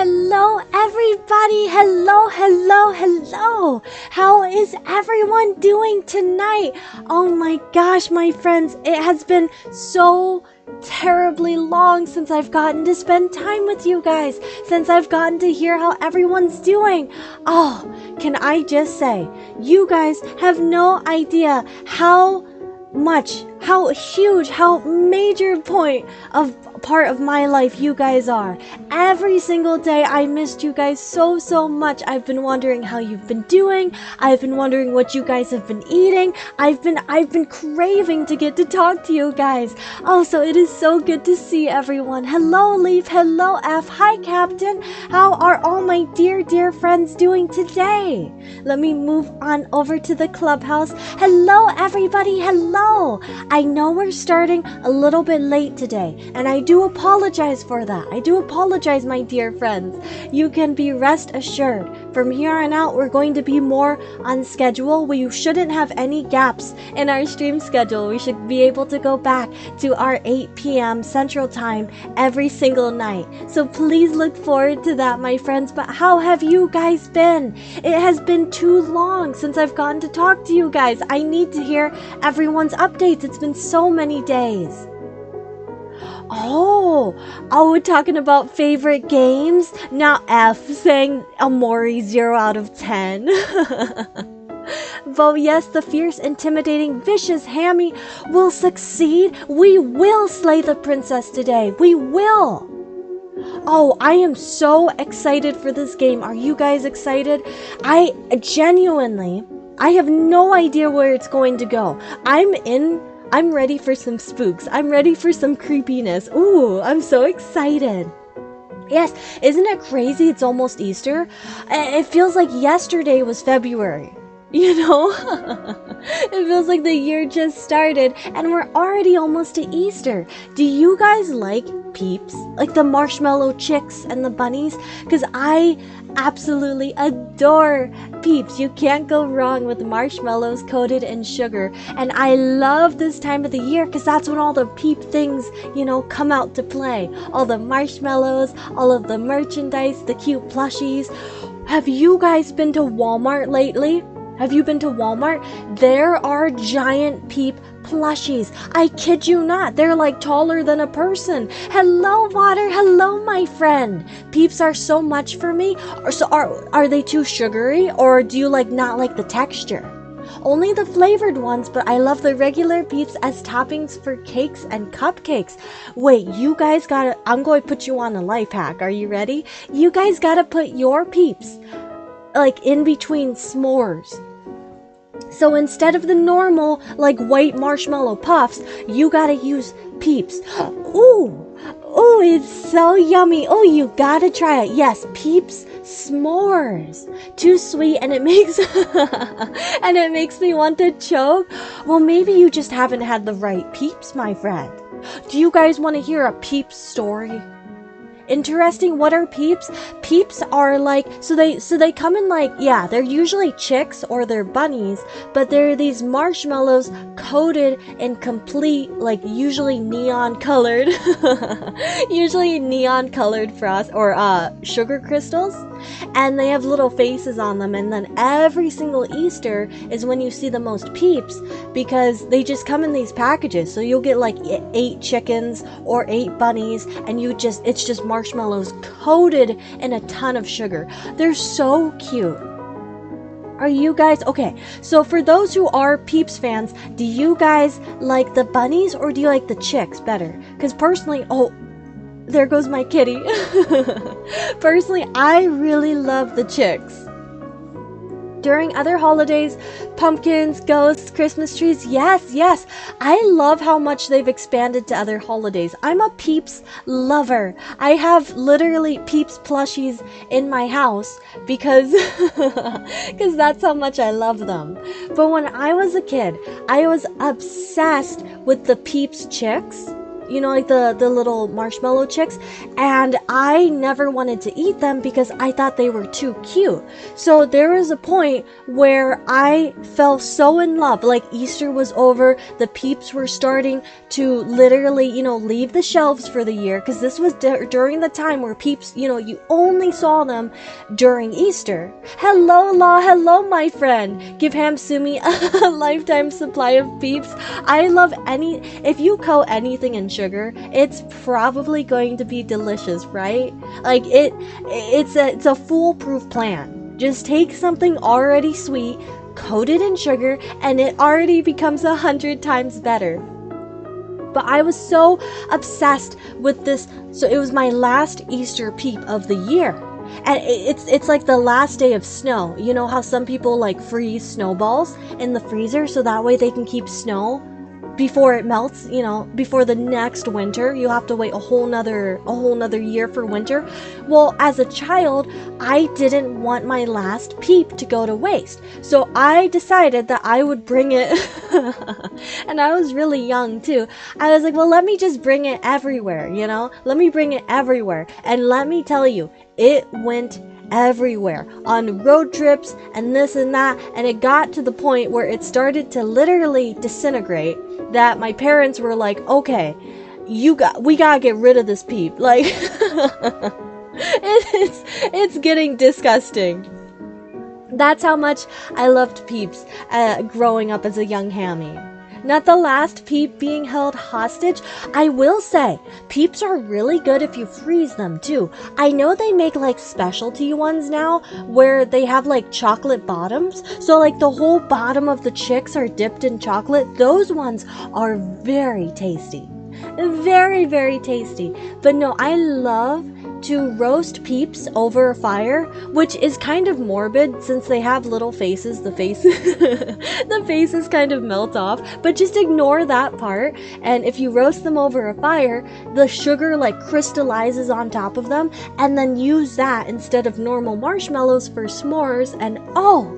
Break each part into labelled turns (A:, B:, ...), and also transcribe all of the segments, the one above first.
A: hello, everybody. Hello. How is everyone doing tonight? Oh my gosh, my friends, it has been so terribly long since I've gotten to spend time with you guys, since I've gotten to hear how everyone's doing. Oh, can I just say, you guys have no idea how huge, how major part of my life you guys are. Every single day I missed you guys so much. I've been wondering how you've been doing. I've been wondering what you guys have been eating. I've been craving to get to talk to you guys. Oh, so it is so good to see everyone. Hello Leaf, hello F, hi Captain. How are all my dear friends doing today? Let me move on over to the clubhouse. Hello everybody, hello. I know we're starting a little bit late today, and I do apologize for that. I do apologize, my dear friends. You can be rest assured. From here on out, we're going to be more on schedule. We shouldn't have any gaps in our stream schedule. We should be able to go back to our 8 p.m. Central Time every single night. So please look forward to that, my friends. But how have you guys been? It has been too long since I've gotten to talk to you guys. I need to hear everyone's updates. It's been so many days. Oh, we're talking about favorite games? Now F saying Amori 0 out of 10. But yes, the fierce, intimidating, vicious Hammy will succeed. We will slay the princess today. We will. Oh, I am so excited for this game. Are you guys excited? I have no idea where it's going to go. I'm ready for some spooks. I'm ready for some creepiness. Ooh, I'm so excited. Yes, isn't it crazy? It's almost Easter. It feels like yesterday was February. You know? It feels like the year just started and we're already almost to Easter. Do you guys like Peeps? Like the marshmallow chicks and the bunnies? Because I absolutely adore Peeps. You can't go wrong with marshmallows coated in sugar. And I love this time of the year because that's when all the Peep things, come out to play. All the marshmallows, all of the merchandise, the cute plushies. Have you guys been to Walmart lately? Have you been to Walmart? There are giant Peep plushies. I kid you not. They're like taller than a person. Hello, Water. Hello, my friend. Peeps are so much for me. Are they too sugary, or do you not like the texture? Only the flavored ones, but I love the regular Peeps as toppings for cakes and cupcakes. Wait, you guys I'm going to put you on a life hack. Are you ready? You guys gotta put your Peeps in between s'mores. So instead of the normal white marshmallow puffs, you gotta use Peeps. Ooh, it's so yummy. Oh, you gotta try it. Yes, Peeps s'mores. Too sweet and it makes and it makes me want to choke. Well, maybe you just haven't had the right Peeps, my friend. Do you guys want to hear a Peeps story? Interesting. What are Peeps? Peeps are so they come in they're usually chicks or they're bunnies, but they're these marshmallows coated in complete usually neon colored frost or sugar crystals, and they have little faces on them. And then every single Easter is when you see the most Peeps, because they just come in these packages. So you'll get 8 chickens or 8 bunnies, and it's just marshmallows coated in a ton of sugar. They're so cute. Are you guys okay? So for those who are Peeps fans, do you guys like the bunnies or do you like the chicks better? Because personally, there goes my kitty. Personally, I really love the chicks. During other holidays, pumpkins, ghosts, Christmas trees, yes. I love how much they've expanded to other holidays. I'm a Peeps lover. I have literally Peeps plushies in my house because that's how much I love them. But when I was a kid, I was obsessed with the Peeps chicks. like the little marshmallow chicks, and I never wanted to eat them because I thought they were too cute. So there was a point where I fell so in love. Like, Easter was over, the Peeps were starting to literally, leave the shelves for the year, because this was during the time where Peeps, you only saw them during Easter. Hello, Law. Hello, my friend. Give Hamsumi a lifetime supply of Peeps. I love if you coat anything in sugar, it's probably going to be delicious, right? Like, it's a foolproof plan. Just take something already sweet, coat it in sugar, and it already becomes 100 times better. But I was so obsessed with this. So it was my last Easter Peep of the year. And it's like the last day of snow. You know how some people like freeze snowballs in the freezer so that way they can keep snow before it melts, before the next winter. You have to wait a whole nother year for winter. Well, as a child, I didn't want my last Peep to go to waste. So I decided that I would bring it, and I was really young too. I was like, well, let me just bring it everywhere, Let me bring it everywhere. And let me tell you, it went everywhere, on road trips and this and that, and it got to the point where it started to literally disintegrate, that my parents were like, okay, we gotta get rid of this Peep. Like, it's getting disgusting. That's how much I loved Peeps growing up as a young hammy. Not the last Peep being held hostage. I will say, Peeps are really good if you freeze them too. I know they make like specialty ones now where they have like chocolate bottoms. So like the whole bottom of the chicks are dipped in chocolate. Those ones are very tasty. Very, very tasty. But no, I love to roast Peeps over a fire, which is kind of morbid since they have little faces. The faces kind of melt off, but just ignore that part. And if you roast them over a fire, the sugar like crystallizes on top of them, and then use that instead of normal marshmallows for s'mores. And oh,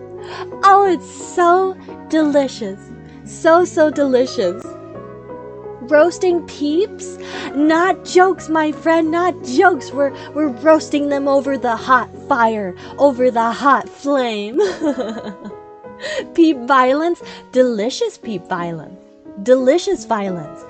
A: it's so delicious. So delicious. Roasting Peeps? Not jokes, my friend, not jokes. We're roasting them over the hot fire, over the hot flame. Peep violence, delicious Peep violence. Delicious violence.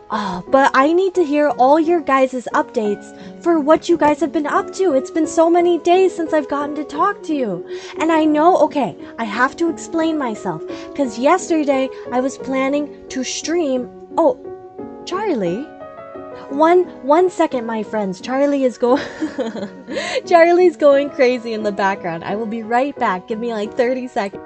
A: Oh, but I need to hear all your guys' updates for what you guys have been up to. It's been so many days since I've gotten to talk to you. And I know, okay, I have to explain myself, because yesterday I was planning to stream. Oh, Charlie? One second, my friends. Charlie's going crazy in the background. I will be right back. Give me like 30 seconds.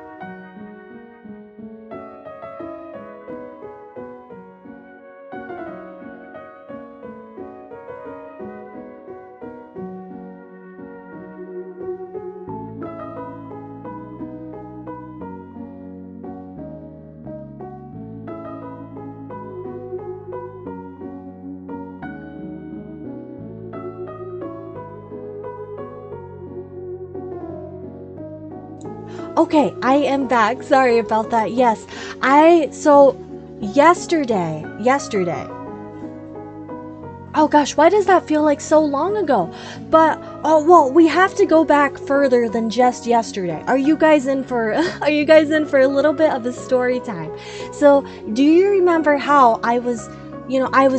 A: Okay, I am back. Sorry about that. Yes, yesterday. Oh gosh, why does that feel like so long ago? But, we have to go back further than just yesterday. Are you guys in for a little bit of a story time? So, do you remember how I was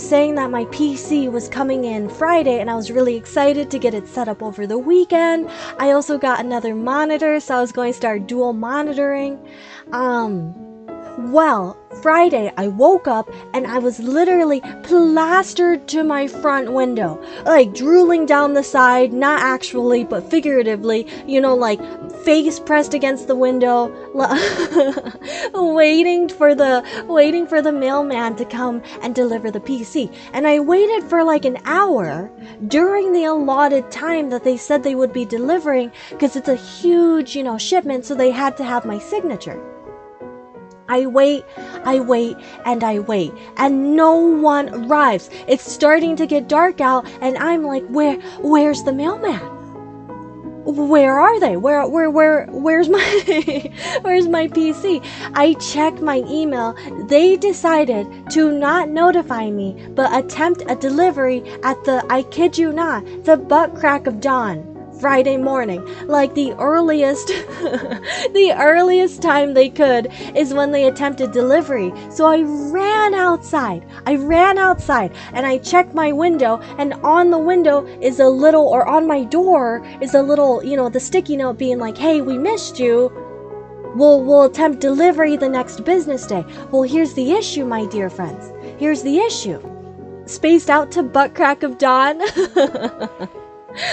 A: saying that my PC was coming in Friday, and I was really excited to get it set up over the weekend. I also got another monitor, so I was going to start dual monitoring. Well, Friday I woke up and I was literally plastered to my front window, like drooling down the side, not actually but figuratively, like face pressed against the window, waiting for the mailman to come and deliver the PC. And I waited for like an hour during the allotted time that they said they would be delivering, because it's a huge, shipment, so they had to have my signature. I wait, and no one arrives. It's starting to get dark out, and I'm like, where's the mailman? where are they? Where's my where's my PC? I checked my email. They decided to not notify me, but attempt a delivery at the, I kid you not, the butt crack of dawn. Friday morning, like the earliest the earliest time they could is when they attempted delivery. So I ran outside and I checked my window, and on the window is a little, or on my door is a little, the sticky note being like, hey, we missed you, we'll attempt delivery the next business day. Well, here's the issue, my dear friends, spaced out to butt crack of dawn.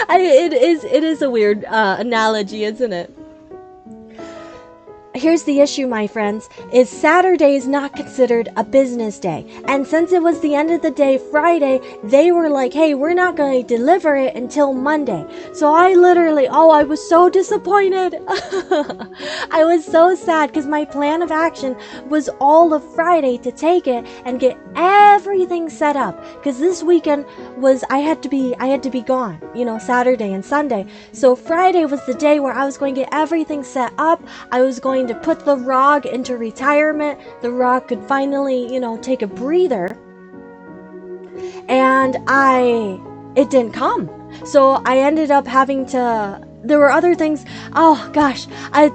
A: It is a weird analogy, isn't it? Here's the issue, my friends, is Saturday is not considered a business day. And since it was the end of the day, Friday, they were like, hey, we're not going to deliver it until Monday. So I was so disappointed. I was so sad because my plan of action was all of Friday to take it and get everything set up. Because this weekend I had to be gone, Saturday and Sunday. So Friday was the day where I was going to get everything set up. I was going to put the ROG into retirement. The ROG could finally, take a breather. And it didn't come. So I ended up having to, there were other things. Oh gosh,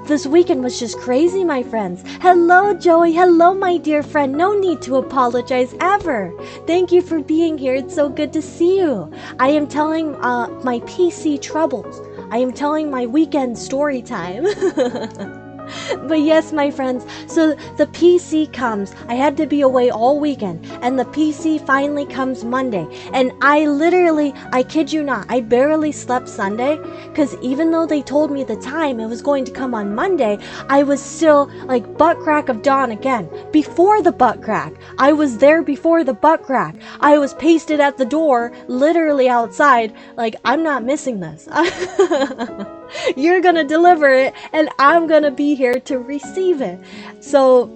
A: this weekend was just crazy, my friends. Hello, Joey. Hello, my dear friend. No need to apologize ever. Thank you for being here. It's so good to see you. I am telling my PC troubles. I am telling my weekend story time. But yes, my friends, so the PC comes. I had to be away all weekend, and the PC finally comes Monday. And I kid you not, I barely slept Sunday, because even though they told me the time it was going to come on Monday, I was still like butt crack of dawn again. Before the butt crack. I was there before the butt crack. I was pasted at the door, literally outside, like, I'm not missing this. You're gonna deliver it, and I'm gonna be here to receive it. So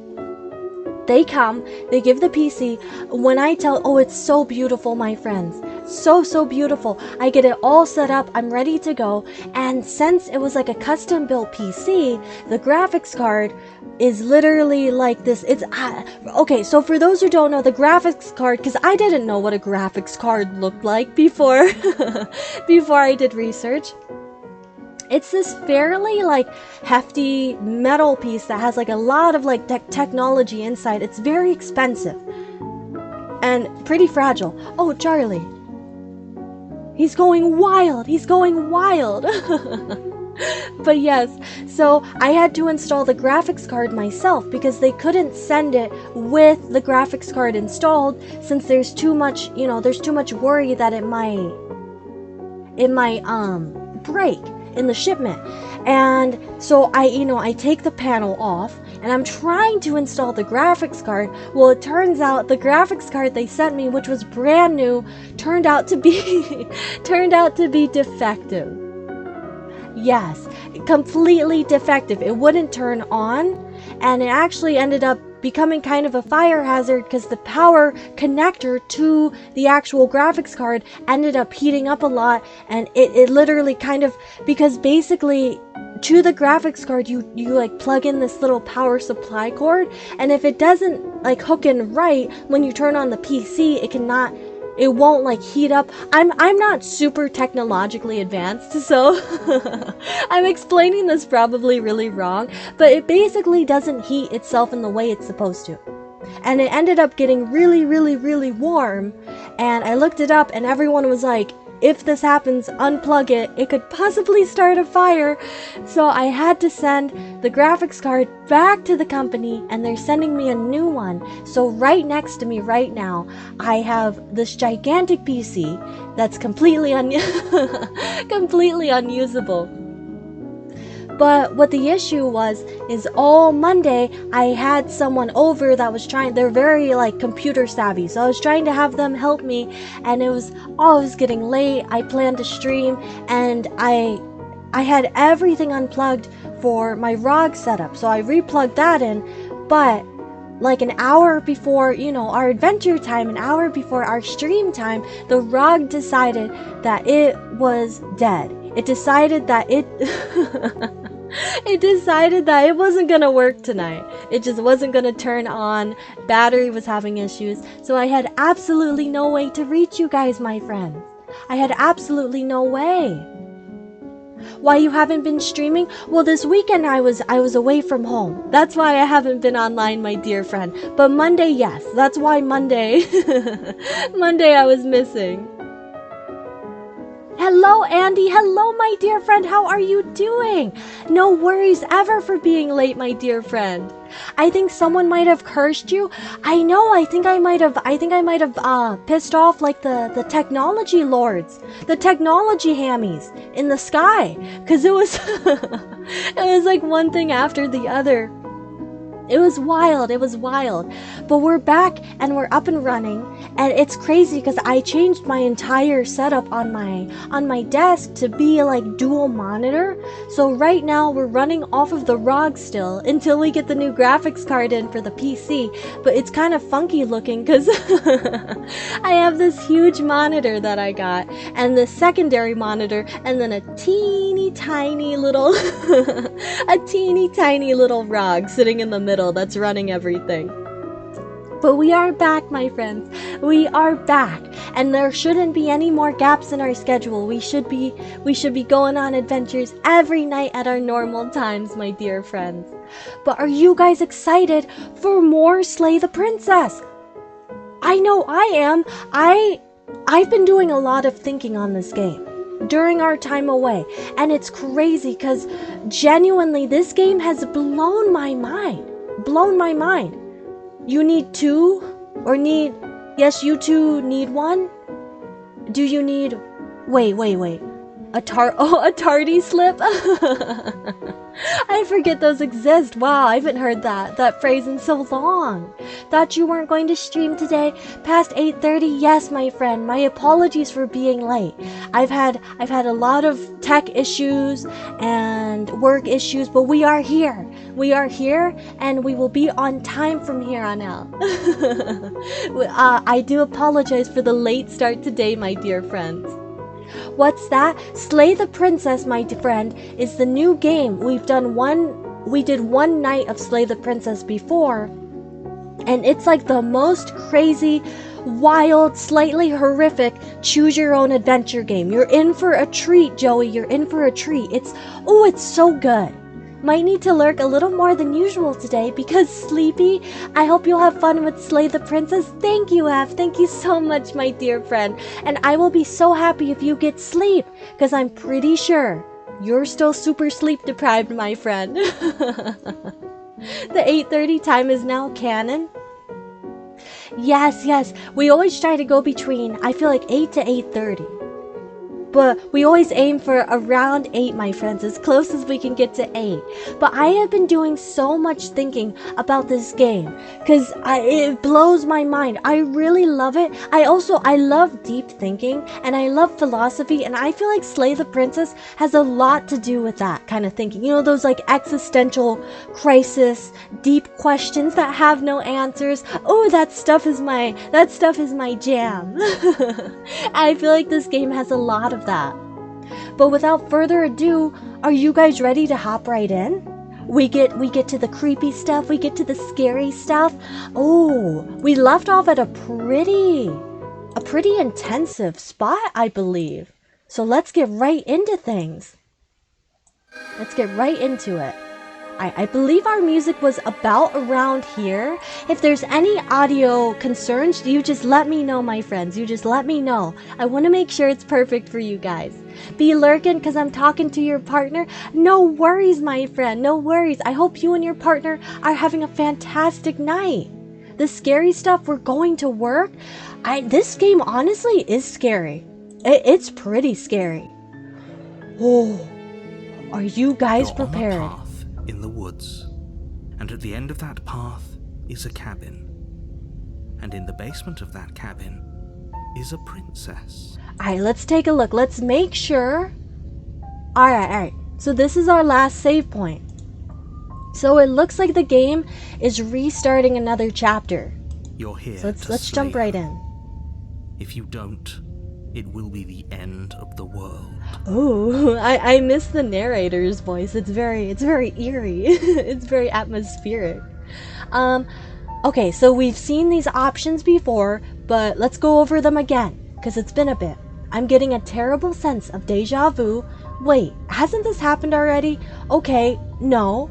A: they come, they give the PC. When I tell, it's so beautiful, my friends. So beautiful. I get it all set up. I'm ready to go. And since it was like a custom built PC, the graphics card is literally like this. It's okay, so for those who don't know, the graphics card, because I didn't know what a graphics card looked like before before I did research. It's this fairly like hefty metal piece that has like a lot of like technology inside. It's very expensive and pretty fragile. Oh, Charlie. He's going wild. But yes, so I had to install the graphics card myself because they couldn't send it with the graphics card installed, since there's too much worry that it might break in the shipment. And so I take the panel off and I'm trying to install the graphics card. Well, it turns out the graphics card they sent me, which was brand new, turned out to be defective. Yes, completely defective. It wouldn't turn on, and it actually ended up becoming kind of a fire hazard because the power connector to the actual graphics card ended up heating up a lot, and it literally kind of, because basically to the graphics card you like plug in this little power supply cord, and if it doesn't like hook in right when you turn on the PC, it won't like heat up. I'm not super technologically advanced, so I'm explaining this probably really wrong, but it basically doesn't heat itself in the way it's supposed to. And it ended up getting really warm, and I looked it up and everyone was like, if this happens, unplug it. It could possibly start a fire. So I had to send the graphics card back to the company, and they're sending me a new one. So right next to me right now, I have this gigantic PC that's completely unusable. But what the issue was is all Monday I had someone over that was they're very like computer savvy, so I was trying to have them help me, and it was getting late. I planned to stream, and I had everything unplugged for my ROG setup, so I replugged that in, but like an hour before, our adventure time, an hour before our stream time, the ROG decided that it was dead. it decided that it it decided that it wasn't gonna work tonight. It just wasn't gonna turn on. Battery was having issues, so I had absolutely no way to reach you guys, my friends. I had absolutely no way. Why you haven't been streaming? Well, this weekend I was away from home. That's why I haven't been online, my dear friend. But Monday, yes. That's why Monday Monday I was missing. Hello, Andy. Hello, my dear friend. How are you doing? No worries ever for being late, my dear friend. I think someone might have cursed you. I know. I think I might have pissed off like the technology lords, the technology hammies in the sky, because it was it was like one thing after the other. It was wild. It was wild. But we're back and we're up and running, and it's crazy because I changed my entire setup on my desk to be like dual monitor. So right now we're running off of the ROG still until we get the new graphics card in for the PC. But it's kind of funky looking because I have this huge monitor that I got, and the secondary monitor, and then a teeny tiny little a teeny tiny little ROG sitting in the middle that's running everything. But we are back, my friends. We are back, and there shouldn't be any more gaps in our schedule. We should be going on adventures every night at our normal times, my dear friends. But are you guys excited for more Slay the Princess? I know I am. I've been doing a lot of thinking on this game during our time away, and it's crazy because genuinely this game has blown my mind. You need two? Or need... Yes, you two need one? Do you need... Wait. A tardy slip? I forget those exist. Wow, I haven't heard that phrase in so long. Thought you weren't going to stream today? Past 8:30? Yes, my friend. My apologies for being late. I've had a lot of tech issues and work issues, but we are here. We are here, and we will be on time from here on out. I do apologize for the late start today, my dear friends. What's that? Slay the Princess, my friend, is the new game. We did one night of Slay the Princess before, and it's like the most crazy, wild, slightly horrific choose your own adventure game. You're in for a treat, Joey. You're in for a treat. It's so good. Might need to lurk a little more than usual today because sleepy. I hope you'll have fun with Slay the Princess. Thank you, F. Thank you so much, my dear friend. And I will be so happy if you get sleep, because I'm pretty sure you're still super sleep deprived, my friend. The 8:30 time is now canon. Yes. We always try to go between, I feel like 8 to 8:30. But we always aim for around 8, my friends, as close as we can get to 8. But I have been doing so much thinking about this game because it blows my mind. I really love it. I love deep thinking, and I love philosophy, and I feel like Slay the Princess has a lot to do with that kind of thinking. You know, those like existential crisis, deep questions that have no answers. Oh, that stuff is my jam. I feel like this game has a lot of that. But without further ado, are you guys ready to hop right in? We get to the creepy stuff, we get to the scary stuff. Oh, we left off at a pretty intensive spot, I believe. So let's get right into things. Let's get right into it. I believe our music was about around here. If there's any audio concerns, you just let me know, my friends. You just let me know. I want to make sure it's perfect for you guys. Be lurking because I'm talking to your partner? No worries, my friend. No worries. I hope you and your partner are having a fantastic night. The scary stuff, we're going to work. This game honestly is scary. It's pretty scary. Oh, are you guys prepared?
B: In the woods, and at the end of that path is a cabin, and in the basement of that cabin is a princess.
A: Alright, let's take a look. Let's make sure. Alright. So this is our last save point. So it looks like the game is restarting another chapter.
B: You're here.
A: So let's jump right in.
B: If you don't, it will be the end of the world.
A: Oh, I miss the narrator's voice. It's very eerie. It's very atmospheric. Okay, so we've seen these options before, but let's go over them again, because it's been a bit. I'm getting a terrible sense of deja vu. Wait, hasn't this happened already? Okay, no.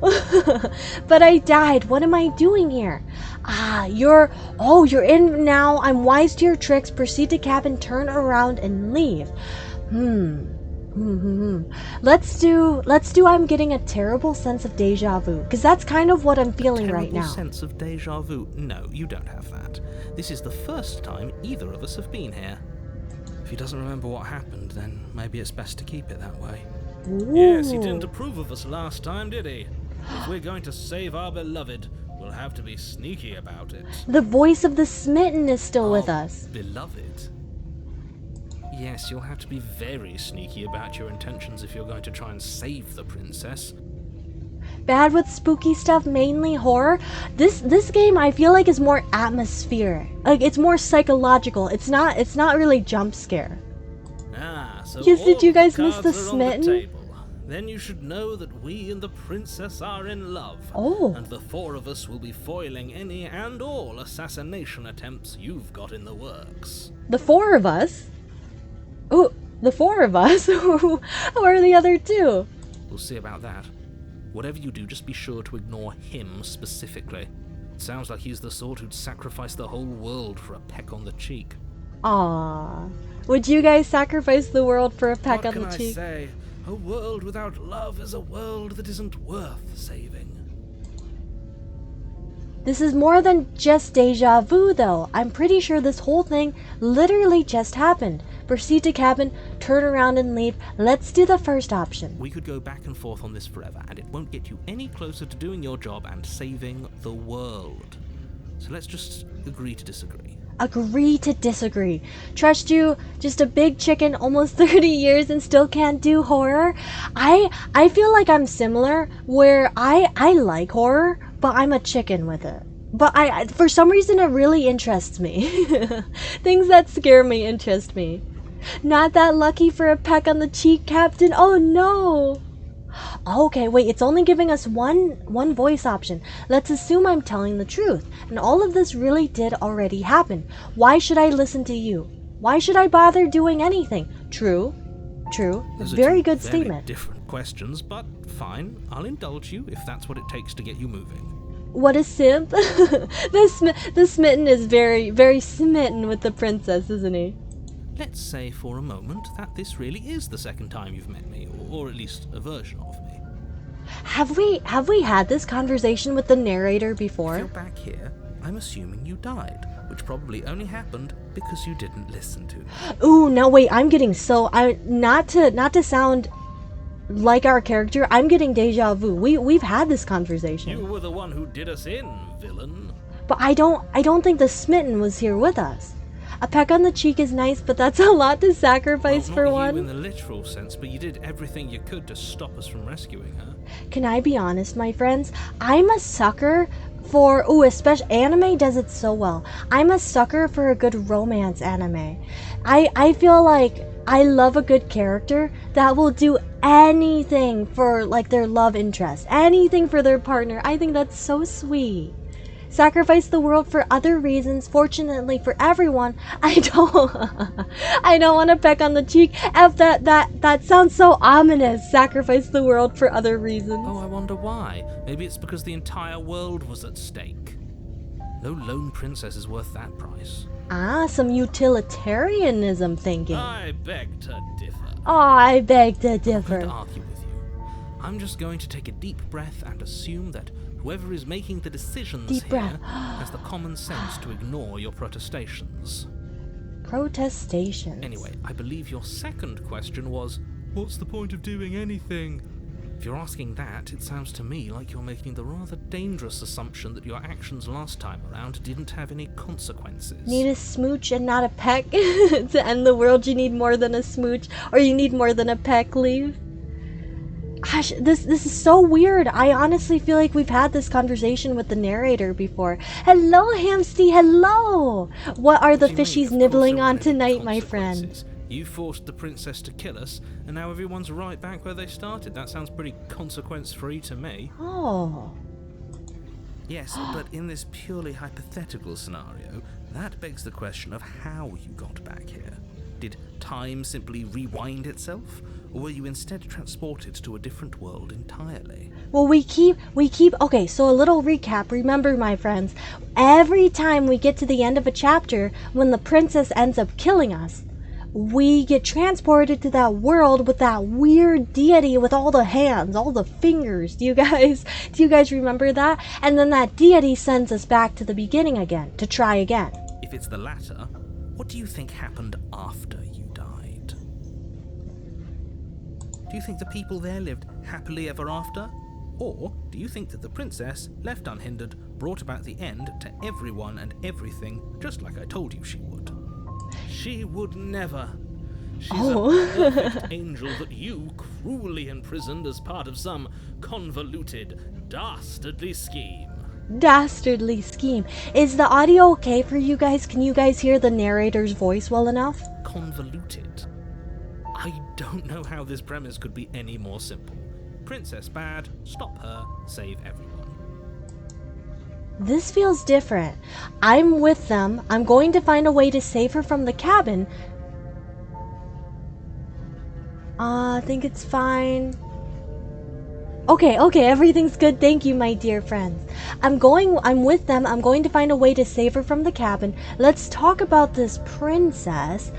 A: But I died. What am I doing here? You're in now. I'm wise to your tricks. Proceed to cabin, turn around, and leave. Let's do I'm getting a terrible sense of deja vu, because that's kind of what I'm feeling right now.
B: Terrible sense of deja vu? No, you don't have that. This is the first time either of us have been here. If he doesn't remember what happened, then maybe it's best to keep it that way.
A: Ooh.
B: Yes, he didn't approve of us last time, did he? If we're going to save our beloved, we'll have to be sneaky about it.
A: The voice of the smitten is still with us.
B: Beloved? Yes, you'll have to be very sneaky about your intentions if you're going to try and save the princess.
A: Bad with spooky stuff, mainly horror. This game I feel like is more atmospheric. Like it's more psychological. It's not really jump scare.
B: So
A: yes, did you guys
B: all
A: miss the
B: cards are on
A: smitten?
B: table. Then you should know that we and the princess are in love.
A: Oh.
B: And the four of us will be foiling any and all assassination attempts you've got in the works.
A: The four of us? Oh, the four of us? Who are the other two?
B: We'll see about that. Whatever you do, just be sure to ignore him specifically. It sounds like he's the sort who'd sacrifice the whole world for a peck on the cheek.
A: Aww. Would you guys sacrifice the world for a peck on the cheek?
B: What can I say? A world without love is a world that isn't worth saving.
A: This is more than just deja vu, though. I'm pretty sure this whole thing literally just happened. Proceed to cabin, turn around and leave. Let's do the first option.
B: We could go back and forth on this forever, and it won't get you any closer to doing your job and saving the world. So let's just agree to disagree.
A: Agree to disagree. Trust you, just a big chicken, almost 30 years and still can't do horror. I feel like I'm similar, where I like horror, but I'm a chicken with it. But I for some reason it really interests me. Things that scare me interest me. Not that lucky for a peck on the cheek, Captain. Oh no. Okay, wait, it's only giving us one voice option. Let's assume I'm telling the truth, and all of this really did already happen. Why should I listen to you? Why should I bother doing anything? True.
B: Those are
A: Very
B: two
A: good
B: very
A: statement.
B: different questions, but fine. I'll indulge you if that's what it takes to get you moving.
A: What a simp. The smitten is very, very smitten with the princess, isn't he?
B: Let's say for a moment that this really is the second time you've met me, or at least a version of me.
A: Have we had this conversation with the narrator
B: If
A: before?
B: you're back here, I'm assuming you died, which probably only happened because you didn't listen to me.
A: Ooh, now wait, I'm getting not to sound like our character, I'm getting deja vu. We've had this conversation.
B: You were the one who did us in, villain.
A: But I don't think the smitten was here with us. A peck on the cheek is nice, but that's a lot to sacrifice for
B: Not
A: one.
B: you in the literal sense, but you did everything you could to stop us from rescuing her.
A: Can I be honest, my friends? I'm a sucker for, especially anime does it so well. I'm a sucker for a good romance anime. I feel like I love a good character that will do anything for like their love interest, anything for their partner. I think that's so sweet. Sacrifice the world for other reasons. Fortunately for everyone, I don't want to peck on the cheek. That sounds so ominous. Sacrifice the world for other reasons.
B: Oh, I wonder why. Maybe it's because the entire world was at stake. No lone princess is worth that price.
A: Some utilitarianism thinking.
B: I beg to differ.
A: Oh, I beg to
B: I'm not going
A: differ.
B: to argue with you. I'm just going to take a deep breath and assume that whoever is making the decisions
A: Deep
B: here
A: breath.
B: has the common sense to ignore your protestations.
A: Protestations.
B: Anyway, I believe your second question was, what's the point of doing anything? If you're asking that, it sounds to me like you're making the rather dangerous assumption that your actions last time around didn't have any consequences.
A: Need a smooch and not a peck? To end the world, you need more than a smooch, or you need more than a peck, leave? Gosh, this is so weird. I honestly feel like we've had this conversation with the narrator before. Hello, Hamsty, hello! What are the
B: What do you mean?
A: fishies
B: Of course
A: nibbling
B: there
A: on
B: aren't any
A: tonight, my friend?
B: consequences. You forced the princess to kill us, and now everyone's right back where they started. That sounds pretty consequence-free to me.
A: Oh.
B: Yes, but in this purely hypothetical scenario, that begs the question of how you got back here. Did time simply rewind itself, or were you instead transported to a different world entirely?
A: Well, okay, so a little recap. Remember, my friends, every time we get to the end of a chapter, when the princess ends up killing us, we get transported to that world with that weird deity with all the hands, all the fingers. Do you guys remember that? And then that deity sends us back to the beginning again, to try again.
B: If it's the latter, what do you think happened after you died? Do you think the people there lived happily ever after? Or do you think that the princess, left unhindered, brought about the end to everyone and everything, just like I told you she would? She would never. She's a perfect angel that you cruelly imprisoned as part of some convoluted, dastardly scheme.
A: Dastardly scheme. Is the audio okay for you guys? Can you guys hear the narrator's voice well enough?
B: Convoluted? I don't know how this premise could be any more simple. Princess bad, stop her, save everyone.
A: This feels different. I'm with them. I'm going to find a way to save her from the cabin. I think it's fine. Okay, everything's good. Thank you, my dear friends. I'm with them. I'm going to find a way to save her from the cabin. Let's talk about this princess.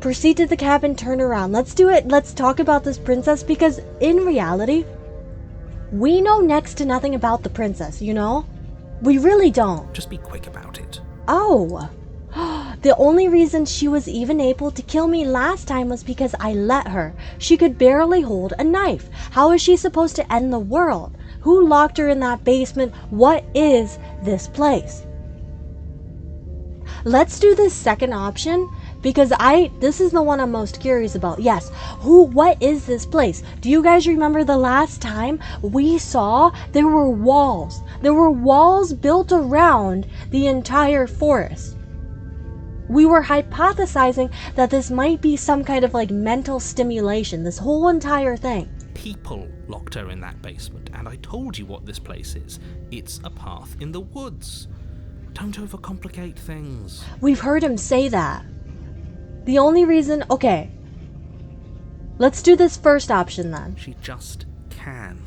A: Proceed to the cabin, turn around. Let's do it. Let's talk about this princess, because in reality, we know next to nothing about the princess, you know? We really don't.
B: Just be quick about it.
A: Oh. The only reason she was even able to kill me last time was because I let her. She could barely hold a knife. How is she supposed to end the world? Who locked her in that basement? What is this place? Let's do this second option, because this is the one I'm most curious about. Yes, what is this place? Do you guys remember the last time we saw there were walls? There were walls built around the entire forest. We were hypothesizing that this might be some kind of like mental stimulation, this whole entire thing.
B: People locked her in that basement, and I told you what this place is. It's a path in the woods. Don't overcomplicate things.
A: We've heard him say that. The only reason... Okay. Let's do this first option then.
B: She just can.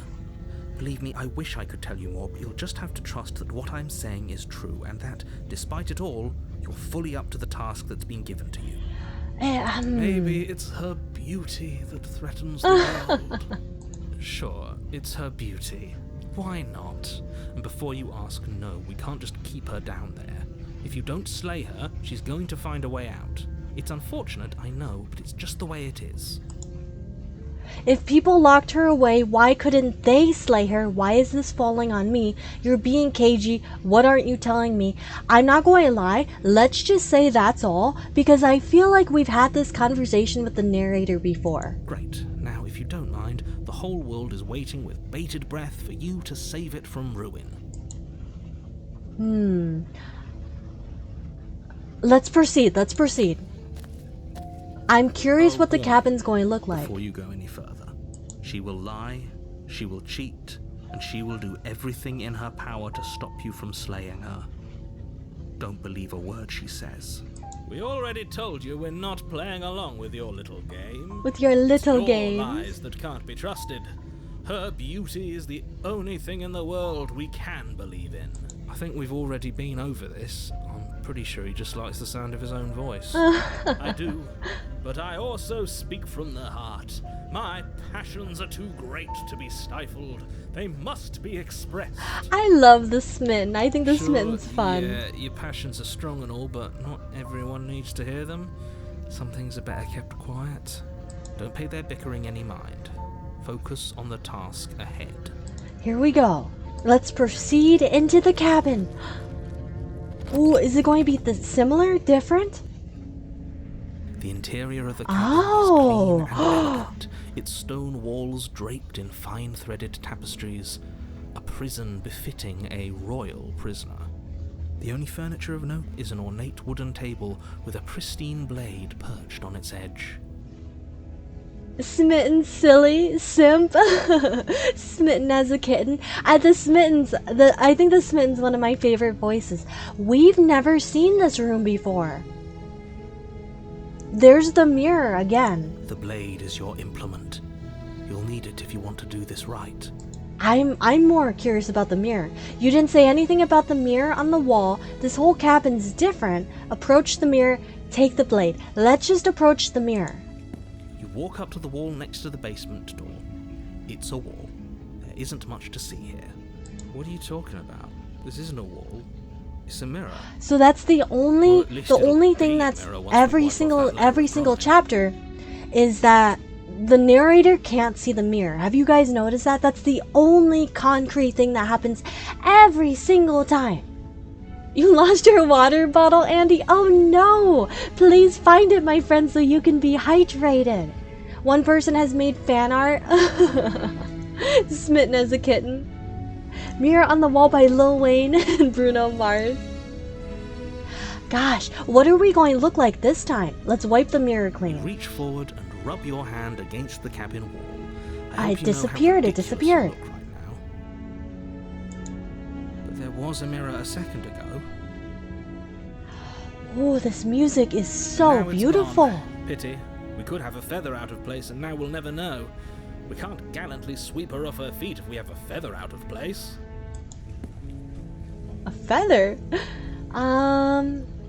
B: Believe me, I wish I could tell you more, but you'll just have to trust that what I'm saying is true, and that, despite it all, you're fully up to the task that's been given to you. Maybe it's her beauty that threatens the world. Sure, it's her beauty. Why not? And before you ask, no, we can't just keep her down there. If you don't slay her, she's going to find a way out. It's unfortunate, I know, but it's just the way it is.
A: If people locked her away, why couldn't they slay her? Why is this falling on me? You're being cagey. What aren't you telling me? I'm not going to lie. Let's just say that's all, because I feel like we've had this conversation with the narrator before.
B: Great. Now, if you don't mind, the whole world is waiting with bated breath for you to save it from ruin.
A: Let's proceed. I'm curious what the cabin's going to look like.
B: Before you go any further, she will lie, she will cheat, and she will do everything in her power to stop you from slaying her. Don't believe a word she says. We already told you we're not playing along with your little game.
A: With your little game.
B: Lies that can't be trusted. Her beauty is the only thing in the world we can believe in. I think we've already been over this. I'm pretty sure he just likes the sound of his own voice. I do, but I also speak from the heart. My passions are too great to be stifled. They must be expressed.
A: I love the Smitten. I think the Smitten's fun.
B: Yeah, your passions are strong and all, but not everyone needs to hear them. Some things are better kept quiet. Don't pay their bickering any mind. Focus on the task ahead.
A: Here we go. Let's proceed into the cabin. Ooh, is it going to be similar? Different?
B: The interior of the cabin is clean and elegant. Its stone walls draped in fine threaded tapestries. A prison befitting a royal prisoner. The only furniture of note is an ornate wooden table with a pristine blade perched on its edge.
A: Smitten, silly, simp. Smitten as a kitten. I think the Smitten's one of my favorite voices. We've never seen this room before. There's the mirror again.
B: The blade is your implement. You'll need it if you want to do this right.
A: I'm more curious about the mirror. You didn't say anything about the mirror on the wall. This whole cabin's different. Approach the mirror, take the blade. Let's just approach the mirror.
B: You walk up to the wall next to the basement door. It's a wall. There isn't much to see here. What are you talking about? This isn't a wall. It's a mirror.
A: So that's the only thing that's every single chapter is that the narrator can't see the mirror. Have you guys noticed that? That's the only concrete thing that happens every single time. You lost your water bottle, Andy? Oh no! Please find it, my friend, so you can be hydrated. One person has made fan art. Smitten as a kitten. Mirror on the Wall by Lil Wayne and Bruno Mars. Gosh, what are we going to look like this time? Let's wipe the mirror clean.
B: You reach forward and rub your hand against the cabin wall.
A: It disappeared.
B: Right now. But there was a mirror a second ago.
A: Oh, this music is so beautiful.
B: Gone. Pity. We could have a feather out of place and now we'll never know. We can't gallantly sweep her off her feet if we have a feather out of place.
A: A feather?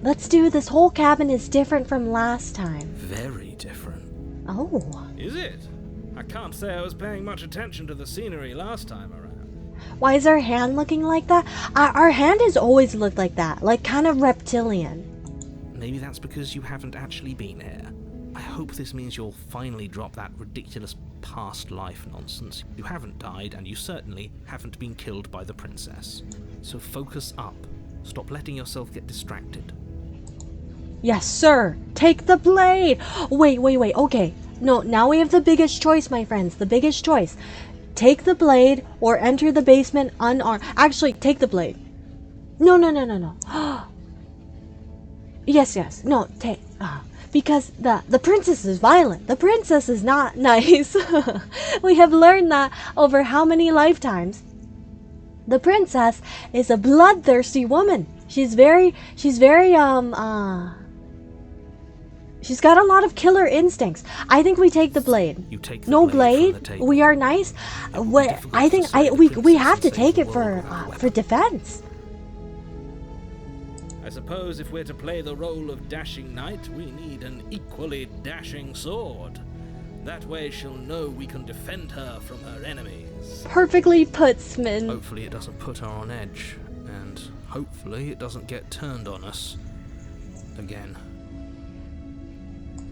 A: Let's do this whole cabin is different from last time.
B: Very different.
A: Oh.
B: Is it? I can't say I was paying much attention to the scenery last time around.
A: Why is our hand looking like that? Our hand has always looked like that, like kind of reptilian.
B: Maybe that's because you haven't actually been here. I hope this means you'll finally drop that ridiculous past life nonsense. You haven't died, and you certainly haven't been killed by the princess. So focus up. Stop letting yourself get distracted.
A: Yes, sir. Take the blade. Wait. Okay. No, now we have the biggest choice, my friends. The biggest choice. Take the blade or enter the basement unarmed. Actually, take the blade. No. Yes. No, take... because the princess is violent. The princess is not nice. We have learned that over how many lifetimes? The princess is a bloodthirsty woman. She's got a lot of killer instincts. I think we take the blade.
B: You take the
A: no
B: blade.
A: We are nice. I think we have to take it for defense.
B: I suppose if we're to play the role of dashing knight, we need an equally dashing sword. That way she'll know we can defend her from her enemies.
A: Perfectly put, Smitten.
B: Hopefully it doesn't put her on edge, and hopefully it doesn't get turned on us again.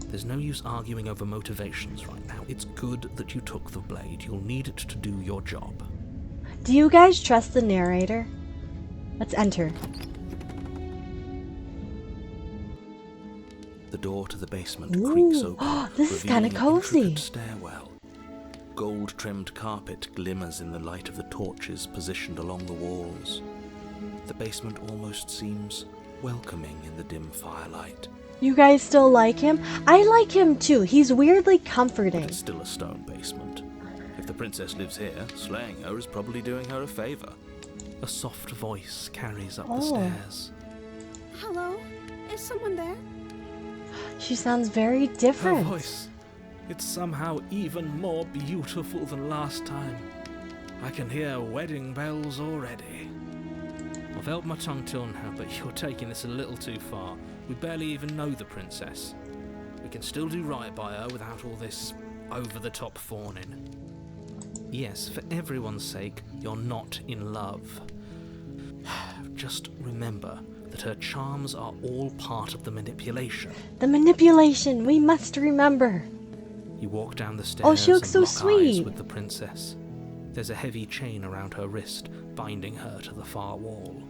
B: There's no use arguing over motivations right now. It's good that you took the blade. You'll need it to do your job.
A: Do you guys trust the narrator? Let's enter.
B: The door to the basement creaks open.
A: This is kind of cozy.
B: Stairwell. Gold-trimmed carpet glimmers in the light of the torches positioned along the walls. The basement almost seems welcoming in the dim firelight.
A: You guys still like him? I like him too. He's weirdly comforting.
B: But it's still a stone basement. If the princess lives here, slaying her is probably doing her a favor. A soft voice carries up the stairs.
C: Hello? Is someone there?
A: She sounds very different.
B: Her voice. It's somehow even more beautiful than last time. I can hear wedding bells already. I've held my tongue till now, but you're taking this a little too far. We barely even know the princess. We can still do right by her without all this over-the-top fawning. Yes, for everyone's sake, you're not in love. Just remember that her charms are all part of the manipulation.
A: The manipulation, we must remember.
B: You walk down the stairs.
A: Oh, she looks so
B: lock
A: sweet.
B: eyes with the princess. There's a heavy chain around her wrist, binding her to the far wall.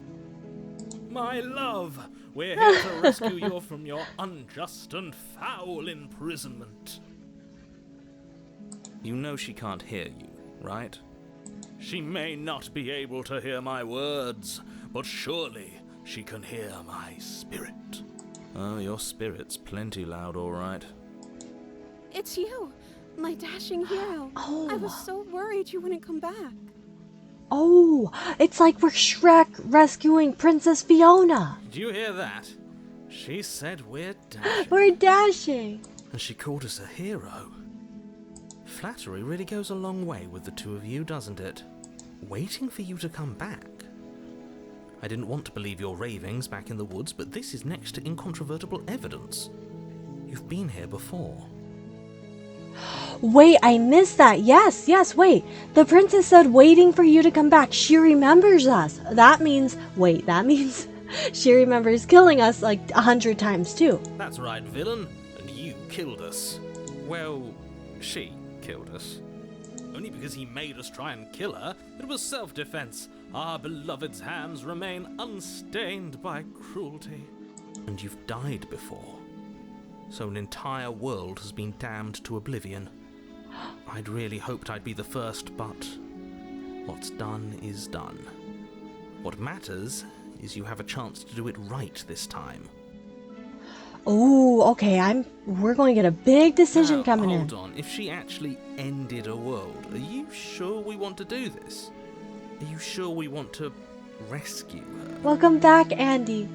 B: My love, we're here to rescue you from your unjust and foul imprisonment. You know she can't hear you, right? She may not be able to hear my words, but surely She can hear my spirit. Oh, your spirit's plenty loud, all right.
C: It's you, my dashing hero.
A: Oh.
C: I was so worried you wouldn't come back.
A: Oh, it's like we're Shrek rescuing Princess Fiona.
B: Did you hear that? She said we're dashing.
A: We're dashing.
B: And she called us a hero. Flattery really goes a long way with the two of you, doesn't it? Waiting for you to come back. I didn't want to believe your ravings back in the woods, but this is next to incontrovertible evidence. You've been here before.
A: Wait, I missed that. Yes, wait. The princess said waiting for you to come back. She remembers us. That means she remembers killing us like 100 times too.
B: That's right, villain. And you killed us. Well, she killed us. Only because he made us try and kill her. It was self-defense. Our beloved's hands remain unstained by cruelty. And you've died before. So an entire world has been damned to oblivion. I'd really hoped I'd be the first, but what's done is done. What matters is you have a chance to do it right this time.
A: Oh, okay. We're going to get a big decision coming in.
B: Hold on. If she actually ended a world, are you sure we want to do this? Are you sure we want to rescue her?
A: Welcome back, Andy.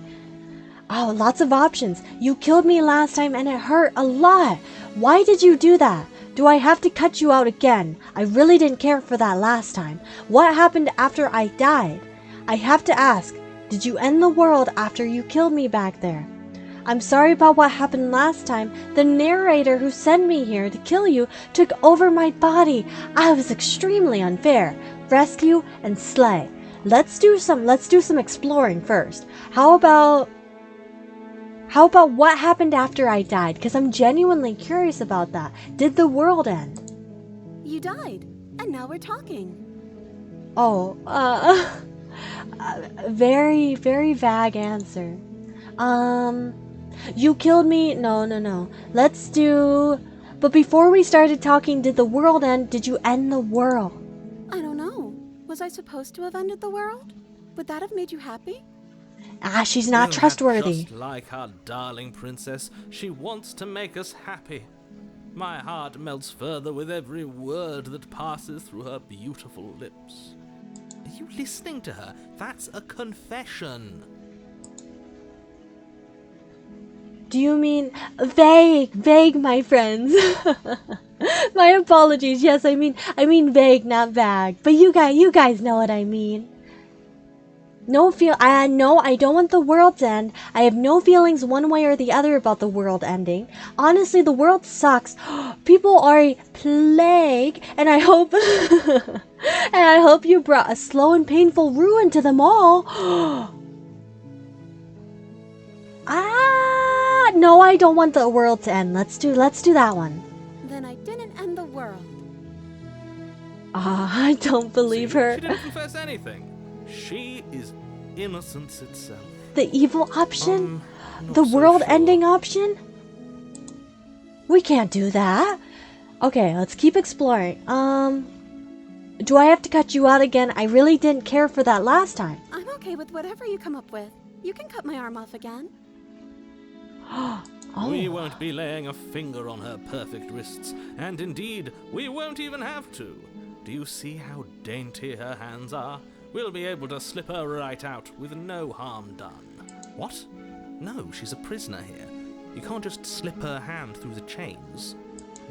A: Oh, lots of options. You killed me last time and it hurt a lot. Why did you do that? Do I have to cut you out again? I really didn't care for that last time. What happened after I died? I have to ask, did you end the world after you killed me back there? I'm sorry about what happened last time. The narrator who sent me here to kill you took over my body. I was extremely unfair. Rescue and slay. Let's do some exploring first. How about what happened after I died? Because I'm genuinely curious about that. Did the world end?
C: You died, and now we're talking.
A: Oh, very, very vague answer. You killed me? No. But before we started talking, did the world end? Did you end the world?
C: I don't know. Was I supposed to have ended the world? Would that have made you happy?
A: She's not trustworthy.
B: Just like our darling princess, she wants to make us happy. My heart melts further with every word that passes through her beautiful lips. Are you listening to her? That's a confession.
A: Do you mean vague, my friends? My apologies. Yes, I mean vague, not vague. But you guys know what I mean. I don't want the world to end. I have no feelings one way or the other about the world ending. Honestly, the world sucks. People are a plague, and I hope you brought a slow and painful ruin to them all. No, I don't want the world to end. Let's do that one.
C: Then I didn't end the world.
A: I don't believe her.
B: She didn't confess anything. She is innocence itself.
A: The evil option?
B: Not
A: The
B: so
A: world-ending
B: sure.
A: option? We can't do that. Okay, let's keep exploring. Do I have to cut you out again? I really didn't care for that last time.
C: I'm okay with whatever you come up with. You can cut my arm off again.
B: We won't be laying a finger on her perfect wrists, and indeed, we won't even have to. Do you see how dainty her hands are? We'll be able to slip her right out with no harm done. What? No, she's a prisoner here. You can't just slip her hand through the chains.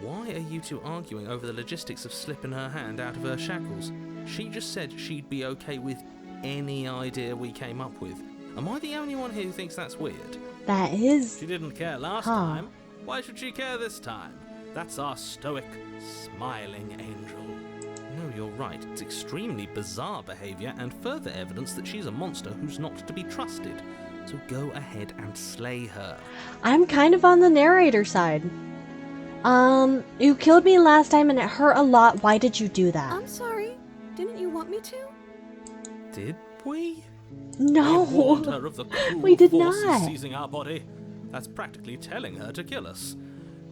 B: Why are you two arguing over the logistics of slipping her hand out of her shackles? She just said she'd be okay with any idea we came up with. Am I the only one here who thinks that's weird?
A: That is...
B: She didn't care last time. Why should she care this time? That's our stoic, smiling angel. No, you're right. It's extremely bizarre behavior and further evidence that she's a monster who's not to be trusted. So go ahead and slay her.
A: I'm kind of on the narrator side. You killed me last time and it hurt a lot. Why did you do that?
C: I'm sorry. Didn't you want me to?
B: Did we?
A: No.
B: We warned her of the cruel
A: We did
B: forces
A: not.
B: seizing our body. That's practically telling her to kill us.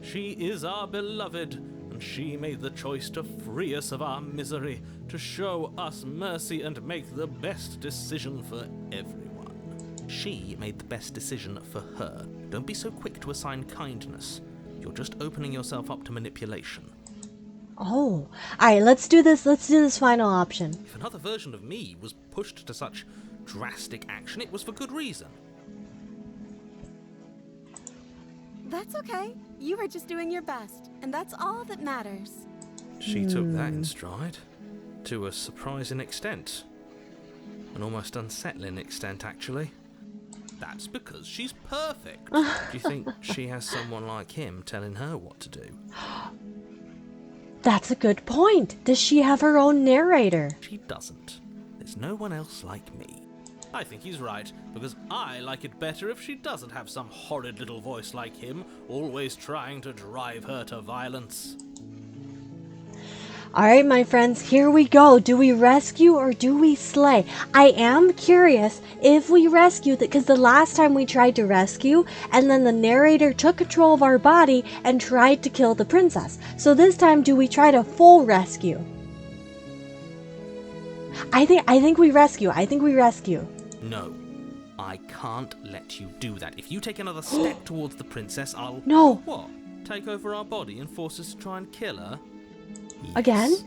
B: She is our beloved, and she made the choice to free us of our misery, to show us mercy and make the best decision for everyone. She made the best decision for her. Don't be so quick to assign kindness. You're just opening yourself up to manipulation.
A: Oh, alright, let's do this final option.
B: If another version of me was pushed to such drastic action, it was for good reason.
C: That's okay. You were just doing your best, and that's all that matters.
B: She took that in stride. To a surprising extent. An almost unsettling extent, actually. That's because she's perfect. Do you think she has someone like him telling her what to do?
A: That's a good point. Does she have her own narrator?
B: She doesn't. There's no one else like me. I think he's right, because I like it better if she doesn't have some horrid little voice like him, always trying to drive her to violence.
A: Alright, my friends, here we go. Do we rescue or do we slay? I am curious if we rescue, because the last time we tried to rescue, and then the narrator took control of our body and tried to kill the princess. So this time, do we try to full rescue? I think we rescue. I think we rescue.
B: No, I can't let you do that. If you take another step towards the princess, I'll...
A: No.
B: What? Take over our body and force us to try and kill her?
A: Again?
B: Yes.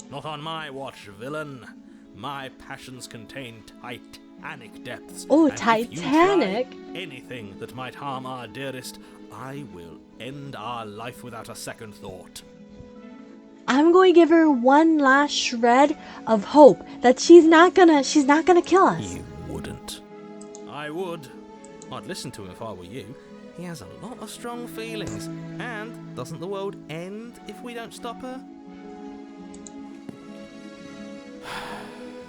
B: Not on my watch, villain. My passions contain titanic depths.
A: Oh,
B: and
A: Titanic?
B: If you try anything that might harm our dearest, I will end our life without a second thought.
A: I'm going to give her one last shred of hope that she's not gonna kill us.
B: You wouldn't. I would. I'd listen to him if I were you. He has a lot of strong feelings. And doesn't the world end if we don't stop her?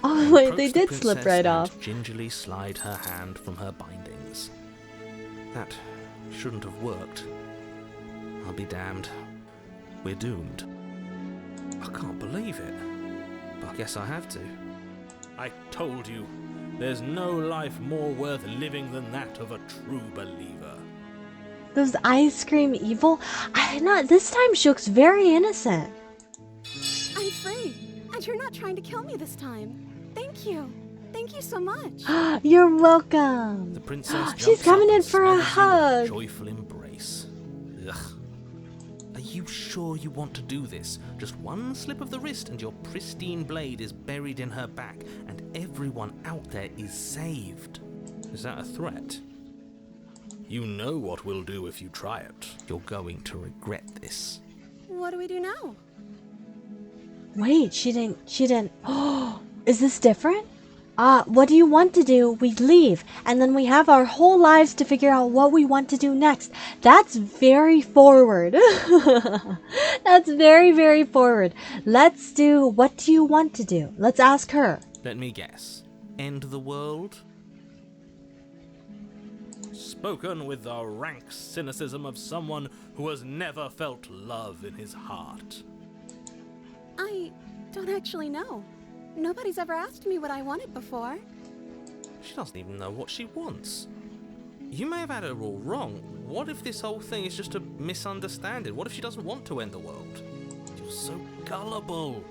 A: Oh wait, they
B: Approached the
A: did slip
B: princess
A: right
B: and
A: off.
B: Gingerly slide her hand from her bindings. That shouldn't have worked. I'll be damned. We're doomed. I can't believe it. But I guess I have to. I told you, there's no life more worth living than that of a true believer.
A: Those ice cream evil? This time she looks very innocent.
C: I'm free, and you're not trying to kill me this time. Thank you. Thank you so much.
A: You're welcome.
B: The princess
A: She's
B: jumps
A: coming
B: up
A: in
B: and
A: for a
B: smothers you with
A: hug.
B: joyful embrace. Ugh. Are you sure you want to do this? Just one slip of the wrist and your pristine blade is buried in her back, and everyone out there is saved. Is that a threat? You know what we'll do if you try it. You're going to regret this.
C: What do we do now?
A: Wait, she didn't. Oh, is this different? What do you want to do? We leave, and then we have our whole lives to figure out what we want to do next. That's very forward. That's very, very forward. Let's do, what do you want to do? Let's ask her.
B: Let me guess. End the world? Spoken with the rank cynicism of someone who has never felt love in his heart.
C: I don't actually know. Nobody's ever asked me what I wanted before.
B: She doesn't even know what she wants. You may have had her all wrong. What if this whole thing is just a misunderstanding? What if she doesn't want to end the world? You're so gullible.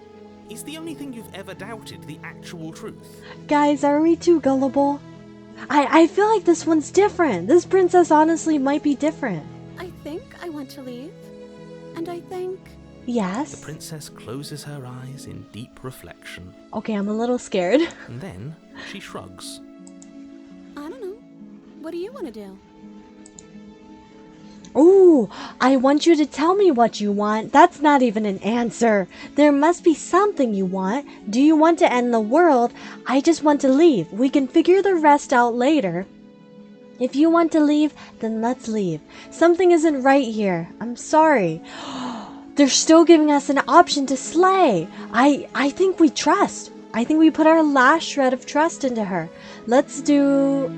B: Is the only thing you've ever doubted the actual truth?
A: Guys, are we too gullible? I feel like this one's different. This princess honestly might be different.
C: I think I want to leave. And I think...
A: Yes.
B: The princess closes her eyes in deep reflection.
A: Okay, I'm a little scared.
B: And then she shrugs.
C: I don't know. What do you want to do?
A: Ooh, I want you to tell me what you want. That's not even an answer. There must be something you want. Do you want to end the world? I just want to leave. We can figure the rest out later. If you want to leave, then let's leave. Something isn't right here. I'm sorry. They're still giving us an option to slay. I think we trust. I think we put our last shred of trust into her. Let's do...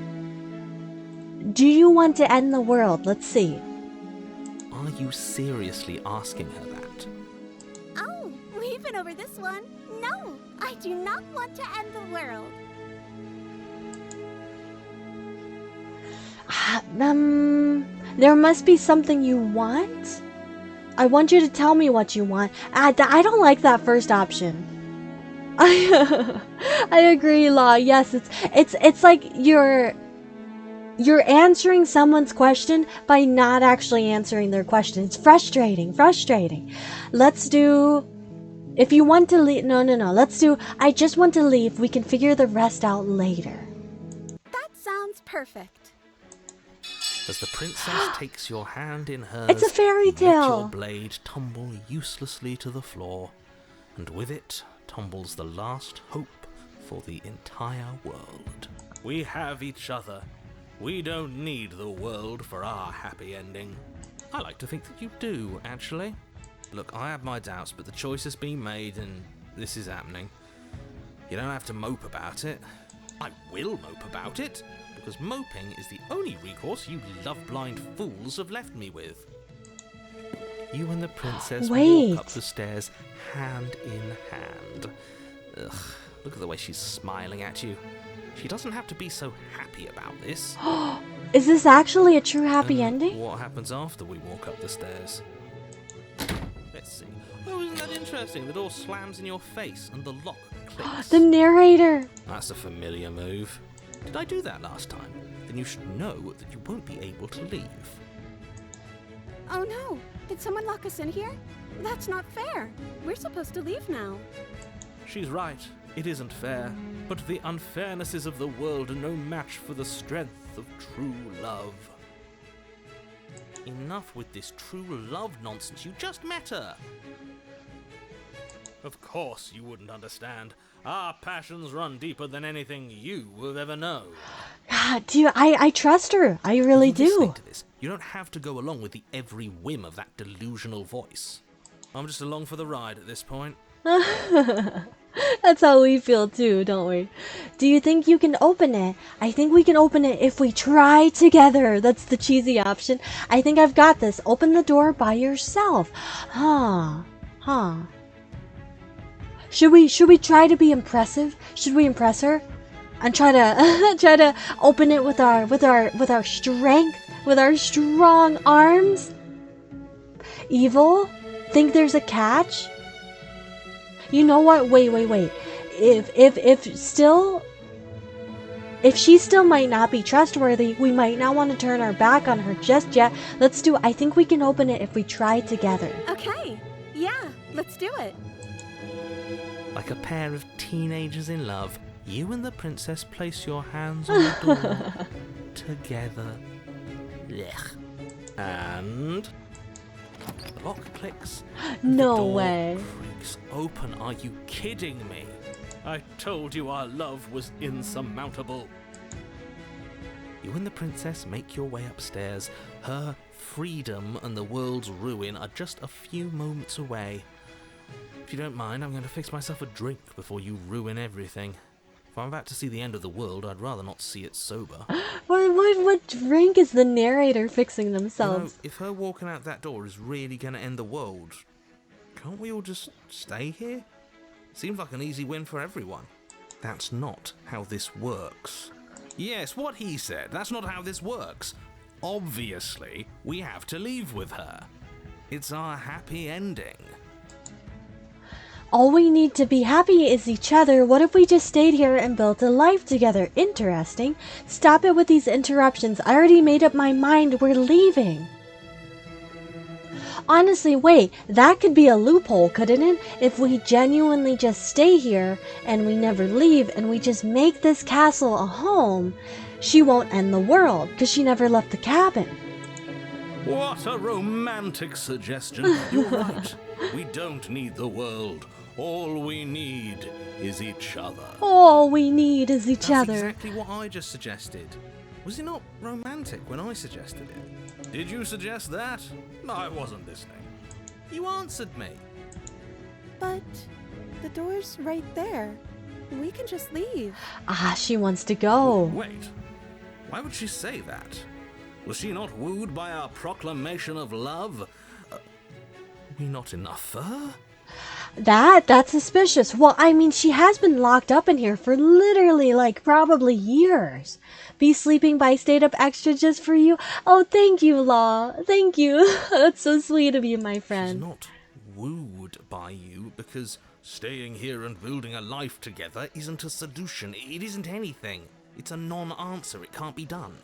A: Do you want to end the world? Let's see.
B: Are you seriously asking her that?
C: Oh, we've been over this one. No, I do not want to end the world.
A: There must be something you want? I want you to tell me what you want. I don't like that first option. I agree, Law. Yes, it's like You're answering someone's question by not actually answering their question. It's frustrating, frustrating. Let's do, if you want to leave, no. Let's do, I just want to leave. We can figure the rest out later.
C: That sounds perfect.
B: As the princess takes your hand in hers,
A: It's a fairy
B: you let
A: tale.
B: your blade tumble uselessly to the floor, and with it tumbles the last hope for the entire world. We have each other. We don't need the world for our happy ending. I like to think that you do, actually. Look, I have my doubts, but the choice has been made and this is happening. You don't have to mope about it. I will mope about it, because moping is the only recourse you love-blind fools have left me with. You and the princess walk up the stairs hand in hand. Ugh, look at the way she's smiling at you. She doesn't have to be so happy about this.
A: Is this actually a true happy ending?
B: What happens after we walk up the stairs? Let's see. Oh, isn't that interesting? The door slams in your face and the lock clicks.
A: The narrator.
B: That's a familiar move. Did I do that last time? Then you should know that you won't be able to leave.
C: Oh no! Did someone lock us in here? That's not fair. We're supposed to leave now.
B: She's right. It isn't fair. But the unfairnesses of the world are no match for the strength of true love. Enough with this true love nonsense. You just met her. Of course you wouldn't understand. Our passions run deeper than anything you will ever know.
A: God, I trust her. I really do.
B: Listening to this, you don't have to go along with the every whim of that delusional voice. I'm just along for the ride at this point.
A: That's how we feel too, don't we? Do you think you can open it? I think we can open it if we try together. That's the cheesy option. I think I've got this. Open the door by yourself. Huh. Should we try to be impressive? Should we impress her? And try to open it with our strength, with our strong arms? Evil? Think there's a catch? You know what? Wait. If she still might not be trustworthy, we might not want to turn our back on her just yet. I think we can open it if we try together.
C: Okay. Yeah, let's do it.
B: Like a pair of teenagers in love, you and the princess place your hands on the door together. Blech. And the lock clicks.
A: No
B: the door
A: way.
B: creaks open. Are you kidding me? I told you our love was insurmountable. You and the princess make your way upstairs. Her freedom and the world's ruin are just a few moments away. If you don't mind, I'm going to fix myself a drink before you ruin everything. If I'm about to see the end of the world, I'd rather not see it sober.
A: What drink is the narrator fixing themselves?
B: If her walking out that door is really going to end the world, can't we all just stay here? Seems like an easy win for everyone. That's not how this works. Yes, what he said. That's not how this works. Obviously, we have to leave with her. It's our happy ending.
A: All we need to be happy is each other. What if we just stayed here and built a life together? Interesting. Stop it with these interruptions. I already made up my mind. We're leaving. Honestly, wait. That could be a loophole, couldn't it? If we genuinely just stay here and we never leave and we just make this castle a home, she won't end the world because she never left the cabin.
B: What a romantic suggestion. You're right. We don't need the world. All we need is each other.
A: All we need is each other.
B: That's exactly what I just suggested. Was it not romantic when I suggested it? Did you suggest that? I wasn't listening. You answered me.
C: But the door's right there. We can just leave.
A: Ah, she wants to go.
B: Wait. Why would she say that? Was she not wooed by our proclamation of love? We not enough for her?
A: That's suspicious. Well, I mean, she has been locked up in here for literally, probably years. Be sleeping by stayed up extra just for you. Oh, thank you, Law. Thank you. That's so sweet of you, my friend.
B: She's not wooed by you because staying here and building a life together isn't a solution. It isn't anything. It's a non-answer. It can't be done.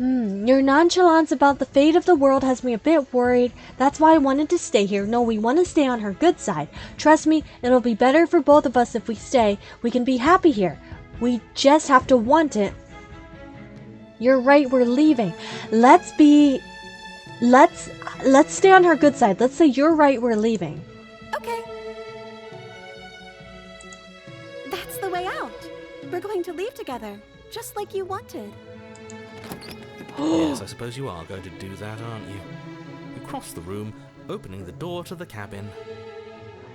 A: Your nonchalance about the fate of the world has me a bit worried. That's why I wanted to stay here. No, we want to stay on her good side. Trust me, it'll be better for both of us if we stay. We can be happy here. We just have to want it. You're right, we're leaving. Let's stay on her good side. Let's say you're right, we're leaving.
C: Okay. That's the way out. We're going to leave together, just like you wanted.
B: Yes, I suppose you are going to do that, aren't you? You cross the room, opening the door to the cabin.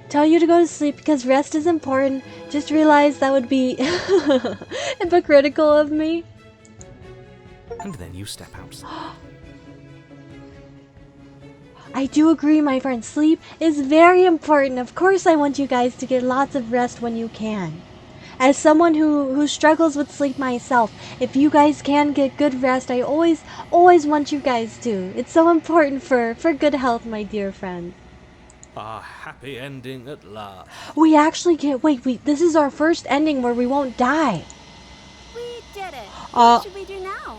A: Tell you to go to sleep because rest is important. Just realize that would be hypocritical of me.
B: And then you step outside.
A: I do agree, my friend. Sleep is very important. Of course, I want you guys to get lots of rest when you can. As someone who struggles with sleep myself, if you guys can get good rest, I always want you guys to. It's so important for good health, my dear friend.
B: A happy ending at last.
A: We actually get, this is our first ending where we won't die.
C: We did it. What should we do now?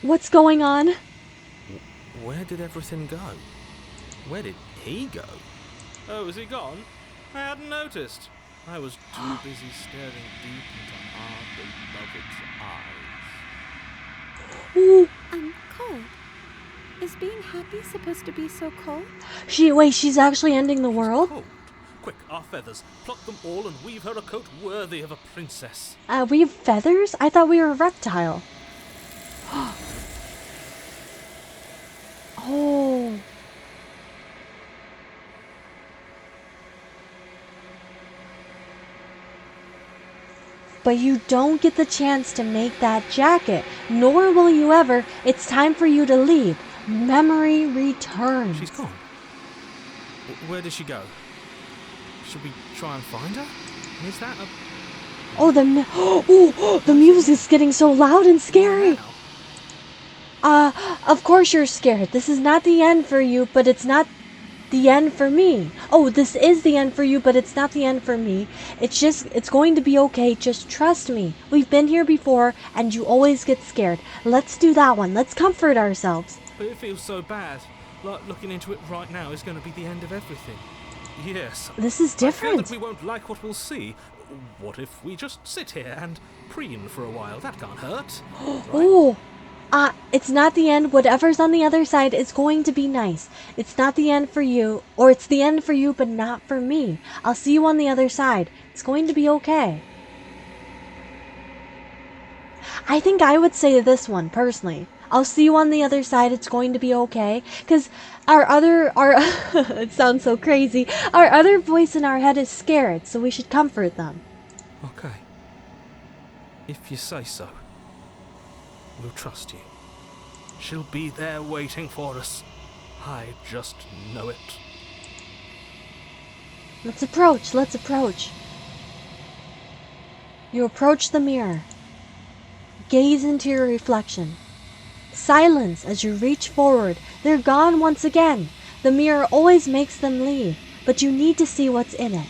A: What's going on?
B: Where did everything go? Where did he go? Oh, is he gone? I hadn't noticed. I was too busy staring deep into our beloved's eyes.
A: Ooh.
C: I'm cold. Is being happy supposed to be so cold?
A: She's actually ending the world?
B: Cold. Quick, our feathers. Pluck them all and weave her a coat worthy of a princess.
A: We have feathers? I thought we were a reptile. Oh. But you don't get the chance to make that jacket, nor will you ever. It's time for you to leave. Memory returns.
B: She's gone. Where did she go? Should we try and find her? Is that a...
A: Oh, the music's getting so loud and scary. Of course you're scared. This is not the end for you, but it's not the end for me. Oh, this is the end for you, but it's not the end for me. It's going to be okay. Just trust me. We've been here before, and you always get scared. Let's do that one. Let's comfort ourselves.
B: But it feels so bad. Like looking into it right now is going to be the end of everything. Yes.
A: This is different.
B: I feel that we won't like what we'll see. What if we just sit here and preen for a while? That can't hurt. Right?
A: Oh. It's not the end. Whatever's on the other side is going to be nice. It's not the end for you, or it's the end for you, but not for me. I'll see you on the other side. It's going to be okay. I think I would say this one, personally. I'll see you on the other side. It's going to be okay. Because it sounds so crazy. Our other voice in our head is scared, so we should comfort them.
B: Okay. If you say so. We'll trust you. She'll be there waiting for us. I just know it.
A: Let's approach. You approach the mirror. Gaze into your reflection. Silence as you reach forward. They're gone once again. The mirror always makes them leave, but you need to see what's in it.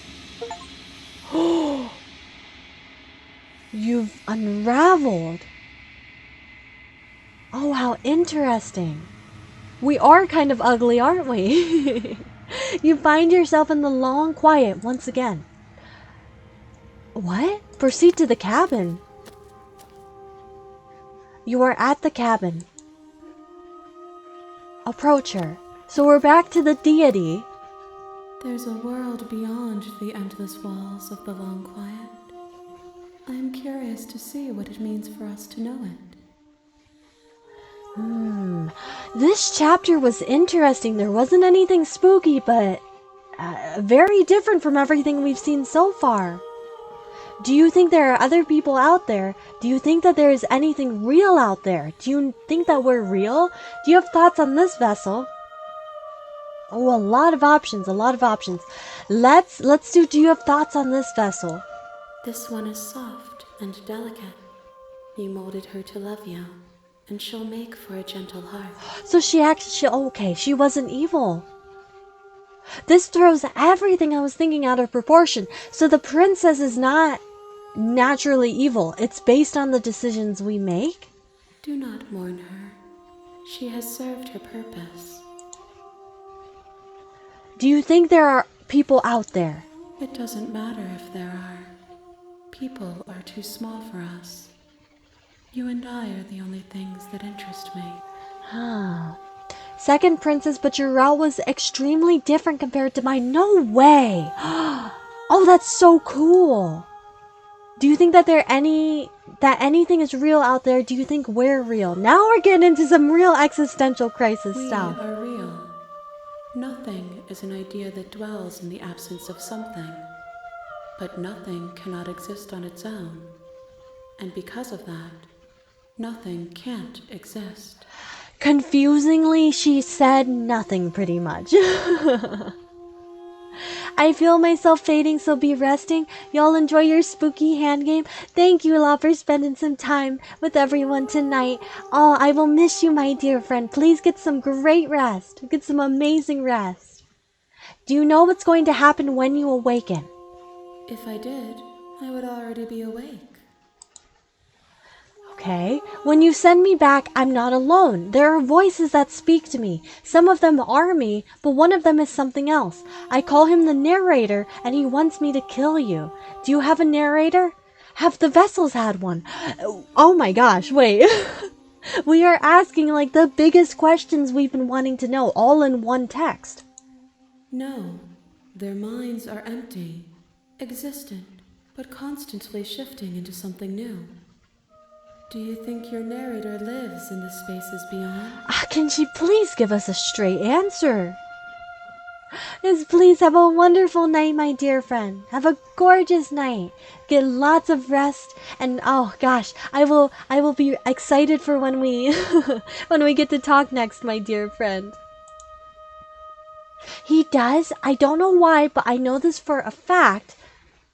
A: You've unraveled. Oh, how interesting. We are kind of ugly, aren't we? You find yourself in the long quiet once again. What? Proceed to the cabin. You are at the cabin. Approach her. So we're back to the deity.
D: There's a world beyond the endless walls of the long quiet. I am curious to see what it means for us to know it.
A: This chapter was interesting. There wasn't anything spooky, but very different from everything we've seen so far. Do you think there are other people out there? Do you think that there is anything real out there? Do you think that we're real? Do you have thoughts on this vessel? Oh, a lot of options. Let's do you have thoughts on this vessel?
D: This one is soft and delicate. You molded her to love you, and she'll make for a gentle heart.
A: So she wasn't evil. This throws everything I was thinking out of proportion. So the princess is not naturally evil. It's based on the decisions we make.
D: Do not mourn her. She has served her purpose.
A: Do you think there are people out there?
D: It doesn't matter if there are. People are too small for us. You and I are the only things that interest me.
A: Second princess, but your route was extremely different compared to mine. No way! Oh, that's so cool. Do you think that anything is real out there? Do you think we're real? Now we're getting into some real existential crisis stuff.
D: We are real. Nothing is an idea that dwells in the absence of something. But nothing cannot exist on its own. And because of that, nothing can't exist.
A: Confusingly, she said nothing pretty much. I feel myself fading, so be resting. Y'all enjoy your spooky hand game. Thank you, La, for spending some time with everyone tonight. Oh, I will miss you, my dear friend. Please get some great rest. Get some amazing rest. Do you know what's going to happen when you awaken?
D: If I did, I would already be awake.
A: Okay. When you send me back, I'm not alone. There are voices that speak to me. Some of them are me, but one of them is something else. I call him the narrator, and he wants me to kill you. Do you have a narrator? Have the vessels had one? Oh my gosh, wait. We are asking like the biggest questions we've been wanting to know, all in one text.
D: No, their minds are empty, existent, but constantly shifting into something new. Do you think your narrator lives in the spaces beyond?
A: Can she please give us a straight answer? Yes, please have a wonderful night, my dear friend. Have a gorgeous night. Get lots of rest, and oh gosh, I will be excited for when we when we get to talk next, my dear friend. He does. I don't know why, but I know this for a fact.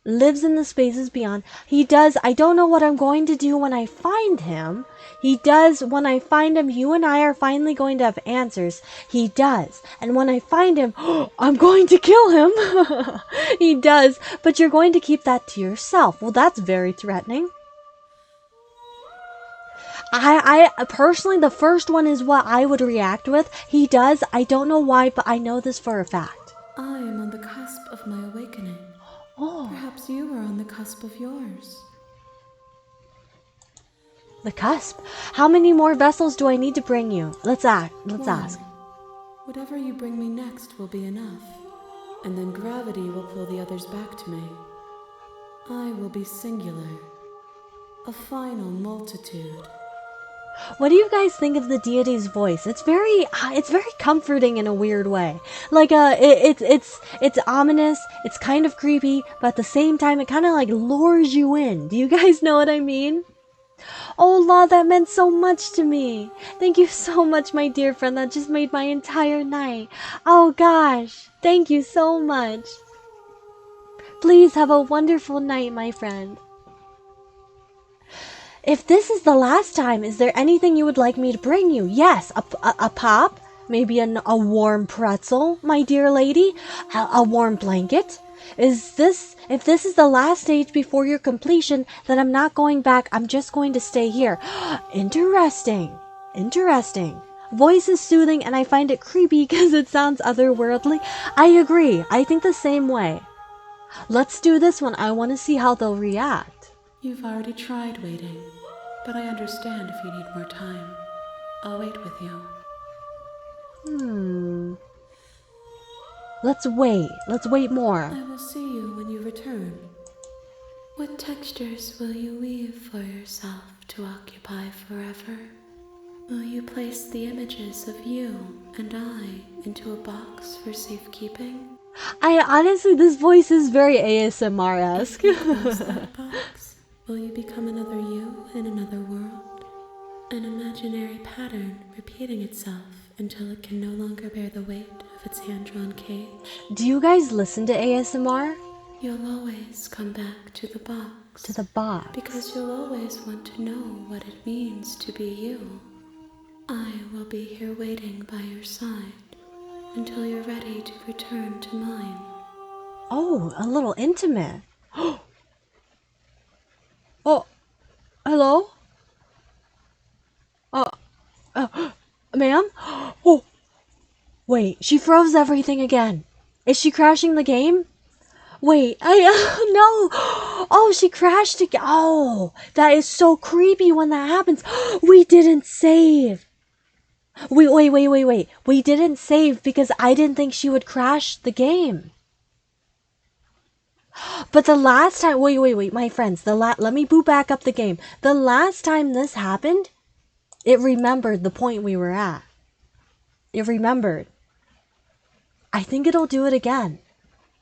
A: Lives in the spaces beyond. He does. I don't know what I'm going to do when I find him. He does. When I find him, you and I are finally going to have answers. He does. And when I find him, I'm going to kill him. He does. But you're going to keep that to yourself. Well, that's very threatening. I personally, the first one is what I would react with. He does. I don't know why, but I know this for a fact.
D: I am on the cusp of my awakening.
A: Oh.
D: Perhaps you are on the cusp of yours.
A: The cusp? How many more vessels do I need to bring you? Let's ask.
D: Whatever you bring me next will be enough, and then gravity will pull the others back to me. I will be singular, a final multitude.
A: What do you guys think of the deity's voice? It's very comforting in a weird way. Like it's ominous, it's kind of creepy, but at the same time it kind of like lures you in. Do you guys know what I mean? Oh, La, that meant so much to me. Thank you so much, my dear friend. That just made my entire night. Oh gosh, thank you so much. Please have a wonderful night, my friend. If this is the last time, is there anything you would like me to bring you? Yes, a pop, maybe a warm pretzel, my dear lady, a warm blanket. If this is the last stage before your completion, then I'm not going back. I'm just going to stay here. Interesting. Voice is soothing, and I find it creepy because it sounds otherworldly. I agree. I think the same way. Let's do this one. I want to see how they'll react.
D: You've already tried waiting, but I understand if you need more time. I'll wait with you.
A: Let's wait more.
D: I will see you when you return. What textures will you weave for yourself to occupy forever? Will you place the images of you and I into a box for safekeeping?
A: I honestly, this voice is very ASMR-esque.
D: Close that box. Will you become another you in another world? An imaginary pattern repeating itself until it can no longer bear the weight of its hand-drawn cage.
A: Do you guys listen to ASMR?
D: You'll always come back to the box.
A: To the box.
D: Because you'll always want to know what it means to be you. I will be here waiting by your side until you're ready to return to mine.
A: Oh, a little intimate. Hello? Ma'am? Oh, wait, she froze everything again. Is she crashing the game? Wait, no. Oh, she crashed again. Oh, that is so creepy when that happens. We didn't save. Wait. We didn't save because I didn't think she would crash the game. But the last time, wait, my friends, let me boot back up the game. The last time this happened, it remembered the point we were at. It remembered. I think it'll do it again.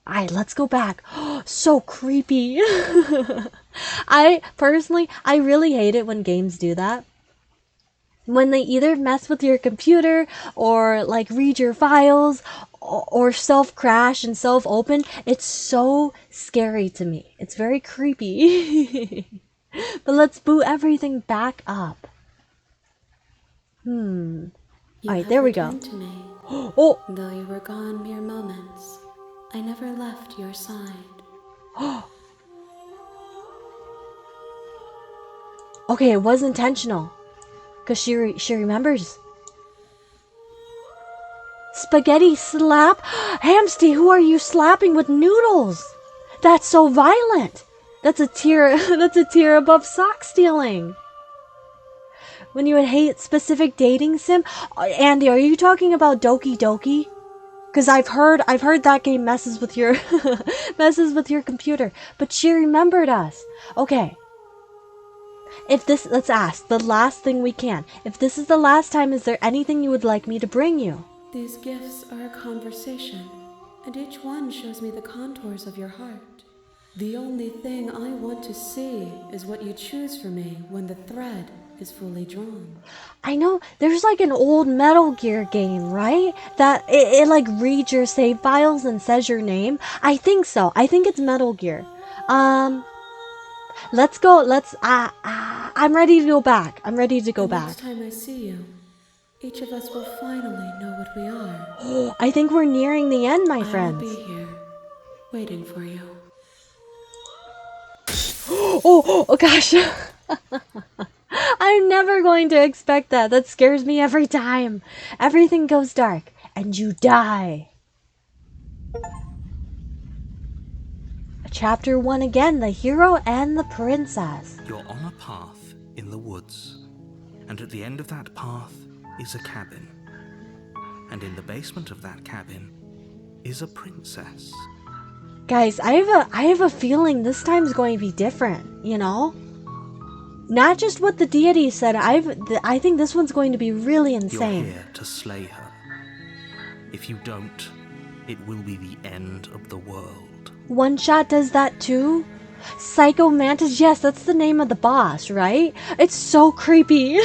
A: Alright, let's go back. So creepy. I really hate it when games do that. When they either mess with your computer or like read your files or self-crash and self-open. It's so scary to me. It's very creepy. But let's boot everything back up. Alright, there we go.
D: To me.
A: Oh!
D: Though you were gone mere moments, I never left your side.
A: Okay, it was intentional. Because she remembers. Spaghetti slap? Hamsty, who are you slapping with noodles? That's so violent. That's a tier above sock stealing. When you would hate specific dating sim? Andy, are you talking about Doki Doki? Because I've heard that game messes with your computer. But she remembered us. Okay. Let's ask the last thing we can. If this is the last time, is there anything you would like me to bring you?
D: These gifts are a conversation, and each one shows me the contours of your heart. The only thing I want to see is what you choose for me when the thread is fully drawn.
A: I know, there's like an old Metal Gear game, right? That it like reads your save files and says your name. I think so. I think it's Metal Gear. Let's go. I'm ready to go back.
D: Next time I see you, each of us will finally know what we are.
A: I think we're nearing the end, my friends.
D: I'll be here, waiting for you.
A: Oh gosh. I'm never going to expect that. That scares me every time. Everything goes dark and you die. Chapter 1 again, the hero and the princess.
B: You're on a path in the woods, and at the end of that path is a cabin. And in the basement of that cabin is a princess.
A: Guys, I have a feeling this time's going to be different, you know? Not just what the deity said, I think this one's going to be really insane.
B: You're here to slay her. If you don't, it will be the end of the world.
A: One Shot does that too? Psycho Mantis, yes, that's the name of the boss, right? It's so creepy.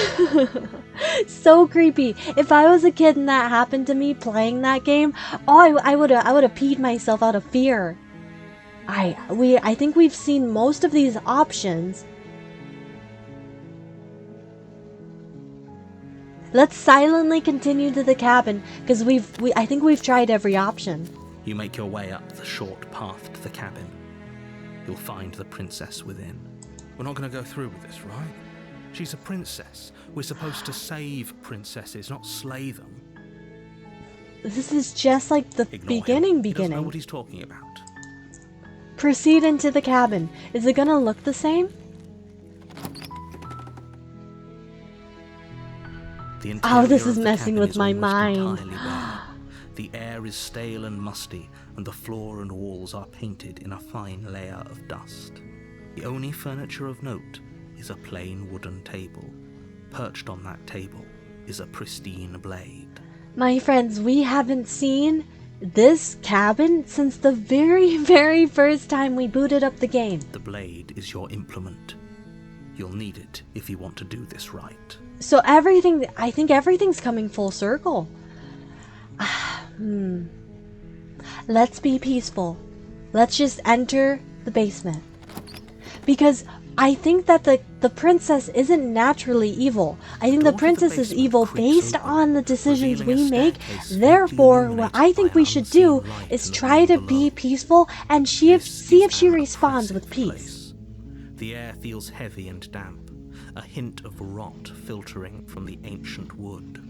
A: So creepy. If I was a kid and that happened to me playing that game, I would have peed myself out of fear. I think we've seen most of these options. Let's silently continue to the cabin because I think we've tried every option.
B: You make your way up the short path to the cabin. You'll find the princess within. We're not going to go through with this, right? She's a princess. We're supposed to save princesses, not slay them.
A: This is just like the beginning.
B: He doesn't know what he's talking about.
A: Proceed into the cabin. Is it gonna look the same? Oh, this is messing with my mind.
B: The air is stale and musty, and the floor and walls are painted in a fine layer of dust. The only furniture of note is a plain wooden table. Perched on that table is a pristine blade.
A: My friends, we haven't seen this cabin since the very, very first time we booted up the game.
B: The blade is your implement. You'll need it if you want to do this right.
A: So I think everything's coming full circle. Let's be peaceful. Let's just enter the basement. Because I think that the princess isn't naturally evil. I think the princess is evil based on the decisions we make. Therefore, what I think we should do is try to be peaceful and see if she responds with peace.
B: The air feels heavy and damp, a hint of rot filtering from the ancient wood.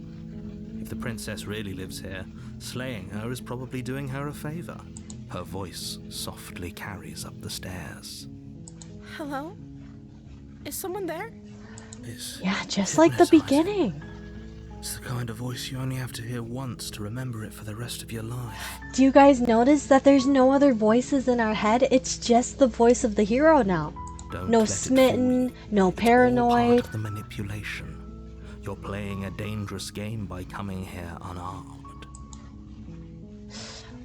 B: If the princess really lives here, slaying her is probably doing her a favor. Her voice softly carries up the stairs.
C: Hello? Is someone there?
A: Yeah, just like the beginning.
B: It's the kind of voice you only have to hear once to remember it for the rest of your life.
A: Do you guys notice that there's no other voices in our head? It's just the voice of the hero now.
B: Don't
A: No
B: let it
A: smitten,
B: fool you.
A: no
B: It's all
A: paranoid.
B: part of the manipulation. You're playing a dangerous game by coming here unarmed.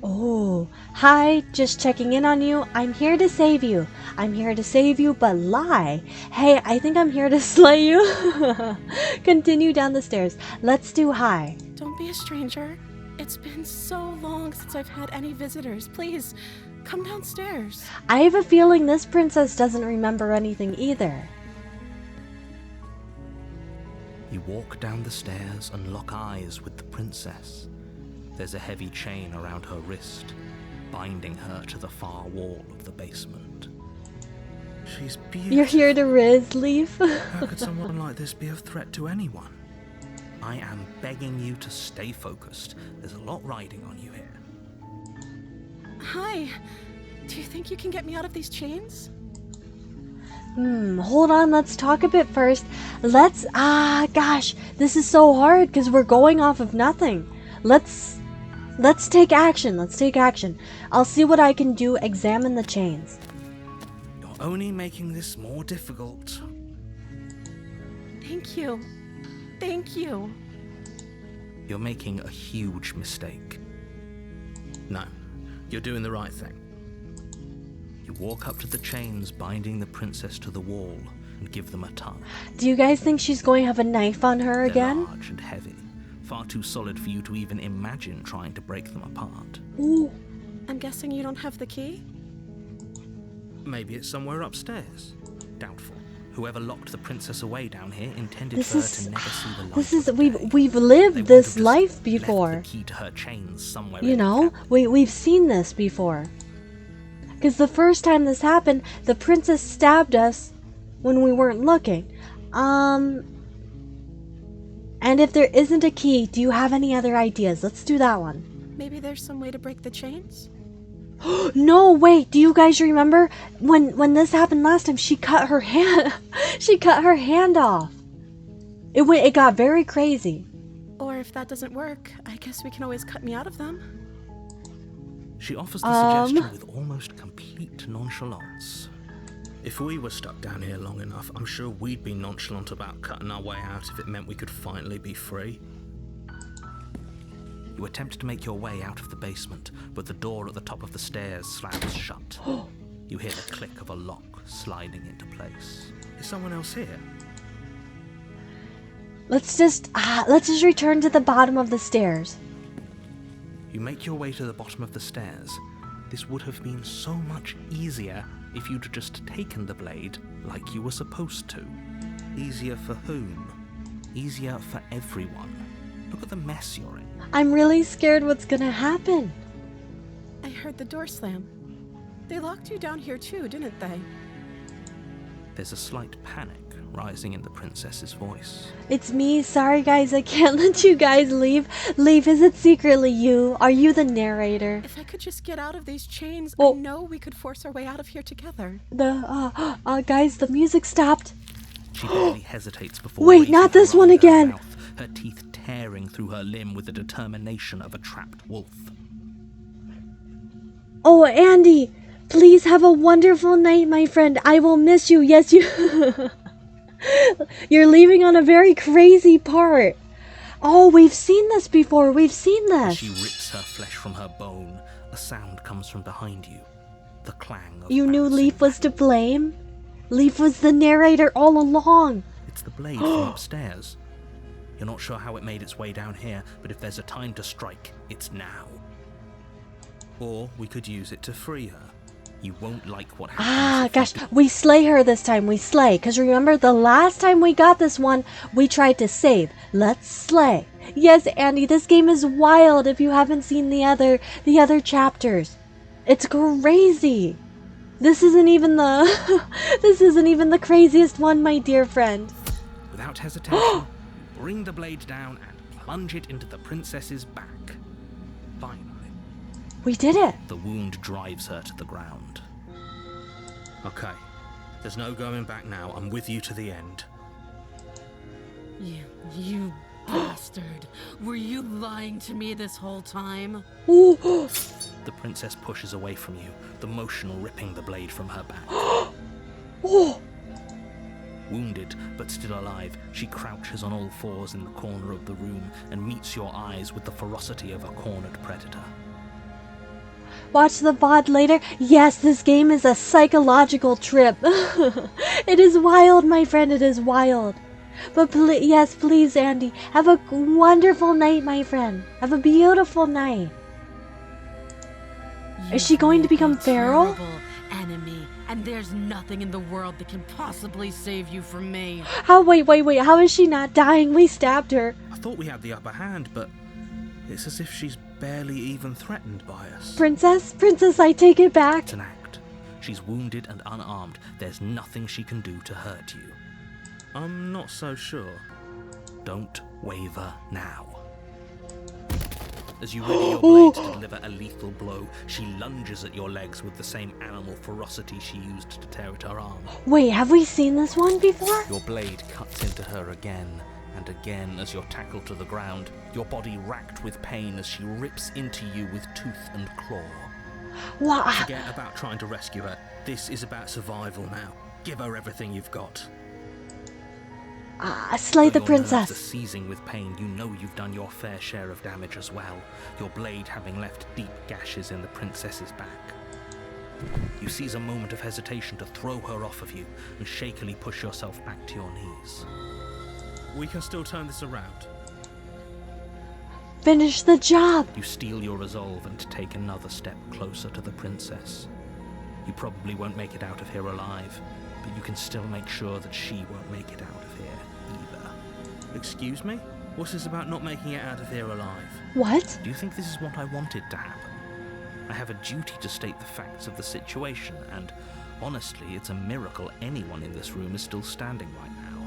A: Oh, hi, just checking in on you. I'm here to save you. I'm here to save you, but lie. Hey, I think I'm here to slay you. Continue down the stairs. Let's do hi.
C: Don't be a stranger. It's been so long since I've had any visitors. Please, come downstairs.
A: I have a feeling this princess doesn't remember anything either.
B: You walk down the stairs and lock eyes with the princess. There's a heavy chain around her wrist, binding her to the far wall of the basement. She's beautiful.
A: You're here to Riz, Leaf.
B: How could someone like this be a threat to anyone? I am begging you to stay focused. There's a lot riding on you here.
C: Hi. Do you think you can get me out of these chains?
A: Hold on, let's talk a bit first. Gosh, this is so hard because we're going off of nothing. Let's take action. Let's take action. I'll see what I can do. Examine the chains.
B: You're only making this more difficult.
C: Thank you. Thank you.
B: You're making a huge mistake. No, you're doing the right thing. You walk up to the chains binding the princess to the wall and give them a tug.
A: Do you guys think she's going to have a knife on her
B: They're
A: again?
B: large and heavy, far too solid for you to even imagine trying to break them apart.
A: Ooh.
C: I'm guessing you don't have the key?
B: Maybe it's somewhere upstairs. Doubtful. Whoever locked the princess away down here intended
A: This
B: for her
A: is
B: to never see the light.
A: this is
B: of day.
A: we've
B: They
A: lived
B: wouldn't
A: this
B: have just
A: life
B: left
A: before.
B: the key to her chains somewhere
A: You
B: in the
A: know,
B: cabinet.
A: we've seen this before. Because the first time this happened, the princess stabbed us when we weren't looking. And if there isn't a key, do you have any other ideas? Let's do that one.
C: Maybe there's some way to break the chains?
A: No, wait, do you guys remember when this happened last time? She cut her hand she cut her hand off. It got very crazy.
C: Or if that doesn't work, I guess we can always cut me out of them.
B: She offers the suggestion with almost complete nonchalance. If we were stuck down here long enough, I'm sure we'd be nonchalant about cutting our way out if it meant we could finally be free. You attempt to make your way out of the basement, but the door at the top of the stairs slams shut. You hear the click of a lock sliding into place. Is someone else here?
A: Let's just return to the bottom of the stairs.
B: You make your way to the bottom of the stairs. This would have been so much easier if you'd just taken the blade like you were supposed to. Easier for whom? Easier for everyone. Look at the mess you're in.
A: I'm really scared what's gonna happen.
C: I heard the door slam. They locked you down here too, didn't they?
B: There's a slight panic rising in the princess's voice.
A: It's me. Sorry guys, I can't let you guys leave. Leave, is it secretly you? Are you the narrator?
C: If I could just get out of these chains,
A: Oh.
C: I know we could force our way out of here together.
A: Guys, the music stopped.
B: She barely hesitates before
A: Wait,
B: raising
A: not
B: her
A: this
B: arm
A: one
B: to her
A: again.
B: mouth, her teeth tearing through her limb with the determination of a trapped wolf.
A: Oh, Andy, please have a wonderful night, my friend. I will miss you. Yes, you... You're leaving on a very crazy part. Oh, we've seen this before. We've seen
B: As
A: this.
B: she rips her flesh from her bone, a sound comes from behind you. The clang of
A: You knew
B: bouncing
A: Leaf was to blame? Leaf was the narrator all along.
B: It's the blade from upstairs. You're not sure how it made its way down here, but if there's a time to strike, it's now. Or we could use it to free her. You won't like what happens. if you
A: Gosh, we slay her this time. We slay. Because remember, the last time we got this one, we tried to save. Let's slay. Yes, Andy, this game is wild if you haven't seen the other chapters. It's crazy. This isn't even the this isn't even the craziest one, my dear friend.
B: Without hesitation, bring the blade down and plunge it into the princess's back. Finally.
A: We did it.
B: The wound drives her to the ground. Okay. There's no going back now. I'm with you to the end.
E: You bastard. Were you lying to me this whole time?
A: Ooh.
B: The princess pushes away from you, the motion ripping the blade from her back.
A: Oh.
B: Wounded, but still alive, she crouches on all fours in the corner of the room and meets your eyes with the ferocity of a cornered predator.
A: Watch the VOD later. Yes, this game is a psychological trip. It is wild, my friend. It is wild. But yes, please, Andy. Have a wonderful night, my friend. Have a beautiful night. Is she going to become feral?
E: Terrible enemy, and there's nothing in the world that can possibly save you from me.
A: Wait. How is she not dying? We stabbed her.
B: I thought we had the upper hand, but it's as if she's barely even threatened by us.
A: Princess, I take it back.
B: It's an act. She's wounded and unarmed. There's nothing she can do to hurt you. I'm not so sure. Don't waver now. As you ready your blade to deliver a lethal blow, she lunges at your legs with the same animal ferocity she used to tear at her arm.
A: Wait, have we seen this one before?
B: Your blade cuts into her again and again as you're tackled to the ground, your body racked with pain as she rips into you with tooth and claw.
A: Wow.
B: Forget about trying to rescue her. This is about survival now. Give her everything you've got.
A: Slay the
B: Though your nerves are
A: princess.
B: seizing with pain, you know you've done your fair share of damage as well, your blade having left deep gashes in the princess's back. You seize a moment of hesitation to throw her off of you and shakily push yourself back to your knees. We can still turn this around.
A: Finish the job.
B: You steel your resolve and take another step closer to the princess. You probably won't make it out of here alive, but you can still make sure that she won't make it out of here either. Excuse me? What's this about not making it out of here alive?
A: What?
B: Do you think this is what I wanted to happen? I have a duty to state the facts of the situation, and honestly, it's a miracle anyone in this room is still standing right now.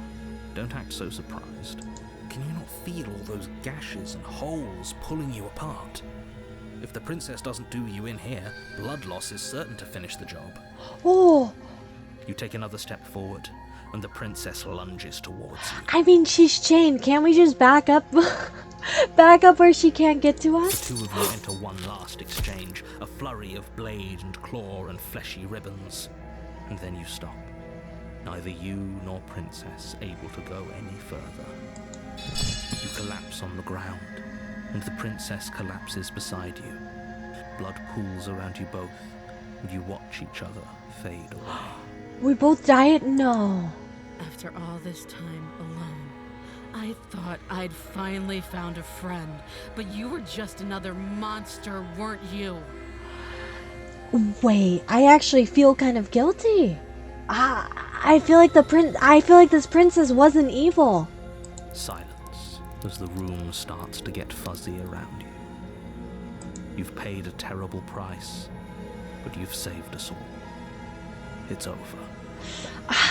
B: Don't act so surprised. Can you not feel all those gashes and holes pulling you apart? If the princess doesn't do you in here, blood loss is certain to finish the job.
A: Oh.
B: You take another step forward, and the princess lunges towards you.
A: I mean, she's chained. Can't we just back up? Back up where she can't get to
B: The
A: us?
B: two of you enter one last exchange, a flurry of blade and claw and fleshy ribbons. And then you stop. Neither you nor princess able to go any further. You collapse on the ground, and the princess collapses beside you. Blood pools around you both, and you watch each other fade away.
A: We both died? No.
E: After all this time alone, I thought I'd finally found a friend, but you were just another monster, weren't you?
A: Wait, I actually feel kind of guilty. I feel like this princess wasn't evil.
B: Silence as the room starts to get fuzzy around you. You've paid a terrible price, but you've saved us all. It's over.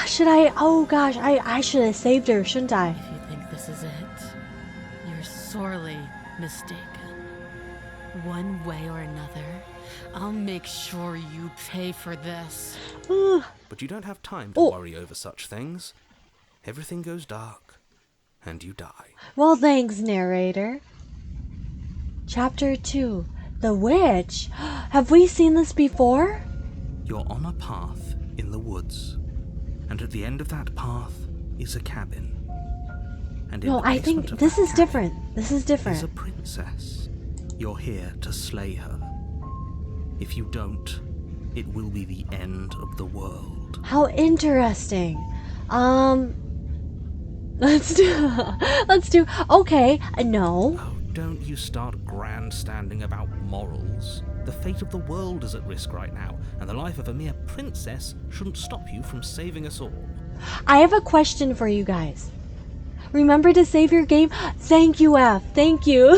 A: Should I? Oh gosh, I should have saved her, shouldn't I?
E: If you think this is it, you're sorely mistaken. One way or another, I'll make sure you pay for this.
B: But you don't have time to worry over such things. Everything goes dark, and you die.
A: Well, thanks, narrator. Chapter 2. The Witch? Have we seen this before?
B: You're on a path in the woods, and at the end of that path is a cabin. And in
A: No,
B: the
A: I
B: basement
A: think
B: of
A: this
B: that
A: is
B: cabin
A: different. This is
B: is
A: different.
B: a princess. You're here to slay her. If you don't, it will be the end of the world.
A: How interesting. Let's do, okay, no.
B: Oh, don't you start grandstanding about morals. The fate of the world is at risk right now, and the life of a mere princess shouldn't stop you from saving us all.
A: I have a question for you guys. Remember to save your game? Thank you, F. Thank you.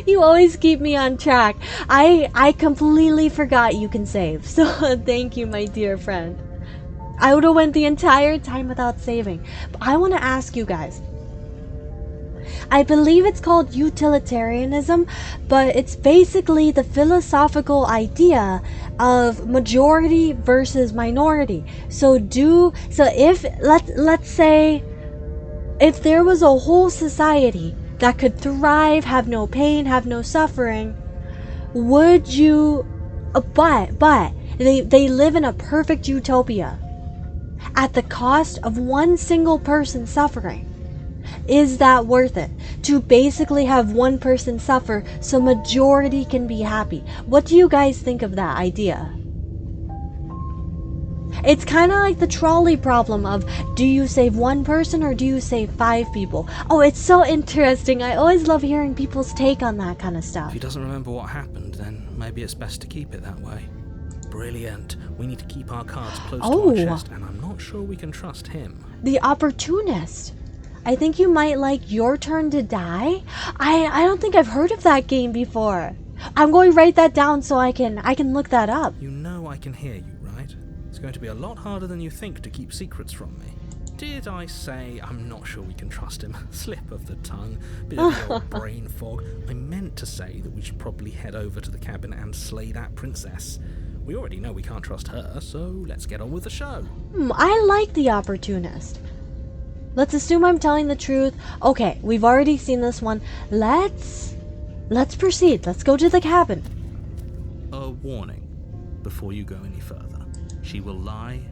A: You always keep me on track. I completely forgot you can save. So thank you, my dear friend. I would have went the entire time without saving. But I want to ask you guys. I believe it's called utilitarianism, but it's basically the philosophical idea of majority versus minority. So if let's say if there was a whole society that could thrive, have no pain, have no suffering, would you but they live in a perfect utopia at the cost of one single person suffering. Is that worth it? To basically have one person suffer so majority can be happy. What do you guys think of that idea? It's kind of like the trolley problem of, do you save one person or do you save 5 people? Oh, it's so interesting. I always love hearing people's take on that kind of stuff.
B: If he doesn't remember what happened, then maybe it's best to keep it that way. Brilliant. We need to keep our cards close to our chest, and I'm not sure we can trust him.
A: The opportunist. I think you might like Your Turn to Die. I don't think I've heard of that game before. I'm going to write that down so I can look that up.
B: You know I can hear you, right? It's going to be a lot harder than you think to keep secrets from me. Did I say I'm not sure we can trust him? Slip of the tongue, bit of the old brain fog. I meant to say that we should probably head over to the cabin and slay that princess. We already know we can't trust her, so let's get on with the show.
A: I like the opportunist. Let's assume I'm telling the truth. Okay, we've already seen this one. Let's proceed. Let's go to the cabin.
B: A warning before you go any further. She will lie.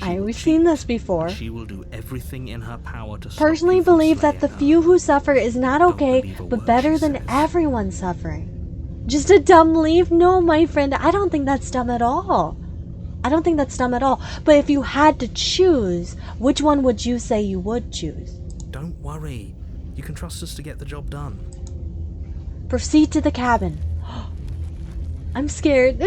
A: We've seen this before.
B: She will do everything in her power to stop
A: Personally
B: you from
A: believe that the
B: slaying her.
A: few who suffer is not
B: Don't
A: okay,
B: believe a
A: but
B: word
A: better
B: she
A: than
B: says.
A: everyone suffering. Just a dumb leave? No, my friend, I don't think that's dumb at all. I don't think that's dumb at all. But if you had to choose, which one would you say you would choose?
B: Don't worry. You can trust us to get the job done.
A: Proceed to the cabin. I'm scared.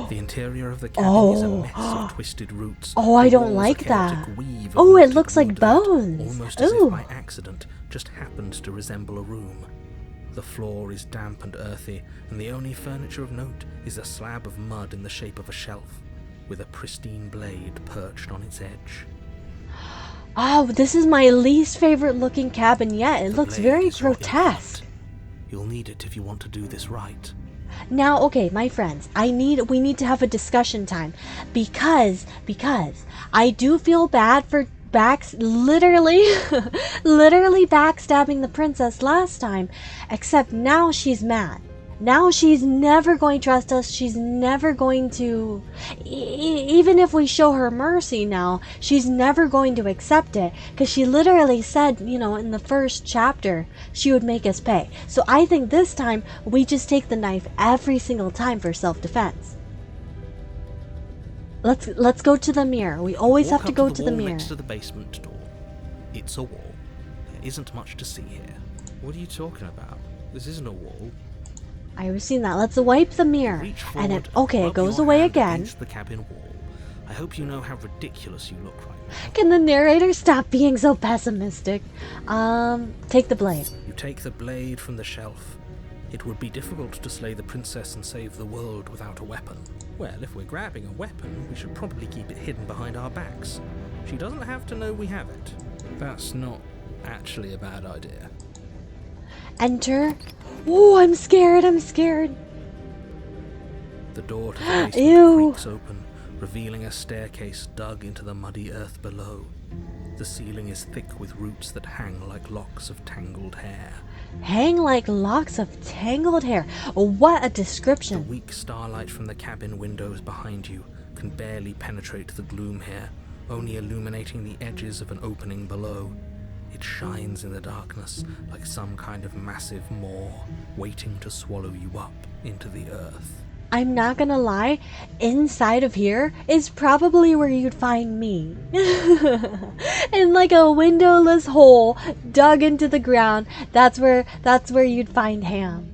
B: The interior of the cabin is a mess of twisted roots.
A: Oh, I
B: The
A: don't
B: walls
A: like
B: a chaotic
A: that.
B: weave of
A: Oh, it
B: knotted
A: looks like
B: wood that,
A: bones.
B: almost as
A: Ooh.
B: if by accident, just happened to resemble a room. The floor is damp and earthy, and the only furniture of note is a slab of mud in the shape of a shelf, with a pristine blade perched on its edge.
A: Oh, this is my least favorite looking cabin yet. It
B: The
A: looks
B: blade
A: very
B: is your
A: grotesque.
B: implement. You'll need it if you want to do this right.
A: Now, okay, my friends, we need to have a discussion time because I do feel bad for literally backstabbing the princess last time, except now she's mad. Now she's never going to trust us. She's never going to, even if we show her mercy now, she's never going to accept it because she literally said, in the first chapter, she would make us pay. So I think this time we just take the knife every single time for self-defense. Let's go to the mirror. We always have to go to the
B: wall
A: mirror.
B: next to the basement door. It's a wall. There isn't much to see here. What are you talking about? This isn't a wall.
A: I've seen that. Let's wipe the mirror.
B: Reach
A: And
B: forward,
A: it
B: rub
A: goes
B: your
A: away
B: hand
A: again.
B: against the cabin wall. I hope you know how ridiculous you look right now.
A: Can the narrator stop being so pessimistic? Take the blade.
B: You take the blade from the shelf. It would be difficult to slay the princess and save the world without a weapon. Well, if we're grabbing a weapon, we should probably keep it hidden behind our backs. She doesn't have to know we have it. That's not actually a bad idea.
A: Enter. Oh, I'm scared.
B: The door to the basement
A: Ew.
B: creaks open, revealing a staircase dug into the muddy earth below. The ceiling is thick with roots that hang like locks of tangled hair.
A: Hang like locks of tangled hair. What a
B: The
A: description.
B: weak starlight from the cabin windows behind you can barely penetrate the gloom here, only illuminating the edges of an opening below. It shines in the darkness like some kind of massive maw, waiting to swallow you up into the earth.
A: I'm not gonna lie, inside of here is probably where you'd find me. In like a windowless hole dug into the ground. That's where you'd find Ham.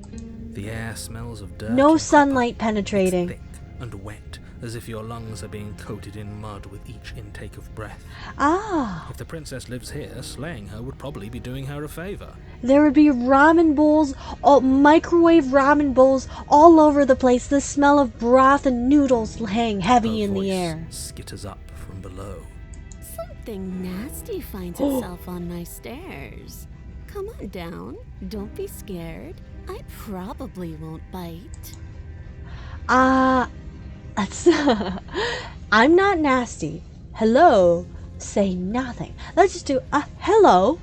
B: The air smells of dirt.
A: No
B: and
A: sunlight
B: copper.
A: penetrating.
B: It's thick and wet as if your lungs are being coated in mud with each intake of breath.
A: Ah,
B: If the princess lives here, slaying her would probably be doing her a favor.
A: there would be ramen bowls, microwave ramen bowls all over the place. The smell of broth and noodles hang heavy
B: Her
A: in the
B: voice
A: air.
B: skitters up from below.
C: Something nasty finds itself on my stairs. Come on down. Don't be scared. I probably won't bite.
A: I'm not nasty. Hello, say nothing. Let's just do a hello.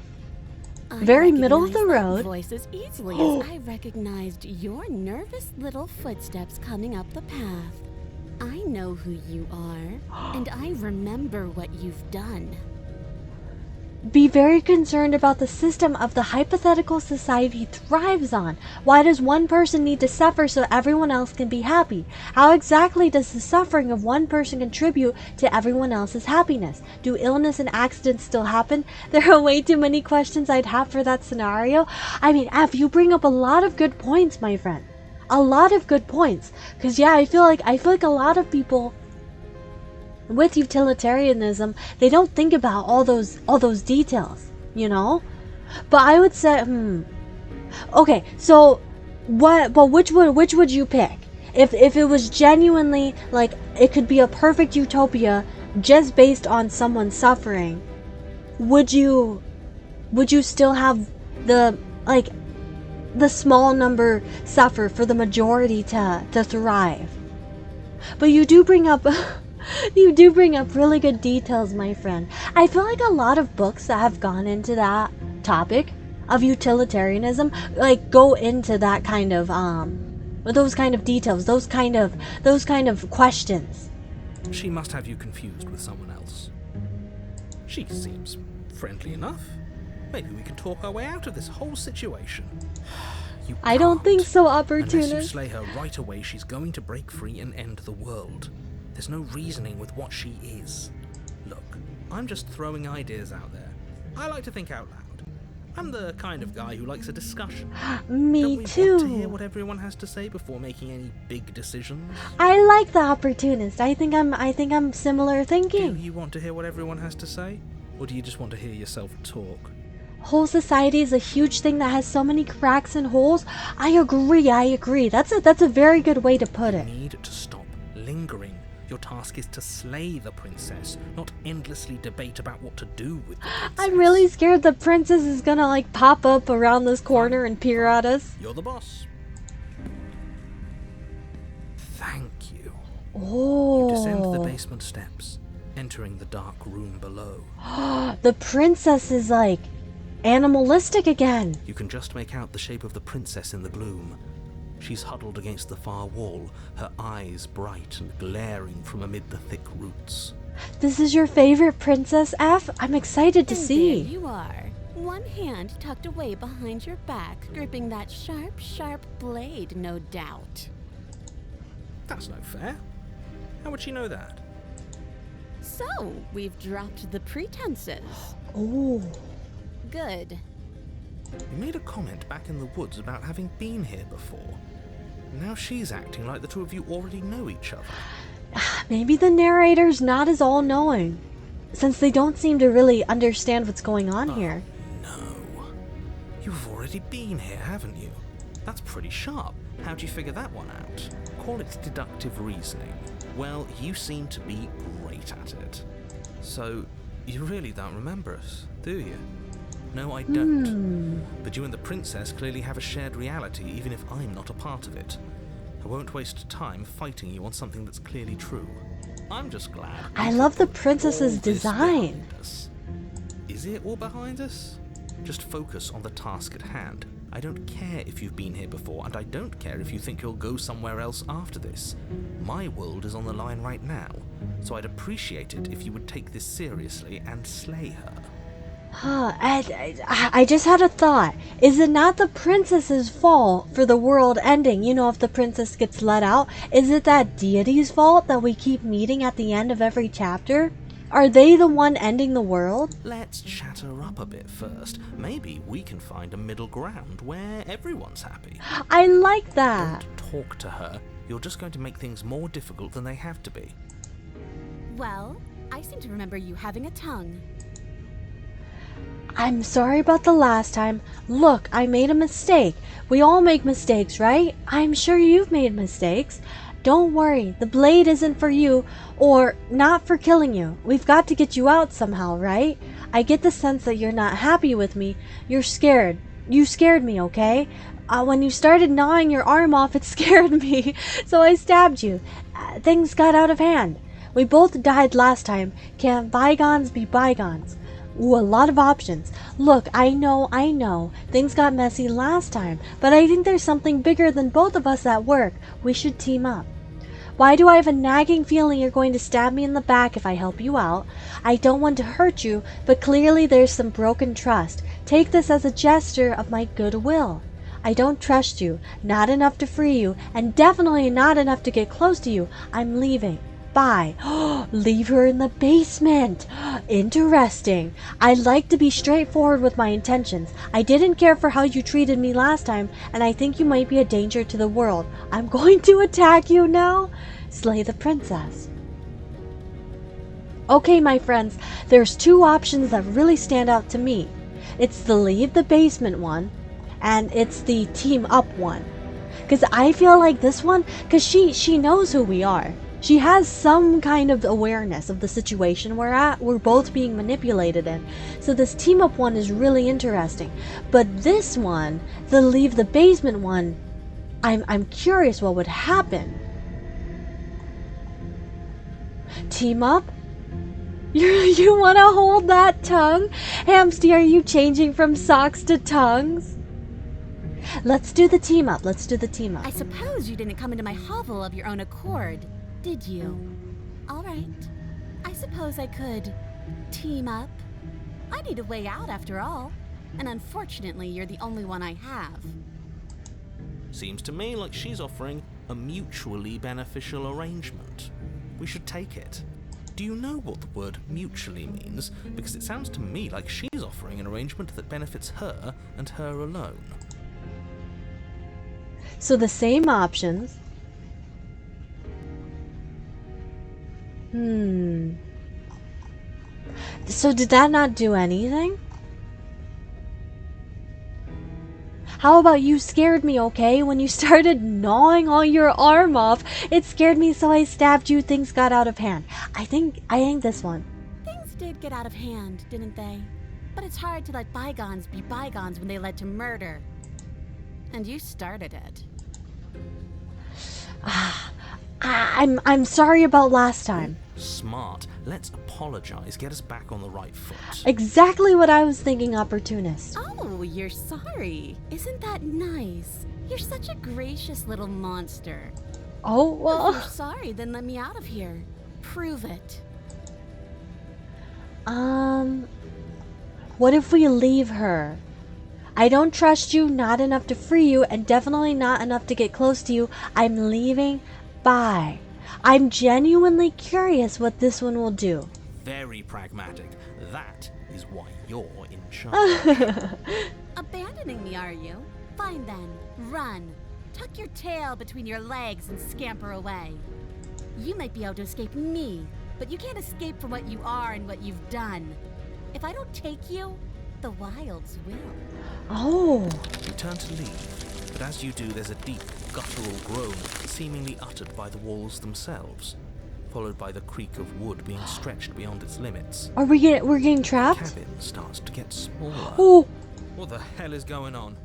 C: I
A: Very middle of the
C: recognize that
A: road.
C: voice as easily as I recognized your nervous little footsteps coming up the path. I know who you are, and I remember what you've done.
A: Be very concerned about the system of the hypothetical society thrives on. Why does one person need to suffer so everyone else can be happy? How exactly does the suffering of one person contribute to everyone else's happiness? Do illness and accidents still happen? There are way too many questions I'd have for that scenario. I mean, F, you bring up a lot of good points, my friend. A lot of good points. Cause yeah, I feel like a lot of people with utilitarianism, they don't think about all those details, you know? But I would say, okay, so which would you pick? If it was genuinely like it could be a perfect utopia just based on someone suffering, would you still have the small number suffer for the majority to thrive? But you do bring up really good details, my friend. I feel like a lot of books that have gone into that topic of utilitarianism, like, go into that kind of those kind of details, those kind of questions.
B: She must have you confused with someone else. She seems friendly enough. Maybe we can talk our way out of this whole situation. You
A: I don't think
B: can't.
A: so,
B: Unless you
A: opportunist.
B: slay her right away, she's going to break free and end the world. There's no reasoning with what she is. Look, I'm just throwing ideas out there. I like to think out loud. I'm the kind of guy who likes a discussion.
A: Me
B: Don't we
A: too.
B: want to hear what everyone has to say before making any big decisions?
A: I like the opportunist. I think I'm similar
B: Do
A: thinking.
B: you want to hear what everyone has to say? Or do you just want to hear yourself talk?
A: Whole society is a huge thing that has so many cracks and holes. I agree. That's a very good way to put
B: You
A: it.
B: need to stop lingering. Your task is to slay the princess, not endlessly debate about what to do with the princess.
A: I'm really scared the princess is gonna like pop up around this corner and peer at us.
B: You're the boss. Thank you.
A: Oh.
B: You descend the basement steps, entering the dark room below.
A: The princess is like animalistic again.
B: You can just make out the shape of the princess in the gloom. She's huddled against the far wall, her eyes bright and glaring from amid the thick roots.
A: This is your favorite princess, F? I'm excited to
C: And
A: see.
C: there you are. One hand tucked away behind your back, gripping that sharp, sharp blade, no doubt.
B: That's no fair. How would she know that?
C: So, we've dropped the pretenses.
A: Oh.
C: Good.
B: You made a comment back in the woods about having been here before. Now she's acting like the two of you already know each other.
A: Maybe the narrator's not as all-knowing, since they don't seem to really understand what's going on here.
B: No. You've already been here, haven't you? That's pretty sharp. How'd you figure that one out? Call it deductive reasoning. Well, you seem to be great at it. So, you really don't remember us, do you? No, I don't. But you and the princess clearly have a shared reality, even if I'm not a part of it. I won't waste time fighting you on something that's clearly true. I'm just glad.
A: I
B: we
A: love the
B: put
A: princess's
B: all this
A: design.
B: behind us. Is it all behind us? Just focus on the task at hand. I don't care if you've been here before, and I don't care if you think you'll go somewhere else after this. My world is on the line right now, so I'd appreciate it if you would take this seriously and slay her.
A: I just had a thought. Is it not the princess's fault for the world ending? You know, if the princess gets let out, is it that deity's fault that we keep meeting at the end of every chapter? Are they the one ending the world?
B: Let's chat her up a bit first. Maybe we can find a middle ground where everyone's happy.
A: I like that.
B: Don't talk to her. you're just going to make things more difficult than they have to be.
C: Well, I seem to remember you having a tongue.
A: I'm sorry about the last time. Look, I made a mistake. We all make mistakes, right? I'm sure you've made mistakes. Don't worry, the blade isn't for you, or not for killing you. We've got to get you out somehow, right? I get the sense that you're not happy with me. You're scared. You scared me, okay? When you started gnawing your arm off, it scared me, so I stabbed you. Things got out of hand. We both died last time. Can't bygones be bygones? Ooh, a lot of options. Look, I know. Things got messy last time, but I think there's something bigger than both of us at work. We should team up. Why do I have a nagging feeling you're going to stab me in the back if I help you out? I don't want to hurt you, but clearly there's some broken trust. Take this as a gesture of my goodwill. I don't trust you, not enough to free you, and definitely not enough to get close to you. I'm leaving. Bye. Leave her in the basement. Interesting. I like to be straightforward with my intentions. I didn't care for how you treated me last time, and I think you might be a danger to the world. I'm going to attack you now. Slay the princess. Okay, my friends, there's two options that really stand out to me. It's the leave the basement one, and it's the team up one. Because I feel like this one, because she knows who we are. She has some kind of awareness of the situation we're at. We're both being manipulated in. So this team up one is really interesting. But this one, the leave the basement one, I'm curious what would happen. Team up? You want to hold that tongue? Hamsty, are you changing from socks to tongues? Let's do the team up. Let's do the team up.
C: I suppose you didn't come into my hovel of your own accord, did you? All right. I suppose I could team up. I need a way out after all. And unfortunately, you're the only one I have.
B: Seems to me like she's offering a mutually beneficial arrangement. We should take it. Do you know what the word mutually means? Because it sounds to me like she's offering an arrangement that benefits her and her alone.
A: So the same options. So did that not do anything? How about you scared me, okay? When you started gnawing all your arm off, it scared me, so I stabbed you. Things got out of hand. I think this one.
C: Things did get out of hand, didn't they? But it's hard to let bygones be bygones when they led to murder. And you started it.
A: I'm sorry about last time.
B: Smart. Let's apologize. Get us back on the right foot.
A: Exactly what I was thinking, opportunist.
C: Oh, you're sorry. Isn't that nice? You're such a gracious little monster.
A: Oh,
C: If
A: well.
C: you're sorry, then let me out of here. Prove it.
A: What if we leave her? I don't trust you, not enough to free you, and definitely not enough to get close to you. I'm leaving. Bye. I'm genuinely curious what this one will do.
B: Very pragmatic. That is why you're in charge.
C: Abandoning me, are you? Fine then. Run. Tuck your tail between your legs and scamper away. You might be able to escape me, but you can't escape from what you are and what you've done. If I don't take you, the wilds will.
A: Oh.
B: You turn to leave, but as you do, there's a deep, guttural groan seemingly uttered by the walls themselves, followed by the creak of wood being stretched beyond its limits.
A: Are we're getting
B: The
A: trapped?
B: cabin starts to get smaller.
A: Oh.
B: What the hell is going on?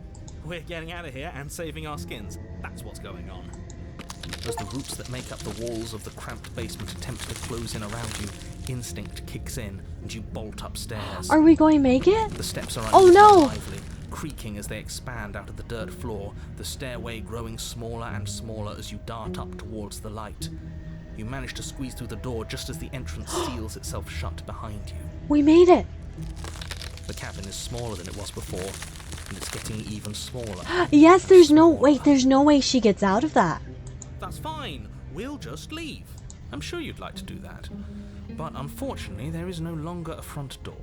B: We're getting out of here and saving our skins. That's what's going on. As the roots that make up the walls of the cramped basement attempt to close in around you, instinct kicks in and you bolt upstairs.
A: Are we going to make it?
B: The steps are
A: Oh,
B: uneven
A: no!
B: and lively, creaking as they expand out of the dirt floor, the stairway growing smaller and smaller as you dart up towards the light. You manage to squeeze through the door just as the entrance seals itself shut behind you.
A: We made it.
B: The cabin is smaller than it was before, and it's getting even smaller.
A: Yes,
B: and
A: there's no
B: smaller.
A: way she gets out of that.
B: That's fine. We'll just leave. I'm sure you'd like to do that. But unfortunately, there is no longer a front door.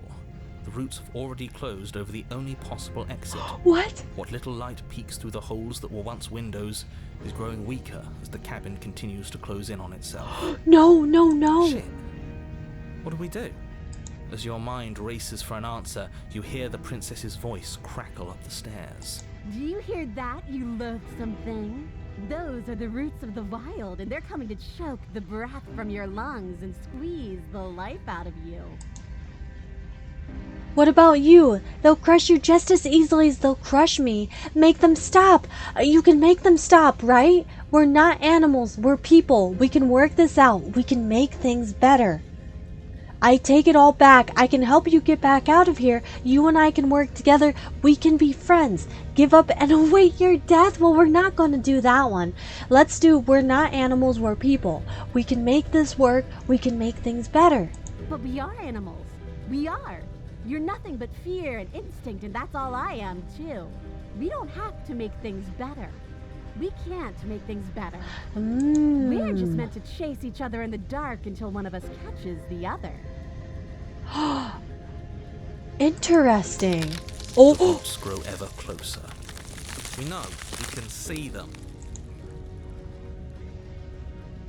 B: The roots have already closed over the only possible exit.
A: What?
B: What little light peeks through the holes that were once windows is growing weaker as the cabin continues to close in on itself.
A: No, no, no.
B: Shit. What do we do? As your mind races for an answer, you hear the princess's voice crackle up the stairs.
C: Do you hear that, you loathsome thing? Those are the roots of the wild, and they're coming to choke the breath from your lungs and squeeze the life out of you.
A: What about you? They'll crush you just as easily as they'll crush me. Make them stop. You can make them stop, right? We're not animals. We're people. We can work this out. We can make things better. I take it all back. I can help you get back out of here. You and I can work together. We can be friends. Give up and await your death? Well, we're not going to do that one. Let's do we're not animals, we're people. We can make this work. We can make things better.
C: But we are animals. We are. You're nothing but fear and instinct, and that's all I am, too. We don't have to make things better. We can't make things better. We're just meant to chase each other in the dark until one of us catches the other.
A: Interesting.
B: The
A: Oh,
B: roots grow ever closer. We know. We can see them.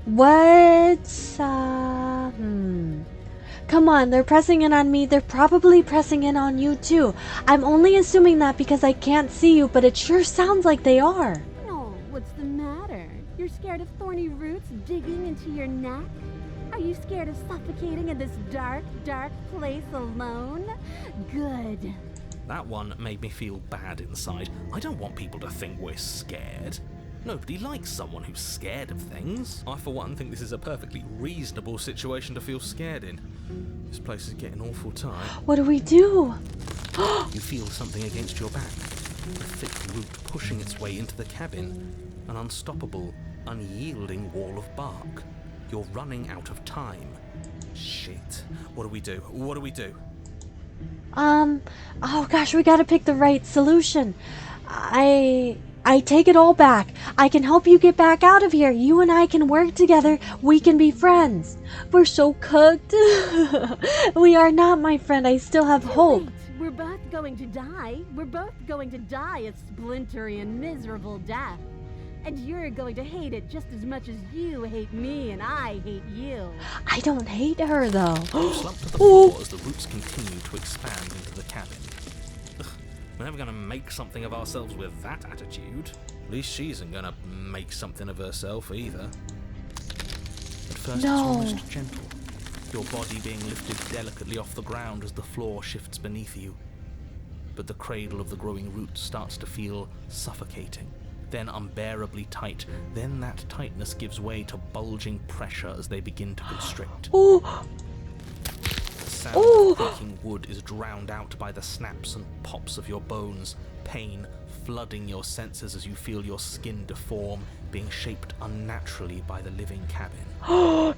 A: what's Come on, they're pressing in on me. They're probably pressing in on you too. I'm only assuming that because I can't see you, but it sure sounds like they are.
C: No, what's the matter? You're scared of thorny roots digging into your neck? Are you scared of suffocating in this dark, dark place alone? Good.
B: That one made me feel bad inside. I don't want people to think we're scared. Nobody likes someone who's scared of things. I, for one, think this is a perfectly reasonable situation to feel scared in. This place is getting awful tight.
A: What do we do?
B: You feel something against your back. A thick root pushing its way into the cabin. An unstoppable, unyielding wall of bark. You're running out of time. Shit. What do we do? What do we do?
A: Oh gosh, we gotta pick the right solution. I take it all back. I can help you get back out of here. You and I can work together. We can be friends. We're so cooked. We are not, my friend. I still have hope.
C: Wait, we're both going to die. We're both going to die a splintery and miserable death. And you're going to hate it just as much as you hate me and I hate you.
A: I don't hate her, though.
B: You slump to the floor as the roots continue to expand into the cabin. Ugh, we're never going to make something of ourselves with that attitude. At least she isn't going to make something of herself either. At first
A: No.
B: it's almost gentle, your body being lifted delicately off the ground as the floor shifts beneath you. But the cradle of the growing roots starts to feel suffocating, then unbearably tight. Then that tightness gives way to bulging pressure as they begin to constrict.
A: Oh,
B: The sound
A: Ooh.
B: of breaking wood is drowned out by the snaps and pops of your bones, pain flooding your senses as you feel your skin deform, being shaped unnaturally by the living cabin.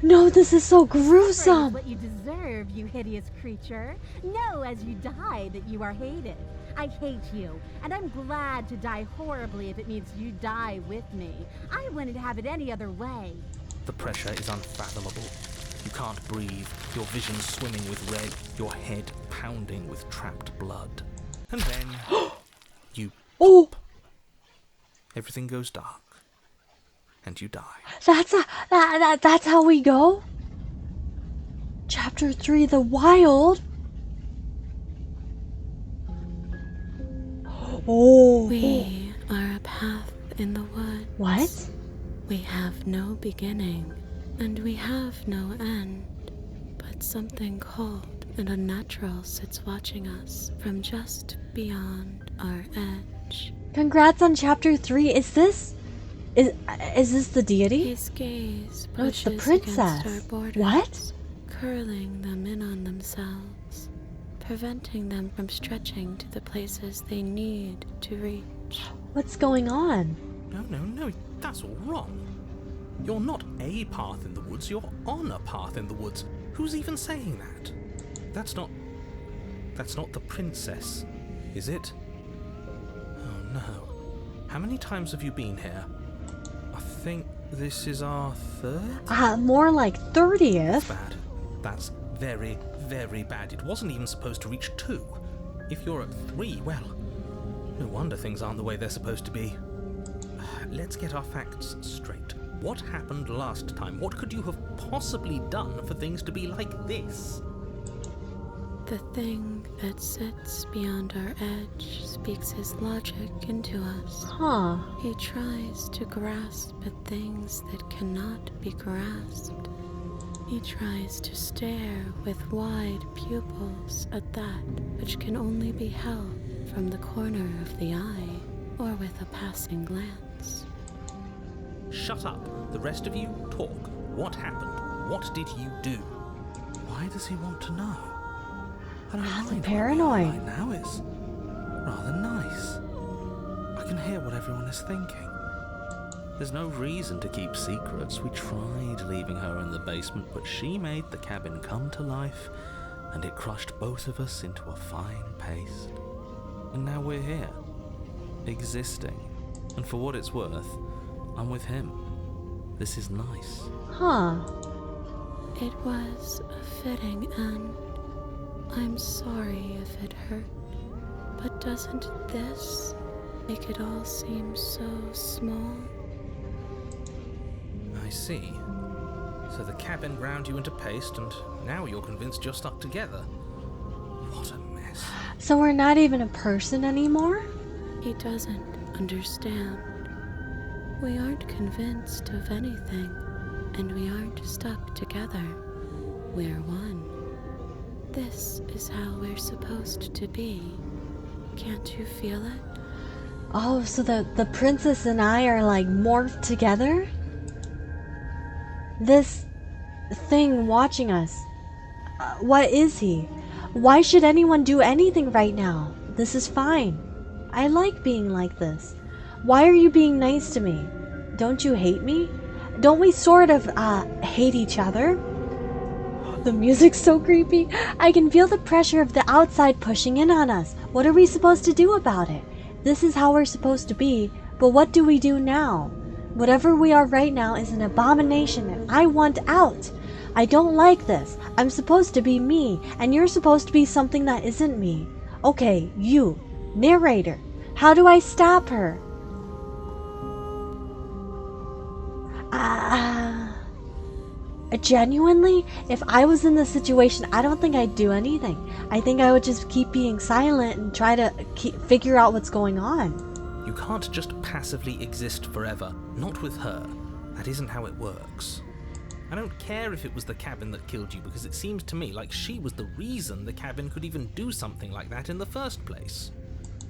A: no, this is so
C: Suffering is
A: gruesome.
C: what you deserve, you hideous creature. Know as you die that you are hated. I hate you, and I'm glad to die horribly if it means you die with me. I wouldn't have it any other way.
B: The pressure is unfathomable. You can't breathe, your vision swimming with red, your head pounding with trapped blood. And then you
A: Oh,
B: everything goes dark. And you die.
A: that's how we go? Chapter 3, The Wild? Oh.
D: We are a path in the woods.
A: What?
D: We have no beginning, and we have no end. But something cold and unnatural sits watching us from just beyond our edge.
A: Congrats on chapter 3. Is this the deity?
D: His gaze
A: No, it's
D: pushes
A: the
D: against our
A: princess.
D: borders,
A: What?
D: curling them in on themselves, preventing them from stretching to the places they need to reach.
A: What's going on?
B: No, that's all wrong. You're not a path in the woods, you're on a path in the woods. Who's even saying that? That's not the princess, is it? Oh no. How many times have you been here? I think this is our third?
A: More like 30th.
B: Bad. That's very, very bad. It wasn't even supposed to reach 2. If you're at 3, well, no wonder things aren't the way they're supposed to be. Let's get our facts straight. What happened last time? What could you have possibly done for things to be like this?
D: The thing that sits beyond our edge speaks his logic into us.
A: Huh.
D: He tries to grasp at things that cannot be grasped. He tries to stare with wide pupils at that which can only be held from the corner of the eye or with a passing glance.
B: Shut up. The rest of you, talk. What happened? What did you do? Why does he want to know? I don't mind
A: I'm paranoid.
B: right now. It's rather nice. I can hear what everyone is thinking. There's no reason to keep secrets. We tried leaving her in the basement, but she made the cabin come to life, and it crushed both of us into a fine paste. And now we're here, existing. And for what it's worth, I'm with him. This is nice.
A: Huh.
D: It was a fitting end. I'm sorry if it hurt, but doesn't this make it all seem so small?
B: I see. So the cabin ground you into paste, and now you're convinced you're stuck together. What a mess.
A: So we're not even a person anymore?
D: He doesn't understand. We aren't convinced of anything, and we aren't stuck together. We're one. This is how we're supposed to be. Can't you feel it?
A: Oh, so the princess and I are like morphed together? This thing watching us, what is he? Why should anyone do anything right now? This is fine. I like being like this. Why are you being nice to me? Don't you hate me? Don't we sort of hate each other? The music's so creepy. I can feel the pressure of the outside pushing in on us. What are we supposed to do about it? This is how we're supposed to be, but what do we do now? Whatever we are right now is an abomination, and I want out. I don't like this. I'm supposed to be me, and you're supposed to be something that isn't me. Okay, you, narrator, how do I stop her? Genuinely, if I was in this situation, I don't think I'd do anything. I think I would just keep being silent and try to figure out what's going on.
B: You can't just passively exist forever. Not with her. That isn't how it works. I don't care if it was the cabin that killed you, because it seems to me like she was the reason the cabin could even do something like that in the first place.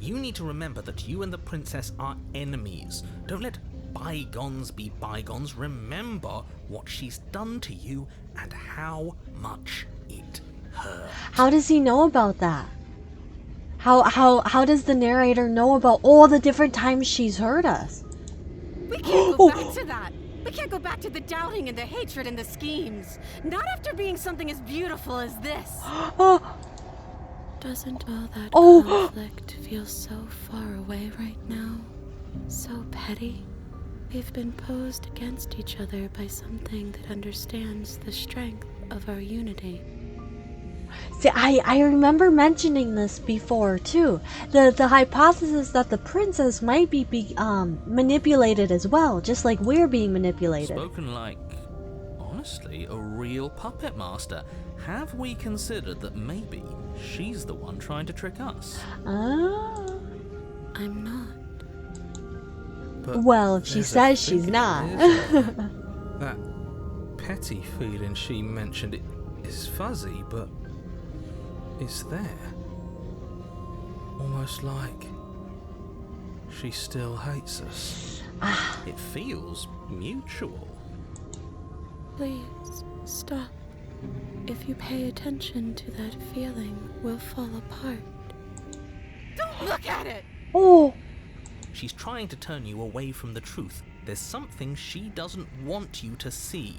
B: You need to remember that you and the princess are enemies. Don't let bygones be bygones. Remember what she's done to you and how much it hurt.
A: How does he know about that? How does the narrator know about all the different times she's hurt us?
C: We can't go back to that. We can't go back to the doubting and the hatred and the schemes. Not after being something as beautiful as this.
D: Doesn't all that
A: Oh.
D: conflict feel so far away right now? So petty? We've been posed against each other by something that understands the strength of our unity.
A: See, I remember mentioning this before too. The hypothesis that the princess might be manipulated as well, just like we're being manipulated.
B: Spoken like, honestly, a real puppet master. Have we considered that maybe she's the one trying to trick us?
A: Oh.
D: I'm not.
B: But
A: Well, if she
B: there's a
A: says she's
B: thing,
A: not.
B: isn't there? That petty feeling she mentioned, it is fuzzy, but it's there. Almost like she still hates us. It feels mutual.
D: Please, stop. If you pay attention to that feeling, we'll fall apart.
C: Don't look at it!
A: Oh.
B: She's trying to turn you away from the truth. There's something she doesn't want you to see.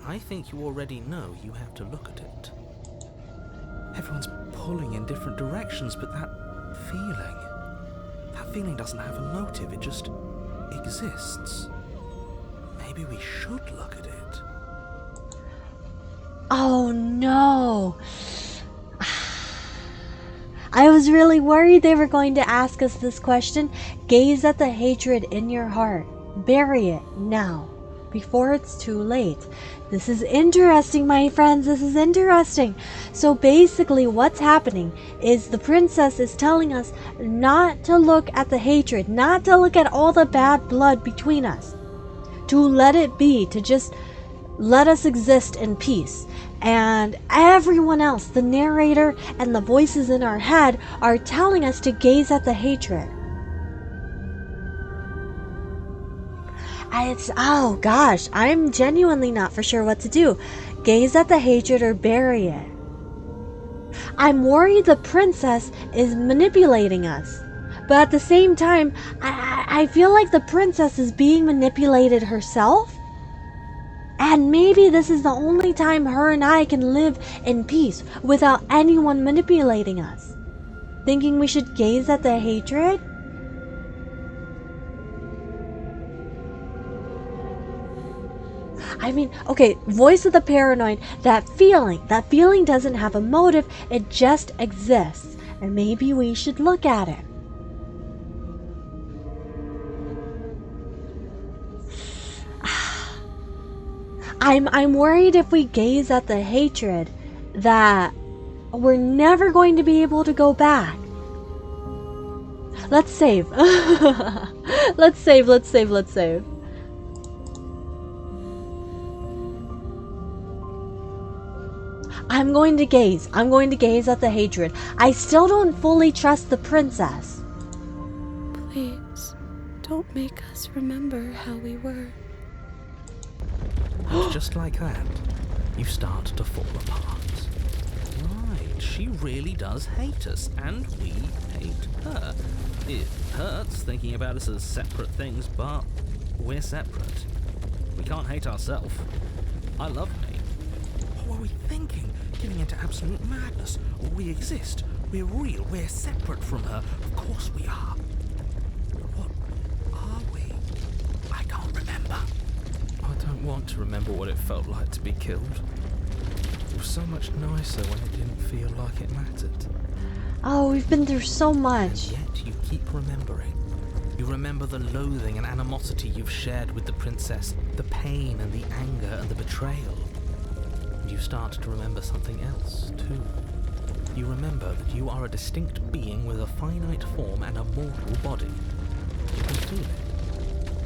B: I think you already know you have to look at it. Everyone's pulling in different directions, but that feeling doesn't have a motive, it just exists. Maybe we should look at it.
A: Oh no. I was really worried they were going to ask us this question. Gaze at the hatred in your heart. Bury it now, before it's too late. This is interesting, my friends. This is interesting. So basically what's happening is the princess is telling us not to look at the hatred, not to look at all the bad blood between us, to let it be, to just let us exist in peace. And everyone else, the narrator and the voices in our head, are telling us to gaze at the hatred. Oh gosh, I'm genuinely not for sure what to do. Gaze at the hatred or bury it. I'm worried the princess is manipulating us. But at the same time, I feel like the princess is being manipulated herself. And maybe this is the only time her and I can live in peace without anyone manipulating us. Thinking we should gaze at the hatred? I mean, okay, voice of the paranoid, that feeling doesn't have a motive, it just exists. And maybe we should look at it. I'm worried if we gaze at the hatred that we're never going to be able to go back. Let's save. Let's save. I'm going to gaze at the hatred. I still don't fully trust the princess.
D: Please, don't make us remember how we were.
B: And just like that, you start to fall apart. Right, she really does hate us, and we hate her. It hurts thinking about us as separate things, but we're separate. We can't hate ourselves. I love me. What were we thinking? Getting into absolute madness. We exist. We're real. We're separate from her. Of course we are. What are we? I can't remember. I don't want to remember what it felt like to be killed. It was so much nicer when it didn't feel like it mattered.
A: Oh, we've been through so much.
B: And yet you keep remembering. You remember the loathing and animosity you've shared with the princess, the pain and the anger and the betrayal. And you start to remember something else, too. You remember that you are a distinct being with a finite form and a mortal body. You can feel it.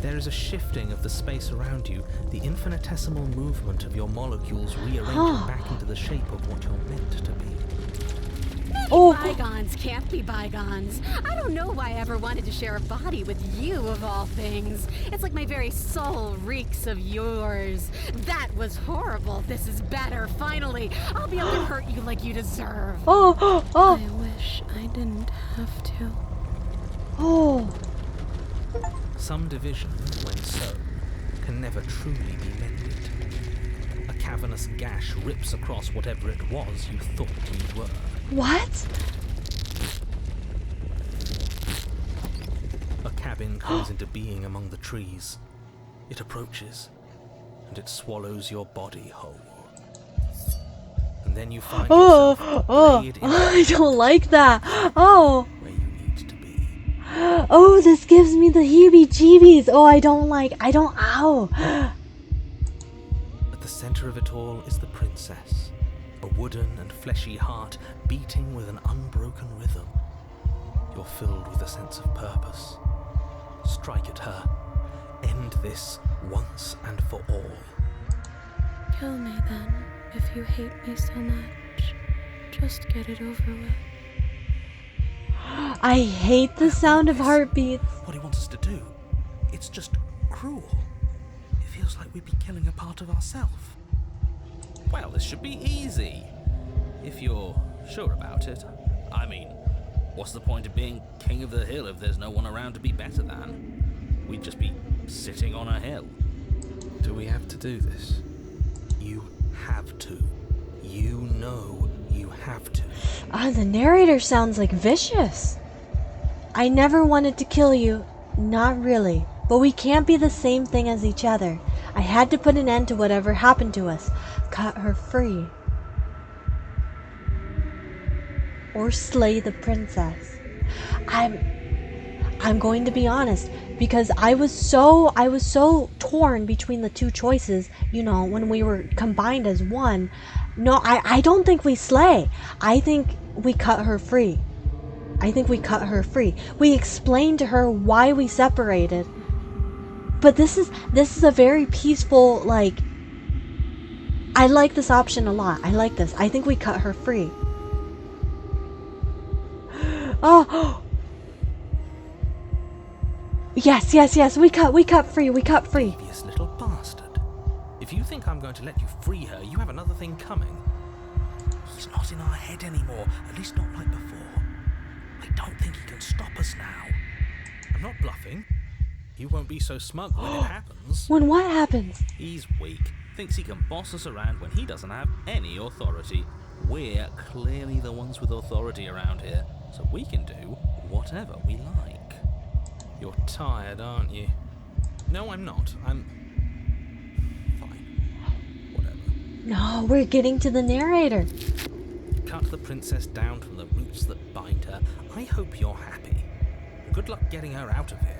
B: There is a shifting of the space around you, the infinitesimal movement of your molecules rearranging back into the shape of what you're meant to be.
A: Oh.
C: Bygones can't be bygones. I don't know why I ever wanted to share a body with you, of all things. It's like my very soul reeks of yours. That was horrible. This is better. Finally, I'll be able to hurt you like you deserve.
A: Oh.
D: I wish I didn't have to.
A: Oh.
B: Some division, when sown, can never truly be mended. A cavernous gash rips across whatever it was you thought you were.
A: What?
B: A cabin comes into being among the trees. It approaches, and it swallows your body whole. And then you find yourself laid in
A: I don't like that. Oh.
B: where you need to be.
A: Oh, this gives me the heebie-jeebies. Oh, ow.
B: At the center of it all is the princess, a wooden and fleshy heart beating with an unbroken rhythm. You're filled with a sense of purpose. Strike at her. End this once and for all.
D: Kill me then, if you hate me so much. Just get it over with.
A: I hate the sound of heartbeats.
B: What he wants us to do, it's just cruel. It feels like we'd be killing a part of ourselves. Well, this should be easy. If you're sure about it. I mean, what's the point of being king of the hill if there's no one around to be better than? We'd just be sitting on a hill. Do we have to do this? You have to. You know you have to.
A: The narrator sounds like vicious. I never wanted to kill you. Not really. but we can't be the same thing as each other. I had to put an end to whatever happened to us. Cut her free. Or slay the princess. I'm going to be honest, because I was so torn between the two choices, you know, when we were combined as one. No, I don't think we slay. I think we cut her free. We explained to her why we separated. But this is a very peaceful, like, I like this option a lot. I like this. I think we cut her free. Oh, yes, we cut free.
B: Devious little bastard. If you think I'm going to let you free her, you have another thing coming. He's not in our head anymore, at least not like before. I don't think he can stop us now. I'm not bluffing. You won't be so smug when it happens.
A: When what happens?
B: He's weak. Thinks he can boss us around when he doesn't have any authority. We're clearly the ones with authority around here, so we can do whatever we like. You're tired, aren't you? No, I'm not. I'm fine. Whatever.
A: No, we're getting to the narrator.
B: Cut the princess down from the roots that bind her. I hope you're happy. Good luck getting her out of here.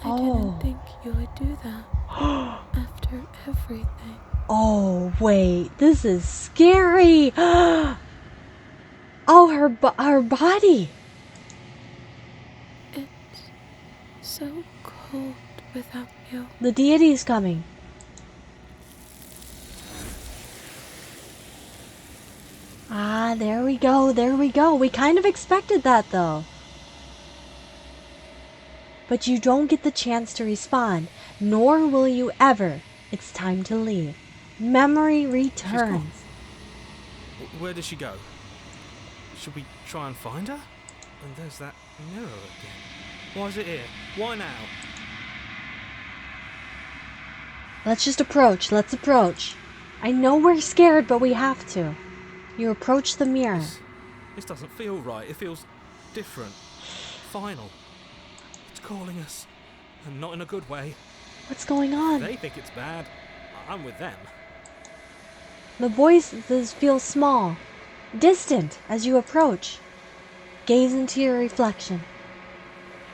D: I didn't think you would do that after everything.
A: Oh, wait. This is scary. Oh, her body.
D: It's so cold without you.
A: The deity is coming. Ah, there we go. We kind of expected that, though. But you don't get the chance to respond, nor will you ever. It's time to leave. Memory returns.
B: Where did she go? Should we try and find her? And there's that mirror again. Why is it here? Why now?
A: Let's approach. I know we're scared, but we have to. You approach the mirror.
B: This doesn't feel right. It feels different. Final. It's calling us. And not in a good way.
A: What's going on?
B: They think it's bad. I'm with them.
A: The voices feel small, distant as you approach. Gaze into your reflection.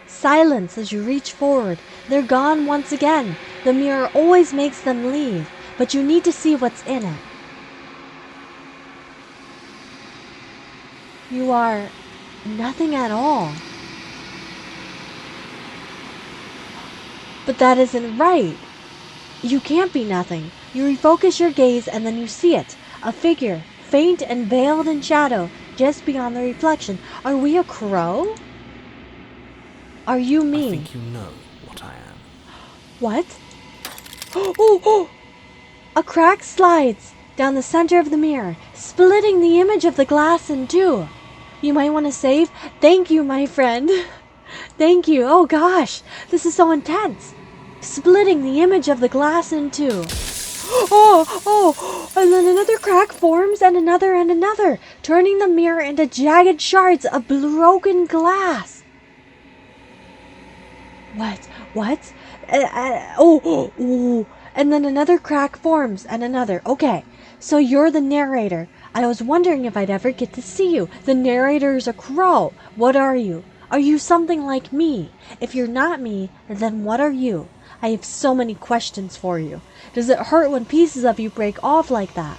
A: Silence as you reach forward. They're gone once again. The mirror always makes them leave, but you need to see what's in it. You are nothing at all. But that isn't right. You can't be nothing. You refocus your gaze and then you see it. A figure, faint and veiled in shadow, just beyond the reflection. Are we a crow? Are you me?
B: I think you know what I am.
A: What? Oh! A crack slides down the center of the mirror, splitting the image of the glass in two. You might want to save. Thank you, my friend. Thank you. Oh gosh, this is so intense. Splitting the image of the glass in two. Oh, and then another crack forms and another, turning the mirror into jagged shards of broken glass. What? And then another crack forms and another. Okay, so you're the narrator. I was wondering if I'd ever get to see you. The narrator is a crow. What are you? Are you something like me? If you're not me, then what are you? I have so many questions for you. Does it hurt when pieces of you break off like that?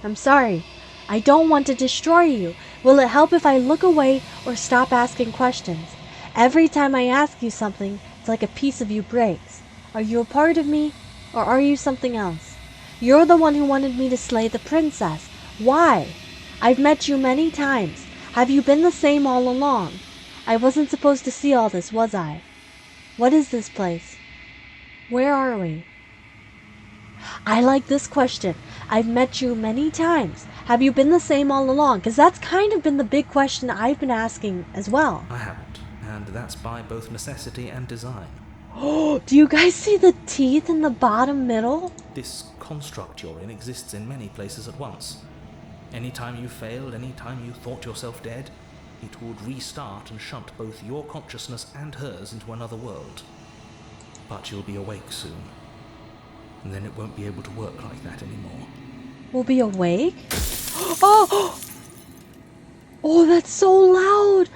A: I'm sorry. I don't want to destroy you. Will it help if I look away or stop asking questions? Every time I ask you something, it's like a piece of you breaks. Are you a part of me, or are you something else? You're the one who wanted me to slay the princess. Why? I've met you many times. Have you been the same all along? I wasn't supposed to see all this, was I? What is this place? Where are we? I like this question. I've met you many times. Have you been the same all along? Because that's kind of been the big question I've been asking as well.
B: I haven't, and that's by both necessity and design.
A: Oh, do you guys see the teeth in the bottom middle?
B: This construct you're in exists in many places at once. Anytime you failed, anytime you thought yourself dead, it would restart and shunt both your consciousness and hers into another world. But you'll be awake soon, and then it won't be able to work like that anymore.
A: We'll be awake? Oh! Oh, that's so loud!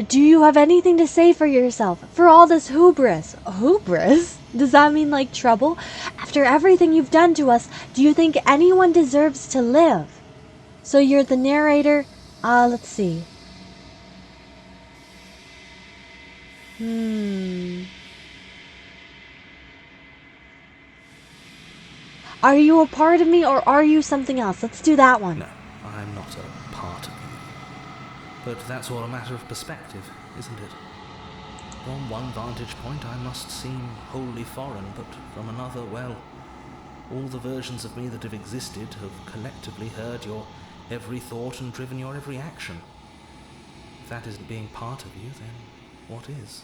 A: Do you have anything to say for yourself? For all this hubris? Hubris? Does that mean like trouble? After everything you've done to us, do you think anyone deserves to live? So you're the narrator? Let's see. Are you a part of me or are you something else? Let's do that one.
B: No, I'm not a part of you. But that's all a matter of perspective, isn't it? From one vantage point I must seem wholly foreign, but from another, well, all the versions of me that have existed have collectively heard your every thought and driven your every action. If that isn't being part of you, then what is?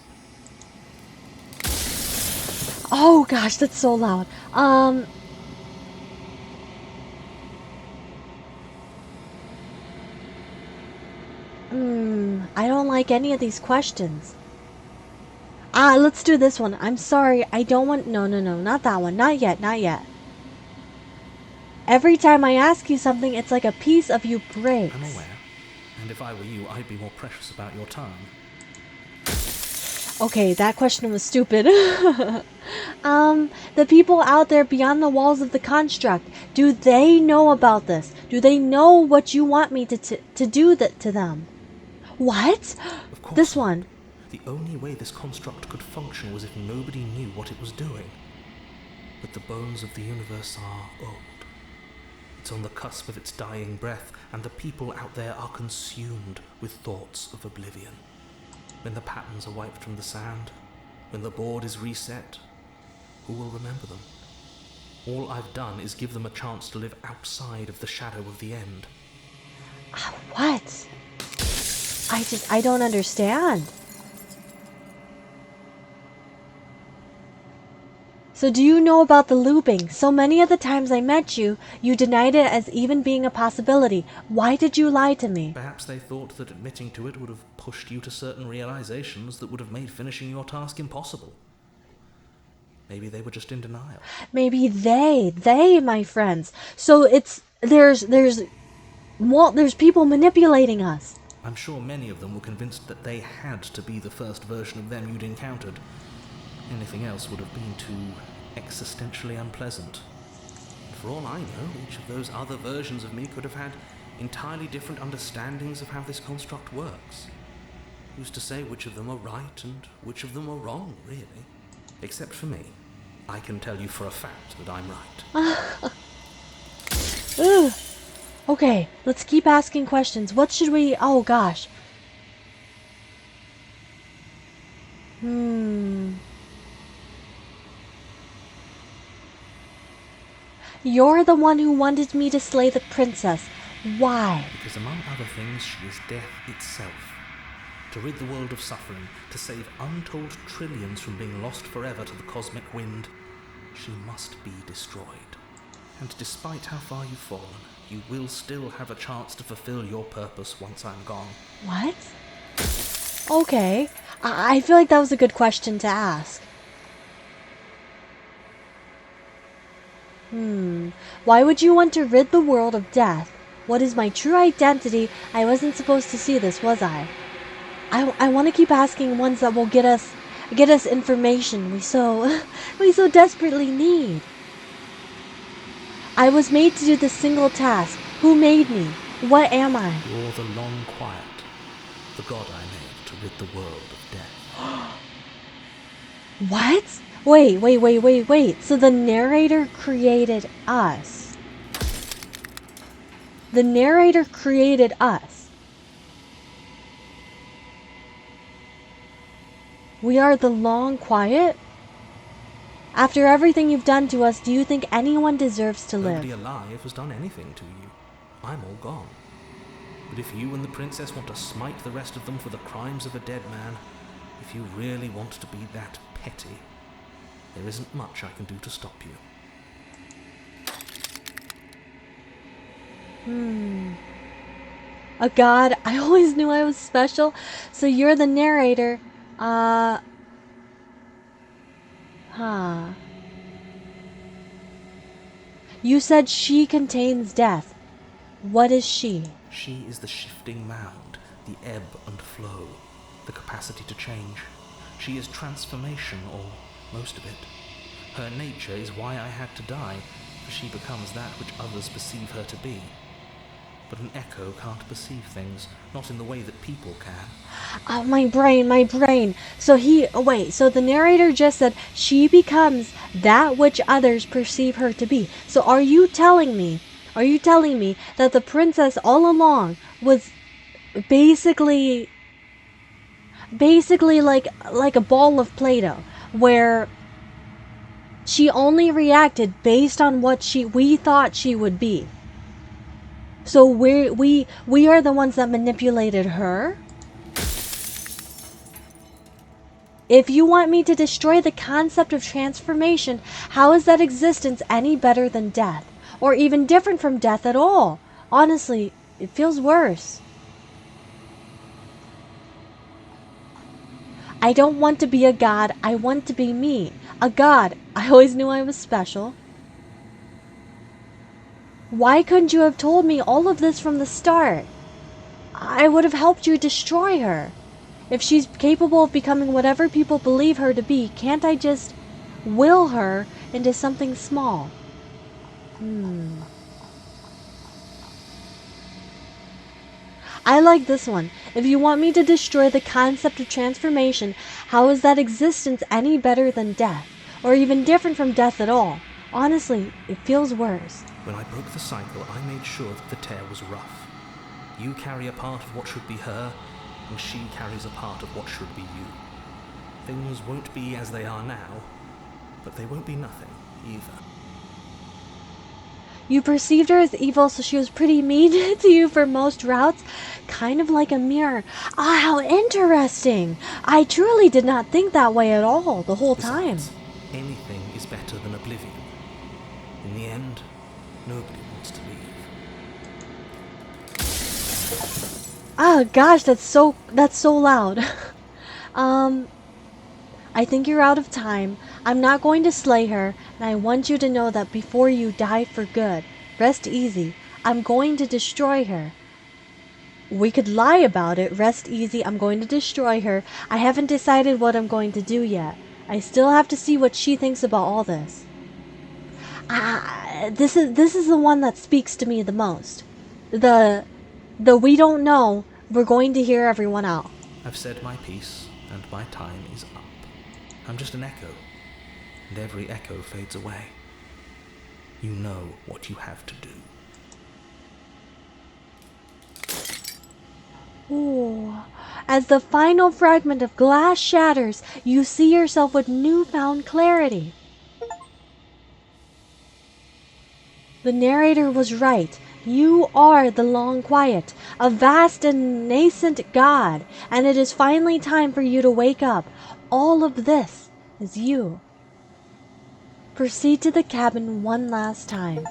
A: Oh gosh, that's so loud. I don't like any of these questions. Let's do this one. I'm sorry, I don't want... No, not that one. Not yet. Every time I ask you something, it's like a piece of you breaks.
B: I'm aware, and if I were you, I'd be more precious about your time.
A: Okay, that question was stupid. The people out there beyond the walls of the construct, do they know about this? Do they know what you want me to do that to them? What?
B: Of course.
A: This one.
B: The only way this construct could function was if nobody knew what it was doing. But the bones of the universe are old. It's on the cusp of its dying breath, and the people out there are consumed with thoughts of oblivion. When the patterns are wiped from the sand, when the board is reset, who will remember them? All I've done is give them a chance to live outside of the shadow of the end.
A: What? I don't understand. So do you know about the looping? So many of the times I met you, you denied it as even being a possibility. Why did you lie to me?
B: Perhaps they thought that admitting to it would have pushed you to certain realizations that would have made finishing your task impossible. Maybe they were just in denial.
A: Maybe they, my friends. So there's people manipulating us.
B: I'm sure many of them were convinced that they had to be the first version of them you'd encountered. Anything else would have been too existentially unpleasant. For all I know, each of those other versions of me could have had entirely different understandings of how this construct works. Who's to say which of them are right and which of them are wrong, really? Except for me. I can tell you for a fact that I'm right.
A: Ugh. Okay, let's keep asking questions. What should we... Oh, gosh. You're the one who wanted me to slay the princess. Why?
B: Because among other things, she is death itself. To rid the world of suffering, to save untold trillions from being lost forever to the cosmic wind, she must be destroyed. And despite how far you've fallen, you will still have a chance to fulfill your purpose once I'm gone.
A: What? Okay. I feel like that was a good question to ask. Why would you want to rid the world of death? What is my true identity? I wasn't supposed to see this, was I? I want to keep asking ones that will get us information we so desperately need. I was made to do this single task. Who made me? What am I?
B: You're the long quiet, the god I made to rid the world of death.
A: What? Wait. So the narrator created us. The narrator created us. We are the long quiet? After everything you've done to us, do you think anyone deserves to live?
B: Nobody alive has done anything to you. I'm all gone. But if you and the princess want to smite the rest of them for the crimes of a dead man, if you really want to be that petty, there isn't much I can do to stop you.
A: A god? I always knew I was special. So you're the narrator. Huh. You said she contains death. What is she?
B: She is the shifting mound, the ebb and flow, the capacity to change. She is transformation, or most of it. Her nature is why I had to die, for she becomes that which others perceive her to be. But an echo can't perceive things, not in the way that people can.
A: Oh, my brain. So so the narrator just said she becomes that which others perceive her to be. So are you telling me that the princess all along was basically like a ball of Play-Doh, where she only reacted based on what we thought she would be? So we are the ones that manipulated her? If you want me to destroy the concept of transformation, how is that existence any better than death? Or even different from death at all? Honestly, it feels worse. I don't want to be a god, I want to be me. A god. I always knew I was special. Why couldn't you have told me all of this from the start? I would have helped you destroy her. If she's capable of becoming whatever people believe her to be, can't I just will her into something small? I like this one. If you want me to destroy the concept of transformation, how is that existence any better than death? Or even different from death at all? Honestly, it feels worse.
B: When I broke the cycle, I made sure that the tear was rough. You carry a part of what should be her, and she carries a part of what should be you. Things won't be as they are now, but they won't be nothing either.
A: You perceived her as evil, so she was pretty mean to you for most routes? Kind of like a mirror. Ah, how interesting! I truly did not think that way at all, the whole time.
B: Besides, anything is better than oblivion. In the end, nobody wants to leave.
A: Ah, gosh, that's so loud. I think you're out of time. I'm not going to slay her, and I want you to know that before you die for good. Rest easy. I'm going to destroy her. We could lie about it. Rest easy. I'm going to destroy her. I haven't decided what I'm going to do yet. I still have to see what she thinks about all this. This is the one that speaks to me the most. The we don't know. We're going to hear everyone out.
B: I've said my piece, and my time is up. I'm just an echo, and every echo fades away. You know what you have to do.
A: Ooh. As the final fragment of glass shatters, you see yourself with newfound clarity. The narrator was right. You are the Long Quiet, a vast and nascent god, and it is finally time for you to wake up. All of this is you. Proceed to the cabin one last time.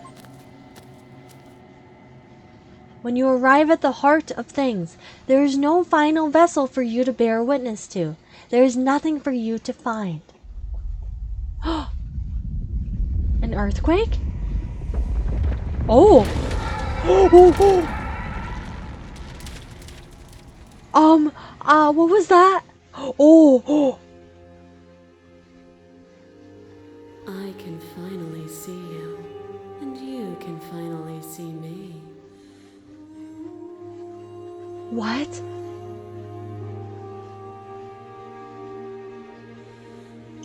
A: When you arrive at the heart of things, there is no final vessel for you to bear witness to. There is nothing for you to find. An earthquake? Oh! What was that? Oh!
D: I can finally see you, and you can finally see me.
A: What?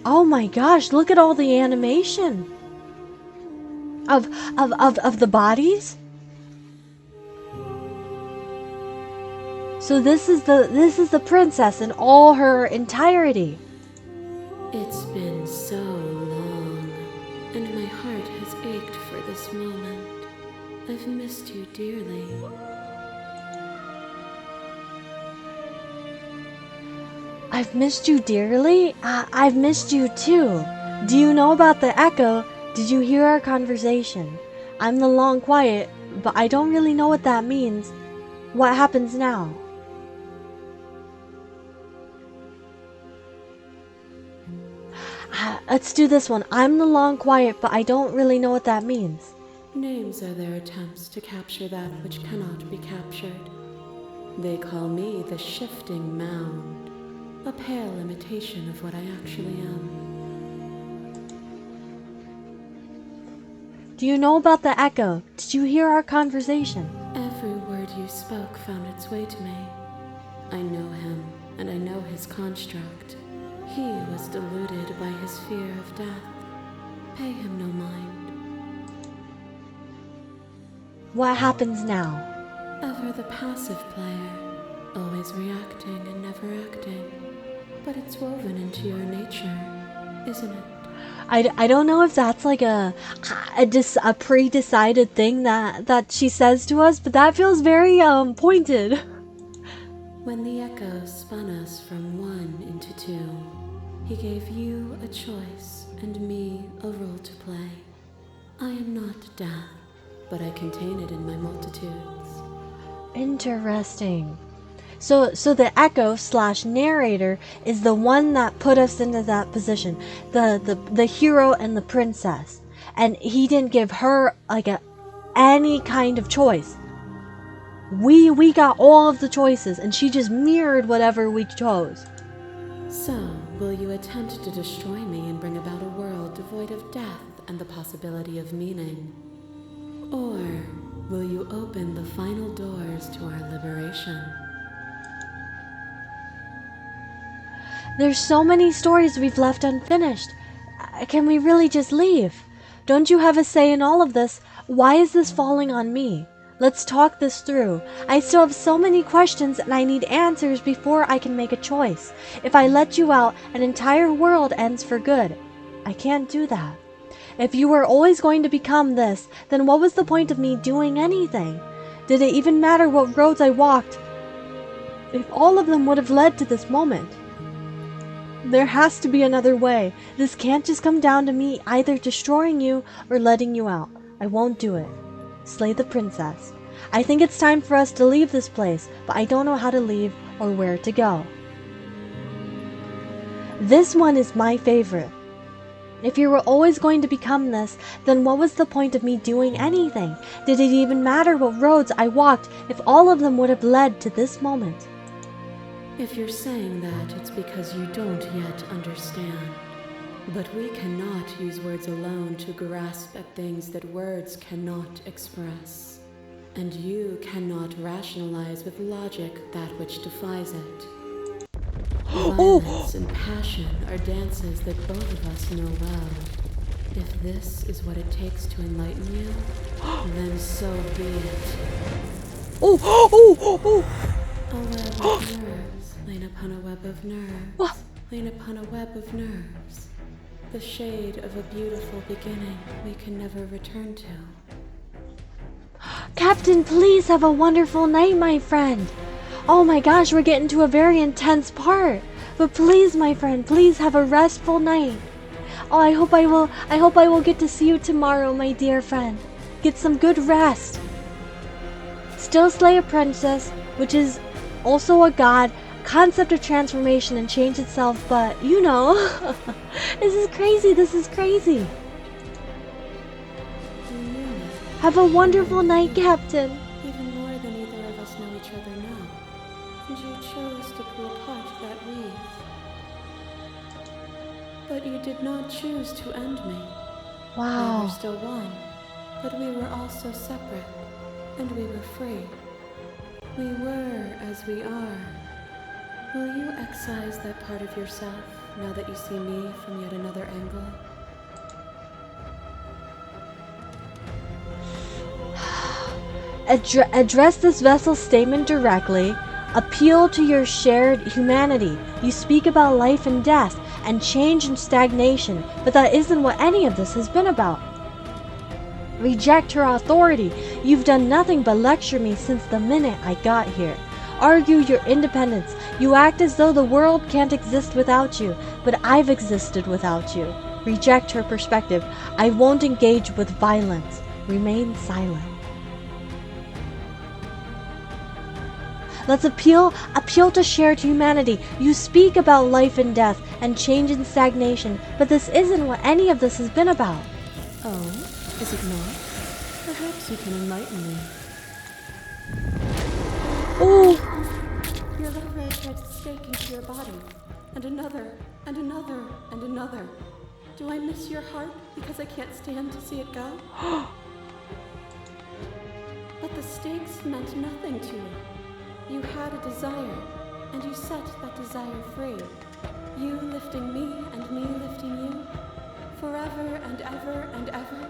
A: Oh my gosh, look at all the animation of the bodies. So this is the princess in all her entirety.
D: It's been so long, and my heart has ached for this moment. I've missed you dearly.
A: I've missed you dearly? I've missed you too. Do you know about the echo? Did you hear our conversation? I'm the Long Quiet, but I don't really know what that means. What happens now? Let's do this one. I'm the long quiet, but I don't really know what that means.
D: Names are their attempts to capture that which cannot be captured. They call me the shifting mound, a pale imitation of what I actually am.
A: Do you know about the echo? Did you hear our conversation?
D: Every word you spoke found its way to me. I know him, and I know his construct. He was deluded by his fear of death. Pay him no mind.
A: What happens now?
D: Ever the passive player, always reacting and never acting. But it's woven into your nature, isn't it?
A: I don't know if that's like a pre-decided thing that she says to us, but that feels very pointed.
D: When the echo spun us from one into two, he gave you a choice and me a role to play. I am not death, but I contain it in my multitudes.
A: Interesting. So the echo / narrator is the one that put us into that position. The hero and the princess. And he didn't give her like any kind of choice. We got all of the choices and she just mirrored whatever we chose.
D: So, will you attempt to destroy me and bring about a world devoid of death and the possibility of meaning? Or will you open the final doors to our liberation?
A: There's so many stories we've left unfinished. Can we really just leave? Don't you have a say in all of this? Why is this falling on me? Let's talk this through. I still have so many questions and I need answers before I can make a choice. If I let you out, an entire world ends for good. I can't do that. If you were always going to become this, then what was the point of me doing anything? Did it even matter what roads I walked if all of them would have led to this moment? There has to be another way. This can't just come down to me either destroying you or letting you out. I won't do it. Slay the princess. I think it's time for us to leave this place, but I don't know how to leave or where to go. This one is my favorite. If you were always going to become this, then what was the point of me doing anything? Did it even matter what roads I walked if all of them would have led to this moment?
D: If you're saying that, it's because you don't yet understand. But we cannot use words alone to grasp at things that words cannot express. And you cannot rationalize with logic that which defies it. Violence and passion are dances that both of us know well. If this is what it takes to enlighten you, then so be it. A web of nerves, lain upon a web of nerves, lain upon a web of nerves. The shade of a beautiful beginning we can never return to.
A: Captain, please have a wonderful night, my friend. Oh my gosh, we're getting to a very intense part. But please, my friend, please have a restful night. Oh, I hope I will get to see you tomorrow, my dear friend. Get some good rest. Still slay a princess, which is also a god, concept of transformation and change itself, but you know, this is crazy. Have a wonderful night, Captain.
D: Even more than either of us know each other now. And you chose to pull apart that weave. But you did not choose to end me.
A: Wow.
D: We were still one, but we were also separate, and we were free. We were as we are. Will you excise that part of yourself now that you see me from yet another angle?
A: Address this vessel's statement directly. Appeal to your shared humanity. You speak about life and death, and change and stagnation, but that isn't what any of this has been about. Reject her authority. You've done nothing but lecture me since the minute I got here. Argue your independence. You act as though the world can't exist without you, but I've existed without you. Reject her perspective. I won't engage with violence. Remain silent. Let's appeal to shared humanity. You speak about life and death and change and stagnation, but this isn't what any of this has been about.
D: Oh, is it not? Perhaps you can enlighten me.
A: Oh,
D: Your lover tried to stake into your body, and another, and another, and another. Do I miss your heart because I can't stand to see it go? But the stakes meant nothing to you. You had a desire, and you set that desire free. You lifting me and me lifting you. Forever and ever and ever.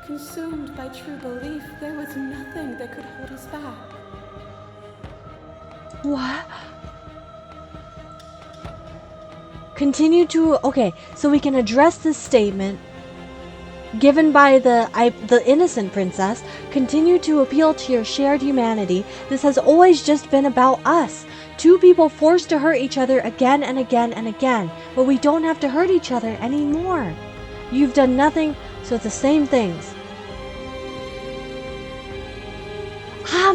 D: Consumed by true belief, there was nothing that could hold us back.
A: what? Continue to, okay, so we can address this statement given by the innocent princess. Continue to appeal to your shared humanity. This has always just been about us. Two people forced to hurt each other again and again and again, but we don't have to hurt each other anymore. You've done nothing, so it's the same things.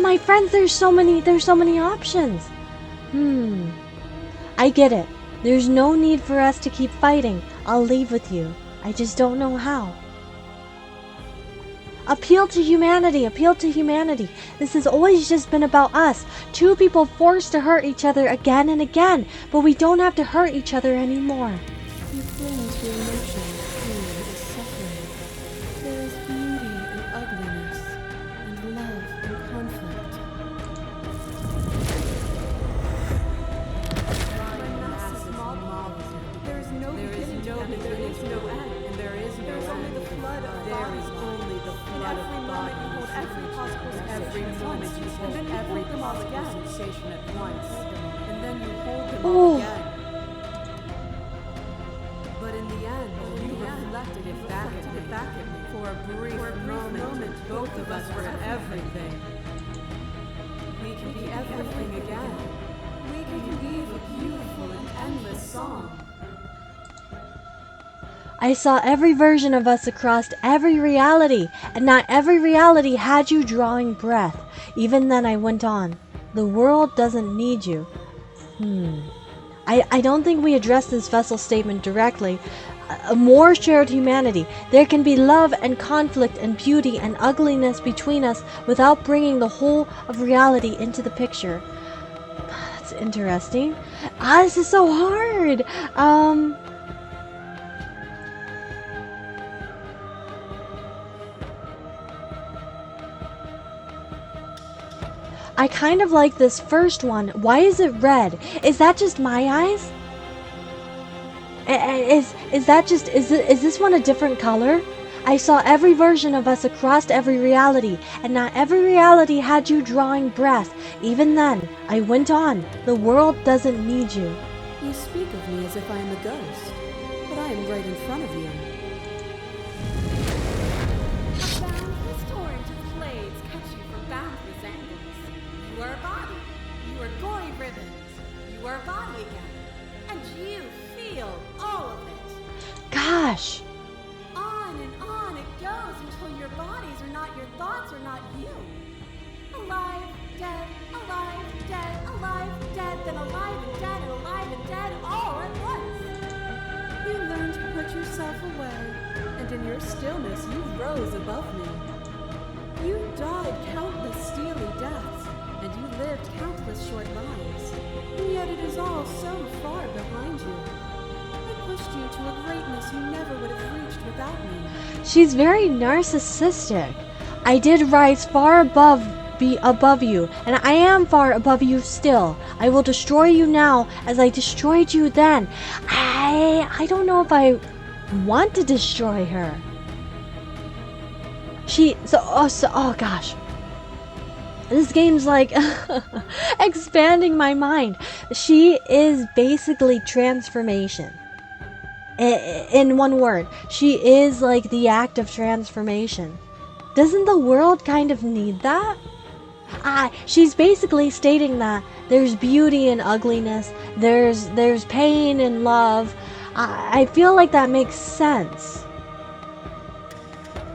A: My friends, there's so many options. I get it. There's no need for us to keep fighting. I'll leave with you. I just don't know how. Appeal to humanity, appeal to humanity. This has always just been about us. Two people forced to hurt each other again and again, but we don't have to hurt each other anymore.
D: You cling to emotion, pain and suffering. There is beauty and ugliness, and love and conflict. There is no beginning, there is no end, and there is only the flood of bodies. Every moment you hold every possible sensation and then you hold them all again. At once, and then you hold them all again. But in the end, you reflected it back at me. For a brief moment, both of us were everything. We can be everything again. We can weave a beautiful and endless song.
A: I saw every version of us across every reality, and not every reality had you drawing breath. Even then I went on. The world doesn't need you. I don't think we addressed this vessel statement directly. A more shared humanity. There can be love and conflict and beauty and ugliness between us without bringing the whole of reality into the picture. That's interesting. This is so hard. I kind of like this first one. Why is it red? Is that just my eyes? Is this one a different color? I saw every version of us across every reality, and not every reality had you drawing breath. Even then, I went on. The world doesn't need you.
D: You speak of me as if I am a ghost, but I am right in front of you.
C: A boundless torrent of blades cut you from boundless angles. You are a body. You are gory ribbons. You are a body again. And you feel all of it.
A: Gosh.
C: On and on it goes until your bodies are not your thoughts, are not you. Alive, dead, alive, dead, alive, dead, then alive and dead, and alive and dead, all at once.
D: You learned to put yourself away, and in your stillness you rose above me. You died countless steely deaths, and you lived countless short lives. And yet it is all so far behind you. I pushed you to a greatness you never would have reached without me.
A: She's very narcissistic. I did rise far above you, and I am far above you still. I will destroy you now as I destroyed you then. I don't know if I want to destroy her. Oh gosh. This game's like expanding my mind. She is basically transformation. In one word, she is like the act of transformation. Doesn't the world kind of need that? She's basically stating that there's beauty in ugliness, there's pain in love. I feel like that makes sense.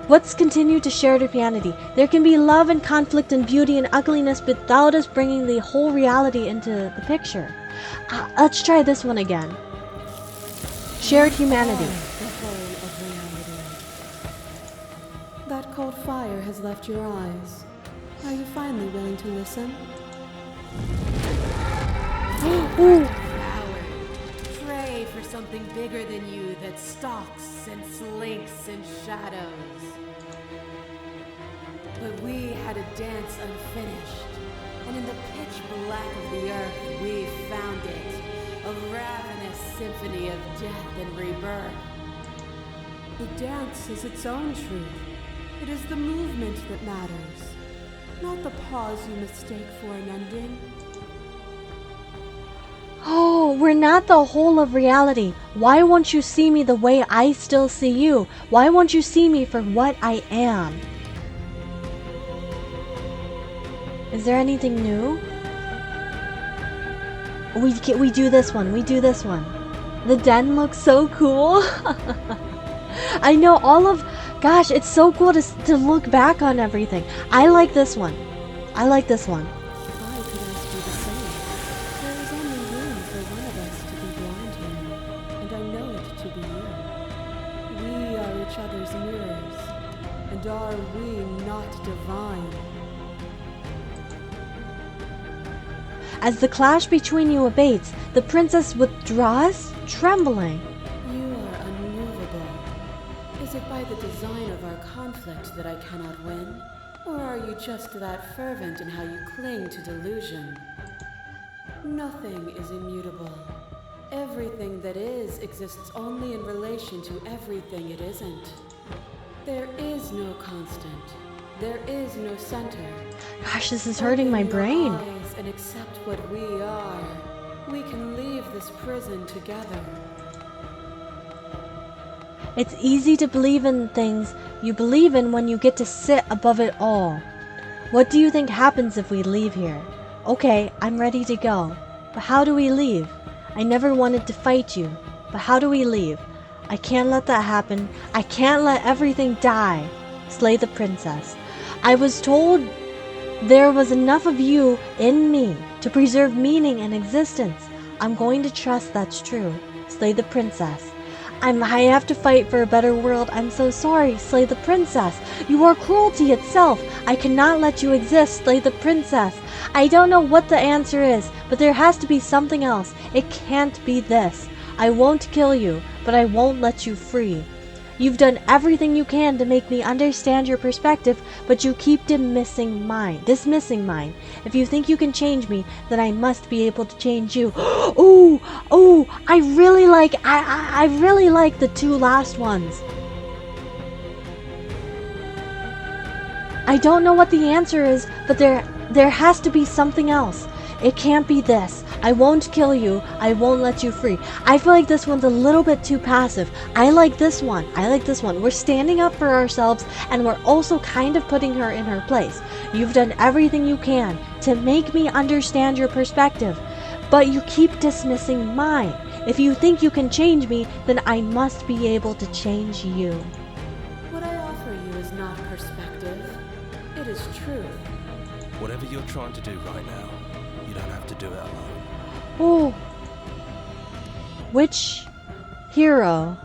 A: Let's continue to share humanity. There can be love and conflict and beauty and ugliness without us bringing the whole reality into the picture. Let's try this one again. Shared humanity.
D: The whole of reality. That cold fire has left your eyes. Are you finally willing to listen?
A: Ooh.
E: Pray for something bigger than you that stalks and slinks in shadows. But we had a dance unfinished, and in the pitch black of the earth we found it, a ravenous symphony of death and rebirth.
D: The dance is its own truth. It is the movement that matters, not the pause you mistake for an ending.
A: Oh, we're not the whole of reality. Why won't you see me the way I still see you? Why won't you see me for what I am? Is there anything new? We do this one. We do this one. The den looks so cool. I know gosh, it's so cool to look back on everything. I like this one. I like this one.
D: I could ask you the same. There is only room for one of us to be blind here, and I know it to be you. We are each other's mirrors, and are we not divine?
A: As the clash between you abates, the princess withdraws, trembling.
D: You are unmovable. Is it by the design of our conflict that I cannot win? Or are you just that fervent in how you cling to delusion? Nothing is immutable. Everything that is exists only in relation to everything it isn't. There is no constant. There is no center.
A: Gosh, this is hurting my
D: Open your
A: brain.
D: eyes and accept what we are. We can leave this prison together.
A: It's easy to believe in things you believe in when you get to sit above it all. What do you think happens if we leave here? Okay, I'm ready to go. But how do we leave? I never wanted to fight you. But how do we leave? I can't let that happen. I can't let everything die. Slay the princess. I was told there was enough of you in me to preserve meaning and existence. I'm going to trust that's true. Slay the princess. I have to fight for a better world. I'm so sorry. Slay the princess. You are cruelty itself. I cannot let you exist. Slay the princess. I don't know what the answer is, but there has to be something else. It can't be this. I won't kill you, but I won't let you free. You've done everything you can to make me understand your perspective, but you keep dismissing mine. If you think you can change me, then I must be able to change you. Oh, I really like the two last ones. I don't know what the answer is, but there has to be something else. It can't be this. I won't kill you. I won't let you free. I feel like this one's a little bit too passive. I like this one. We're standing up for ourselves, and we're also kind of putting her in her place. You've done everything you can to make me understand your perspective, but you keep dismissing mine. If you think you can change me, then I must be able to change you.
D: What I offer you is not perspective. It is truth.
F: Whatever you're trying to do right now, you don't have to do it alone.
A: Oh. Which hero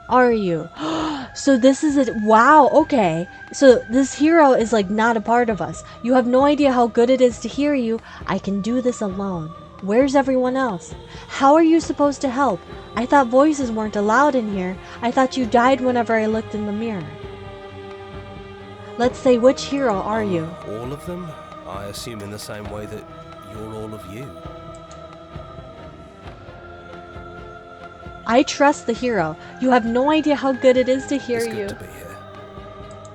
A: are you? So this is it. Wow, okay. So this hero is like not a part of us. You have no idea how good it is to hear you. I can do this alone. Where's everyone else? How are you supposed to help? I thought voices weren't allowed in here. I thought you died whenever I looked in the mirror. Let's say, which hero are you?
F: All of them? I assume in the same way that you're all of you.
A: I trust the hero. You have no idea how good it is to hear
F: It's
A: you.
F: good to be here.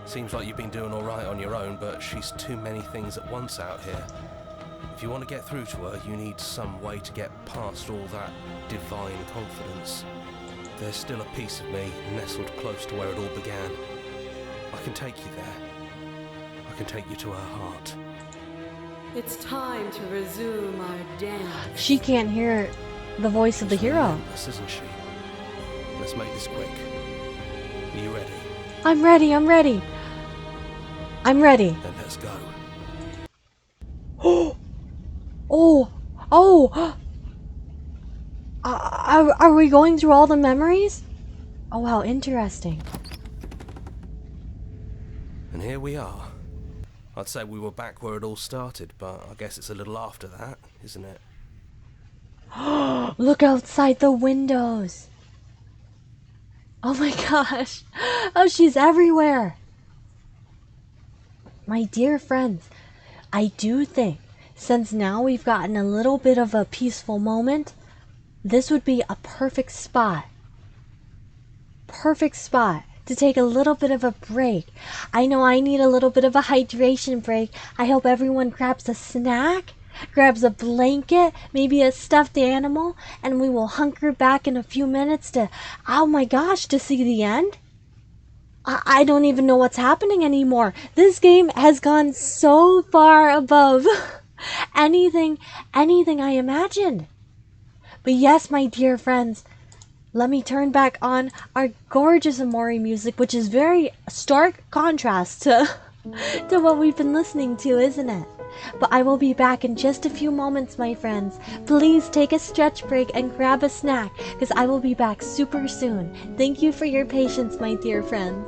F: Seems like you've been doing all right on your own, but she's too many things at once out here. If you want to get through to her, you need some way to get past all that divine confidence. There's still a piece of me nestled close to where it all began. I can take you there. I can take you to her heart.
D: It's time to resume our dance.
A: She can't hear the voice of the
F: She's
A: hero.
F: relentless, isn't she? Let's make this quick. Are you ready?
A: I'm ready, I'm ready. I'm ready.
F: Then let's go.
A: Oh, oh. Are we going through all the memories? Oh, how interesting.
F: And here we are. I'd say we were back where it all started, but I guess it's a little after that, isn't it?
A: Look outside the windows. Oh my gosh. Oh, she's everywhere. My dear friends, I do think since now we've gotten a little bit of a peaceful moment, this would be a perfect spot. Perfect spot to take a little bit of a break. I know I need a little bit of a hydration break. I hope everyone grabs a snack, grabs a blanket, maybe a stuffed animal, and we will hunker back in a few minutes to, oh my gosh, to see the end. I don't even know what's happening anymore. This game has gone so far above anything I imagined. But yes, my dear friends, let me turn back on our gorgeous Amori music, which is very stark contrast to, to what we've been listening to, isn't it? But I will be back in just a few moments, my friends. Please take a stretch break and grab a snack, because I will be back super soon. Thank you for your patience, my dear friends.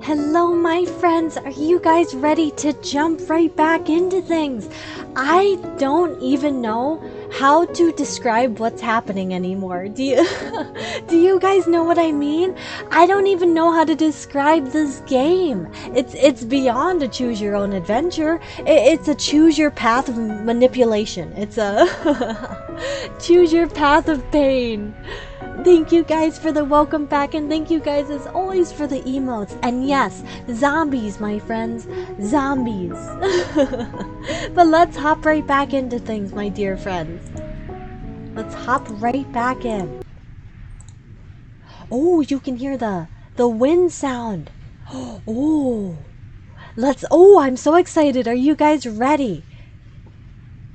A: Hello, my friends. Are you guys ready to jump right back into things? I don't even know how to describe what's happening anymore. Do you do you guys know what I mean? I don't even know how to describe this game. It's beyond a choose your own adventure. It's a choose your path of manipulation. It's a choose your path of pain. Thank you guys for the welcome back, and thank you guys as always for the emotes. And yes, zombies, my friends, zombies. But let's hop right back into things, my dear friends. Let's hop right back in. Oh, you can hear the wind sound. Oh, oh, I'm so excited. Are you guys ready?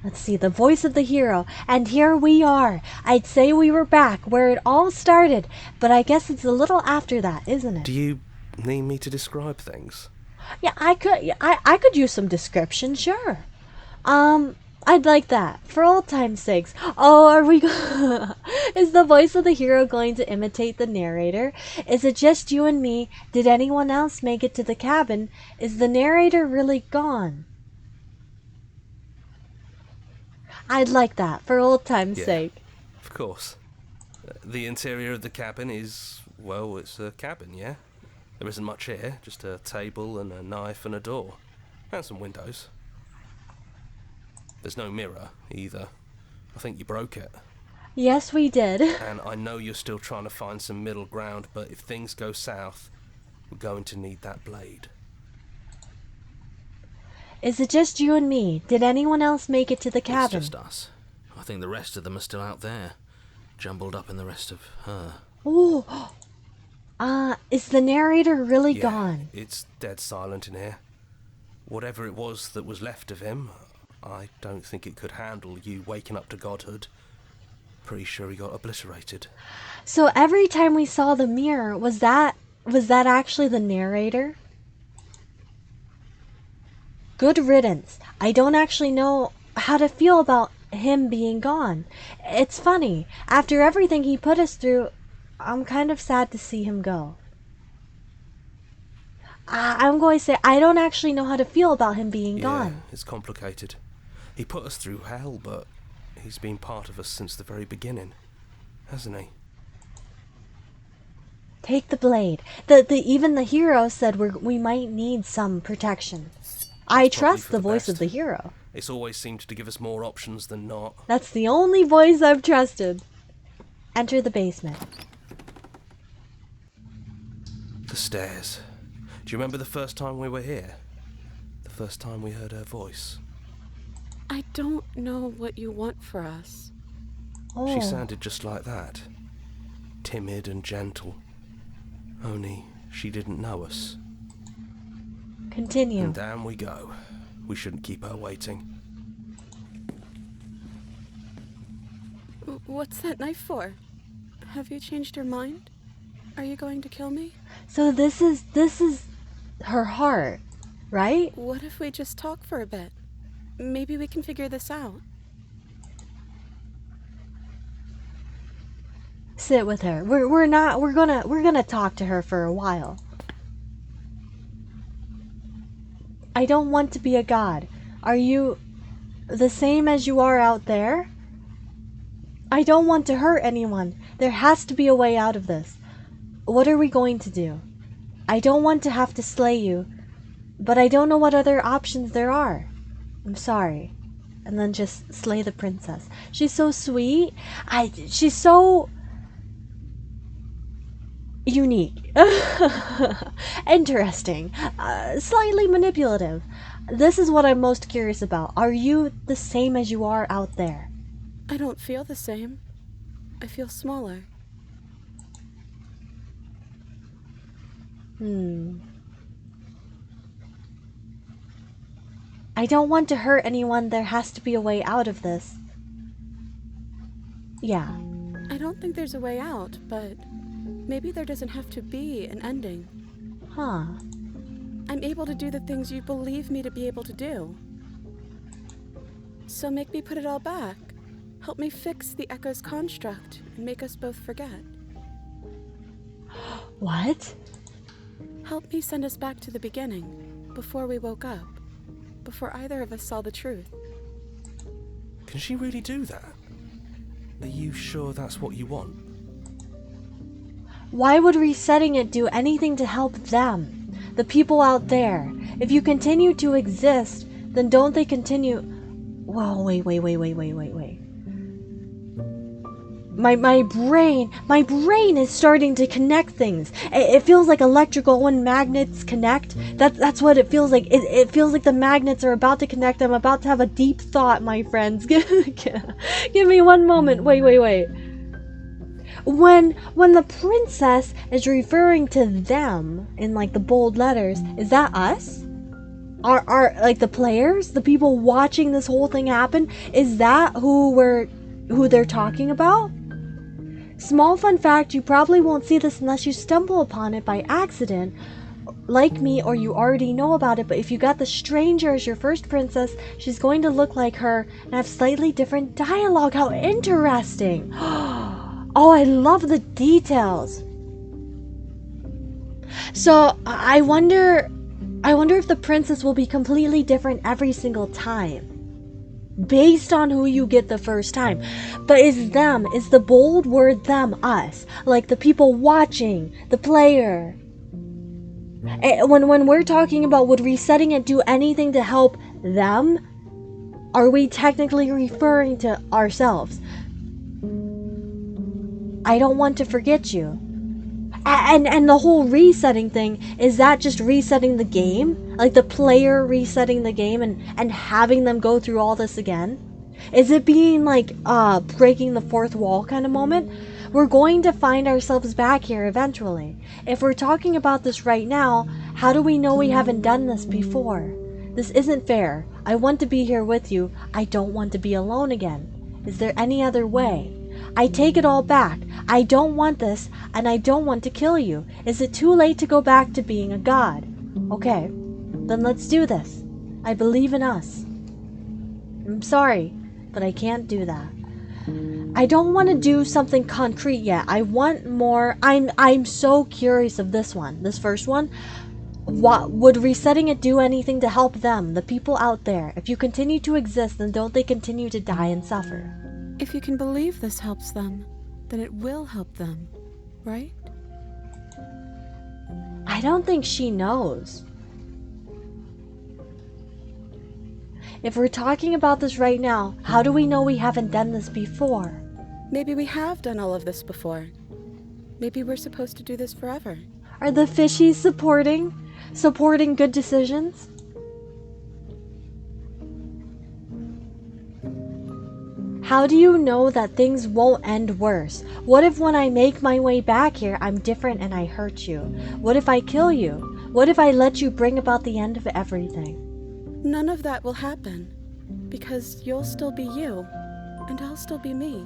A: Let's see, the voice of the hero, and here we are. I'd say we were back where it all started, but I guess it's a little after that, isn't it?
F: Do you need me to describe things?
A: Yeah, I could use some description, sure. I'd like that, for old time's sakes. Oh, are we is the voice of the hero going to imitate the narrator? Is it just you and me? Did anyone else make it to the cabin? Is the narrator really gone? I'd like that, for old time's sake.
F: Of course. The interior of the cabin is, well, it's a cabin, yeah? There isn't much here, just a table and a knife and a door. And some windows. There's no mirror, either. I think you broke it.
A: Yes, we did.
F: And I know you're still trying to find some middle ground, but if things go south, we're going to need that blade.
A: Is it just you and me? Did anyone else make it to the cabin?
B: It's just us. I think the rest of them are still out there, jumbled up in the rest of her.
A: Oh, is the narrator really
F: Yeah,
A: gone?
F: It's dead silent in here. Whatever it was that was left of him, I don't think it could handle you waking up to godhood. Pretty sure he got obliterated.
A: So every time we saw the mirror, was that actually the narrator? Good riddance. I don't actually know how to feel about him being gone. It's funny. After everything he put us through, I'm kind of sad to see him go. I'm going to say I don't actually know how to feel about him being gone.
F: It's complicated. He put us through hell, but he's been part of us since the very beginning, hasn't he?
A: Take the blade. Even the hero said we might need some protection. I trust the voice of the hero.
F: It's always seemed to give us more options than not.
A: That's the only voice I've trusted. Enter the basement.
F: The stairs. Do you remember the first time we were here? The first time we heard her voice?
D: I don't know what you want for us.
A: Oh.
F: She sounded just like that. Timid and gentle. Only she didn't know us.
A: Continue.
F: And down we go. We shouldn't keep her waiting.
D: What's that knife for? Have you changed your mind? Are you going to kill me?
A: So this is her heart, right?
D: What if we just talk for a bit? Maybe we can figure this out.
A: Sit with her. We're gonna talk to her for a while. I don't want to be a god. Are you the same as you are out there? I don't want to hurt anyone. There has to be a way out of this. What are we going to do? I don't want to have to slay you, but I don't know what other options there are. I'm sorry. And then just slay the princess. She's so sweet. She's so unique. Interesting. Slightly manipulative. This is what I'm most curious about. Are you the same as you are out there?
D: I don't feel the same. I feel smaller.
A: I don't want to hurt anyone. There has to be a way out of this. Yeah.
D: I don't think there's a way out, but maybe there doesn't have to be an ending.
A: Huh.
D: I'm able to do the things you believe me to be able to do. So make me put it all back. Help me fix the Echo's construct and make us both forget.
A: What?
D: Help me send us back to the beginning, before we woke up, before either of us saw the truth.
F: Can she really do that? Are you sure that's what you want?
A: Why would resetting it do anything to help them? The people out there. If you continue to exist, then don't they continue... Whoa, wait. My brain is starting to connect things. It feels like electrical when magnets connect. That's what it feels like. It feels like the magnets are about to connect. I'm about to have a deep thought, my friends. Give me one moment. Wait. When the princess is referring to them in like the bold letters, is that us? Are like the players, the people watching this whole thing happen? Is that who they're talking about? Small fun fact, you probably won't see this unless you stumble upon it by accident, like me, or you already know about it, but if you got the stranger as your first princess, she's going to look like her and have slightly different dialogue. How interesting! Oh, I love the details. So, I wonder if the princess will be completely different every single time, based on who you get the first time. But is the bold word them, us? Like the people watching, the player. When we're talking about would resetting it do anything to help them, are we technically referring to ourselves? I don't want to forget you. And the whole resetting thing, is that just resetting the game? Like the player resetting the game and having them go through all this again? Is it being like breaking the fourth wall kind of moment? We're going to find ourselves back here eventually. If we're talking about this right now, how do we know we haven't done this before? This isn't fair. I want to be here with you. I don't want to be alone again. Is there any other way? I take it all back. I don't want this, and I don't want to kill you. Is it too late to go back to being a god? Okay, then let's do this. I believe in us. I'm sorry, but I can't do that. I don't want to do something concrete yet. I want more. I'm so curious of this one, this first one. What would resetting it do anything to help them, the people out there? If you continue to exist, then don't they continue to die and suffer?
D: If you can believe this helps them, then it will help them, right?
A: I don't think she knows. If we're talking about this right now, how do we know we haven't done this before?
D: Maybe we have done all of this before. Maybe we're supposed to do this forever.
A: Are the fishies supporting good decisions? How do you know that things won't end worse? What if when I make my way back here, I'm different and I hurt you? What if I kill you? What if I let you bring about the end of everything?
D: None of that will happen, because you'll still be you, and I'll still be me.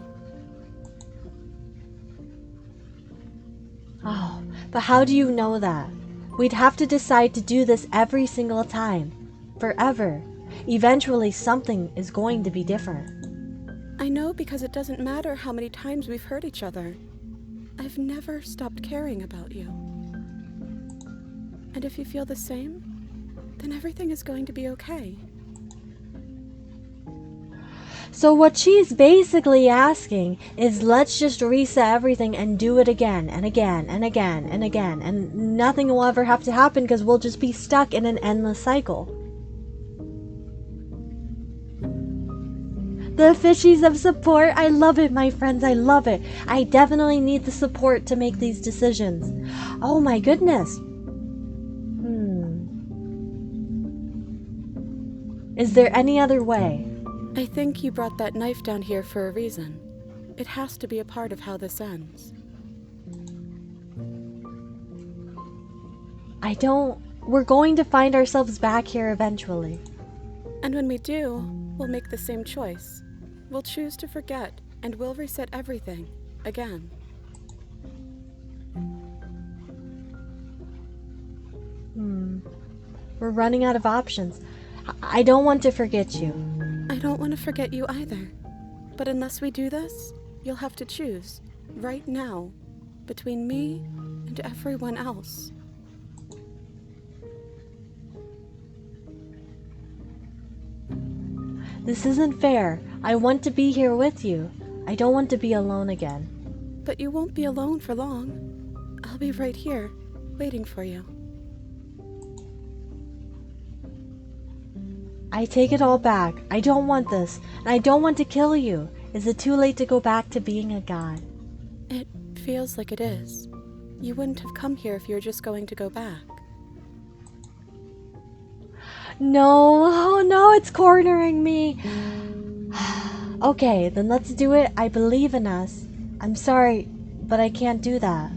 A: Oh, but how do you know that? We'd have to decide to do this every single time. Forever. Eventually something is going to be different.
D: I know, because it doesn't matter how many times we've hurt each other. I've never stopped caring about you. And if you feel the same, then everything is going to be okay.
A: So what she's basically asking is, let's just reset everything and do it again and again and again and again, and nothing will ever have to happen because we'll just be stuck in an endless cycle. The fishies of support, I love it, my friends, I love it. I definitely need the support to make these decisions. Oh my goodness. Is there any other way?
D: I think you brought that knife down here for a reason. It has to be a part of how this ends.
A: We're going to find ourselves back here eventually.
D: And when we do, we'll make the same choice. We'll choose to forget, and we'll reset everything, again.
A: We're running out of options. I don't want to forget you.
D: I don't want to forget you either. But unless we do this, you'll have to choose, right now, between me and everyone else.
A: This isn't fair. I want to be here with you. I don't want to be alone again.
D: But you won't be alone for long. I'll be right here, waiting for you.
A: I take it all back. I don't want this, and I don't want to kill you. Is it too late to go back to being a god?
D: It feels like it is. You wouldn't have come here if you were just going to go back.
A: No, oh no, it's cornering me. Okay, then let's do it. I believe in us. I'm sorry, but I can't do that.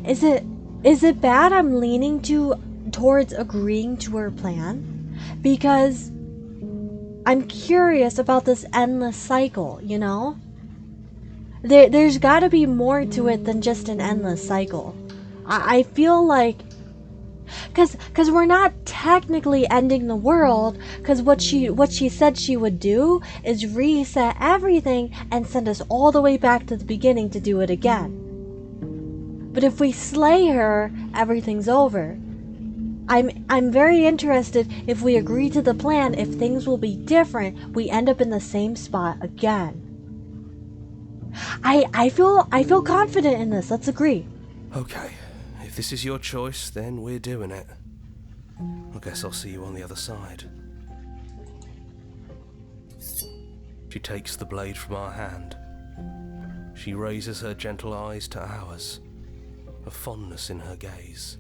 A: Is it bad I'm leaning towards agreeing to her plan? Because I'm curious about this endless cycle, you know? There's gotta be more to it than just an endless cycle. I feel like Cause we're not technically ending the world, cause what she said she would do is reset everything and send us all the way back to the beginning to do it again. But if we slay her, everything's over. I'm very interested if we agree to the plan, if things will be different, we end up in the same spot again. I feel confident in this. Let's agree.
F: Okay, if this is your choice, then we're doing it. I guess I'll see you on the other side. She takes the blade from our hand. She raises her gentle eyes to ours, a fondness in her gaze.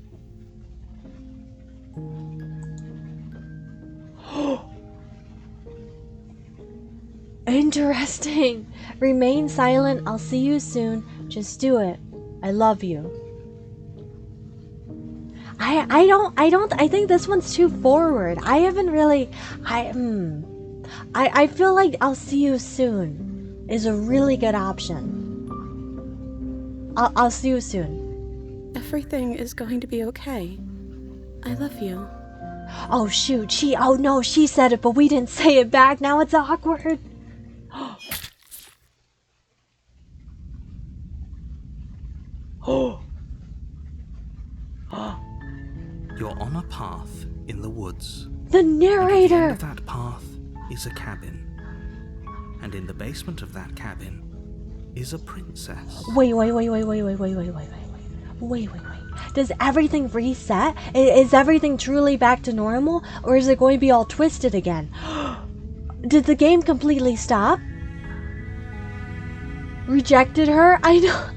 A: Interesting. Remain silent. I'll see you soon. Just do it. I love you. I think this one's too forward. I haven't really I feel like I'll see you soon is a really good option. I'll see you soon.
D: Everything is going to be okay. I love you.
A: Oh shoot, she said it, but we didn't say it back. Now it's awkward.
B: You're on a path in the woods.
A: The
B: And at the
A: narrator.
B: end of that path is a cabin. And in the basement of that cabin is a princess.
A: Wait. Does everything reset? Is everything truly back to normal? Or is it going to be all twisted again? Did the game completely stop? Rejected her? I know.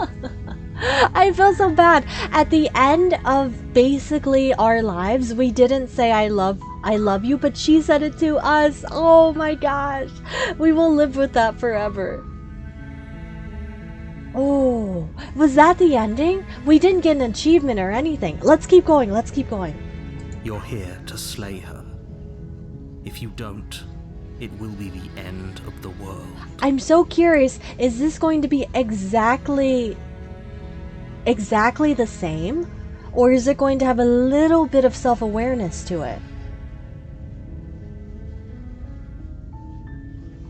A: I feel so bad. At the end of basically our lives, we didn't say I love you, but she said it to us. Oh my gosh. We will live with that forever. Oh, was that the ending? We didn't get an achievement or anything. Let's keep going.
B: You're here to slay her. If you don't, it will be the end of the world.
A: I'm so curious, is this going to be exactly the same? Or is it going to have a little bit of self-awareness to it?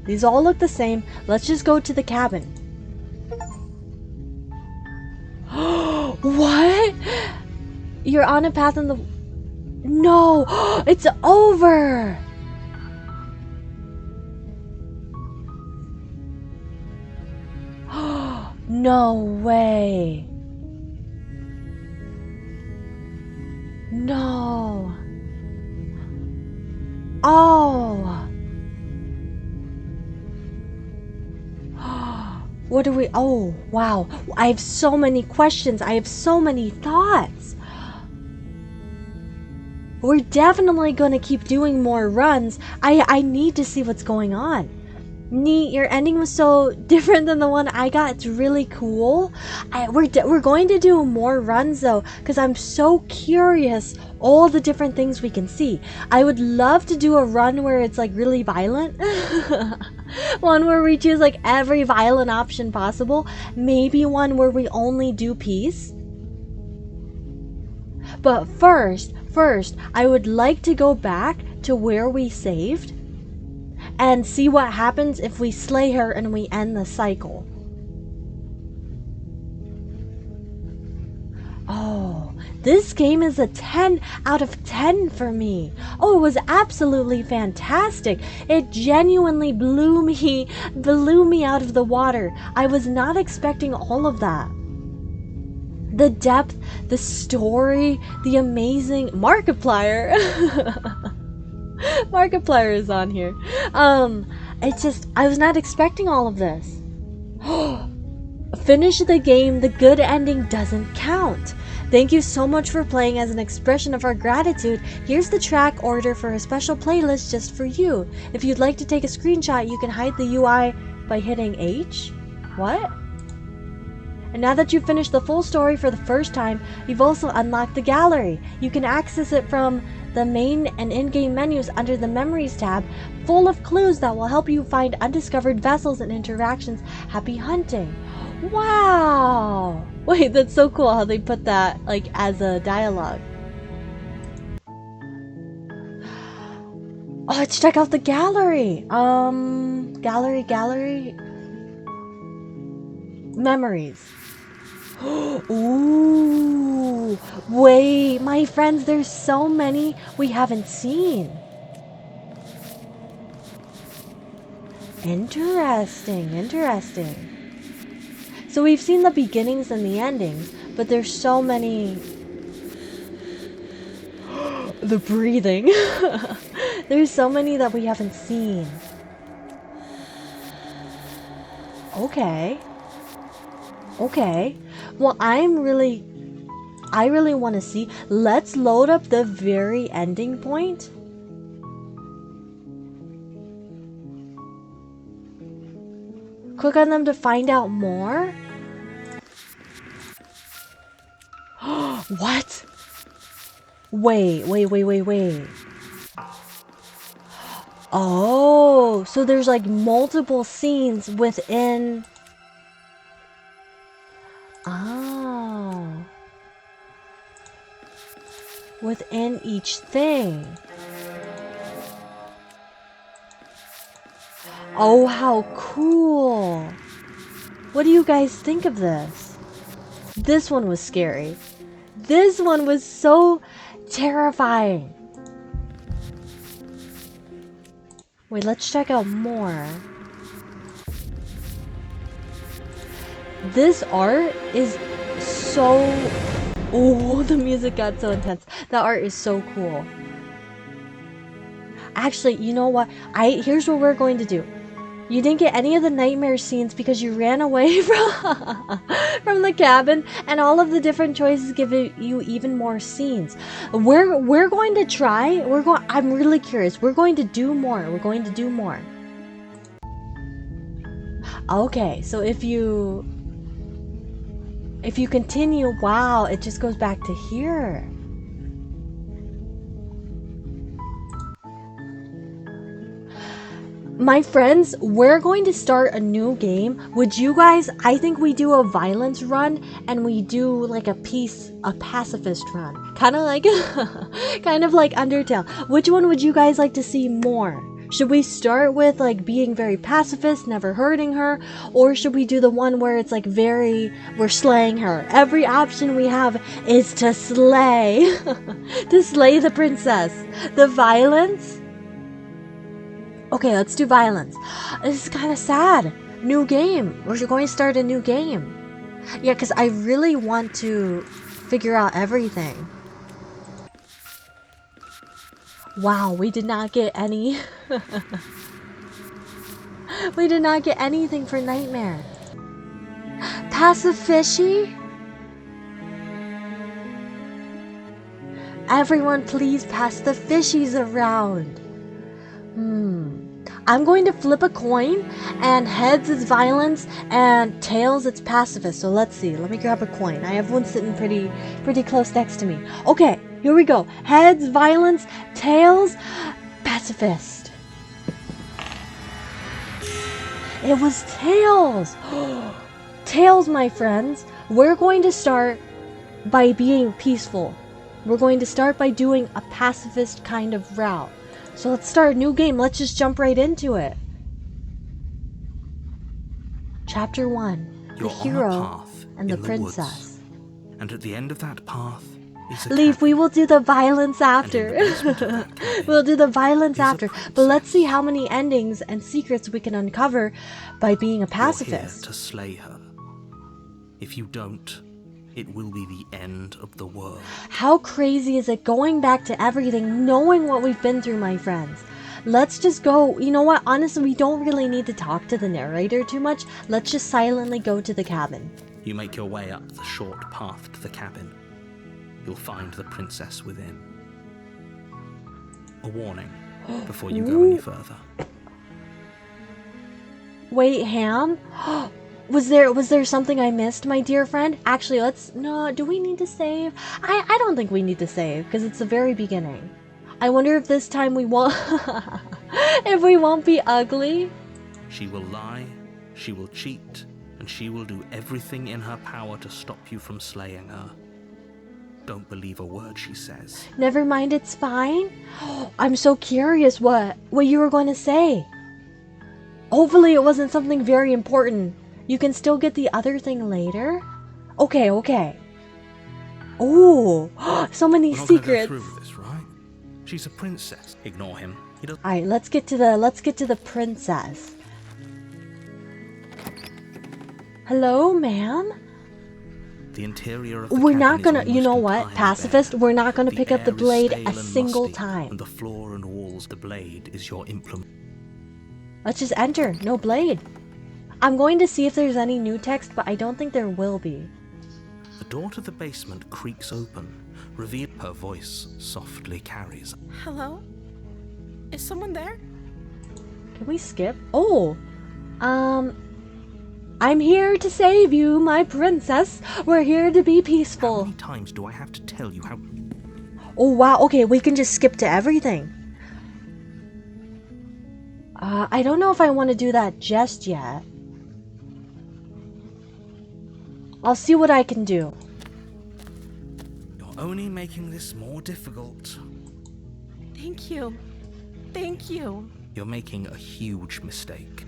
A: These all look the same. Let's just go to the cabin. What? You're on a path in the... No! It's over! No way. No. Oh. What do we... Oh, wow. I have so many questions. I have so many thoughts. We're definitely going to keep doing more runs. I need to see what's going on. Neat, your ending was so different than the one I got. It's really cool. We're going to do more runs though, because I'm so curious all the different things we can see. I would love to do a run where it's like really violent. One where we choose like every violent option possible. Maybe one where we only do peace. But first, I would like to go back to where we saved and see what happens if we slay her and we end the cycle. Oh, This game is a 10 out of 10 for me. Oh, it was absolutely fantastic. It genuinely blew me out of the water. I was not expecting all of that. The depth, the story, the amazing Markiplier. Markiplier is on here. It's just, I was not expecting all of this. Finish the game, the good ending doesn't count. Thank you so much for playing. As an expression of our gratitude, here's the track order for a special playlist just for you. If you'd like to take a screenshot, you can hide the UI by hitting H. What? And now that you've finished the full story for the first time, you've also unlocked the gallery. You can access it from the main and in-game menus under the Memories tab, full of clues that will help you find undiscovered vessels and interactions. Happy hunting. Wow! Wait, that's so cool how they put that like as a dialogue. Oh, let's check out the gallery. Gallery. Memories. Ooh, wait, my friends, there's so many we haven't seen. Interesting. So we've seen the beginnings and the endings, but there's so many. The breathing. There's so many that we haven't seen. Okay. Well, I really want to see. Let's load up the very ending point. Click on them to find out more. What? Wait. Oh, so there's like multiple scenes within. Within each thing. Oh, how cool. What do you guys think of this? This one was scary. This one was so terrifying. Wait, let's check out more. This art is so... Oh, the music got so intense. The art is so cool. Actually, you know what? Here's what we're going to do. You didn't get any of the nightmare scenes because you ran away from the cabin, and all of the different choices give you even more scenes. We're going to try. I'm really curious. We're going to do more. Okay, so if you continue, wow, it just goes back to here. My friends, we're going to start a new game. Would you guys, I think we do a violence run and we do like a pacifist run. Kind of like Undertale. Which one would you guys like to see more? Should we start with like being very pacifist, never hurting her? Or should we do the one where it's like we're slaying her? Every option we have is to slay. To slay the princess. The violence? Okay, let's do violence. This is kind of sad. New game. We're going to start a new game. Yeah, because I really want to figure out everything. Wow, we did not get any. We did not get anything for Nightmare. Pass the fishy? Everyone please pass the fishies around. I'm going to flip a coin, and heads is violence, and tails it's pacifist. So let's see. Let me grab a coin. I have one sitting pretty close next to me. Okay, here we go. Heads, violence, tails, pacifist. It was tails. Tails, my friends. We're going to start by being peaceful. We're going to start by doing a pacifist kind of route. So let's start a new game. Let's just jump right into it. Chapter 1.
B: You're
A: the hero
B: on a path
A: and the
B: in
A: princess.
B: woods, and at the end of that path is a
A: Leave, we
B: cabin.
A: will do the violence
B: And in
A: after.
B: the basement of that cabin
A: We'll do the violence
B: is a
A: after. But let's see
B: princess.
A: how many endings and secrets we can uncover by being a
B: You're
A: pacifist.
B: here to slay her. If you don't, it will be the end of the world.
A: How crazy is it going back to everything, knowing what we've been through, my friends? Let's just go. You know what? Honestly, we don't really need to talk to the narrator too much. Let's just silently go to the cabin.
B: You make your way up the short path to the cabin. You'll find the princess within. A warning before you go any further.
A: Wait, Ham? Was there something I missed, my dear friend? Actually, do we need to save? I don't think we need to save, because it's the very beginning. I wonder if this time we won't, if we won't be ugly.
B: She will lie, she will cheat, and she will do everything in her power to stop you from slaying her. Don't believe a word she says.
A: Never mind, it's fine. I'm so curious what you were going to say. Hopefully it wasn't something very important. You can still get the other thing later? Okay. Oh, so many
B: We're not gonna go
A: secrets.
B: through with this, right? She's a princess. Ignore him. He doesn't.
A: Alright, let's get to the princess. Hello, ma'am?
B: The interior of the
A: We're
B: cabin
A: not
B: is
A: gonna, you
B: almost
A: know what,
B: entirely
A: pacifist,
B: bare.
A: we're not gonna
B: The
A: pick up the
B: air is
A: blade
B: stale
A: a
B: and
A: single
B: musty,
A: time.
B: And the floor and walls, the blade is your implement.
A: Let's just enter. No blade. I'm going to see if there's any new text, but I don't think there will be.
B: The door to the basement creaks open. Reveal her voice softly carries.
E: Hello? Is someone there?
A: Can we skip? Oh, I'm here to save you, my princess. We're here to be
B: How
A: peaceful.
B: many times do I have to tell you how?
A: Oh, wow. Okay, we can just skip to everything. I don't know if I want to do that just yet. I'll see what I can do.
B: You're only making this more difficult.
E: Thank you. Thank you.
B: You're making a huge mistake.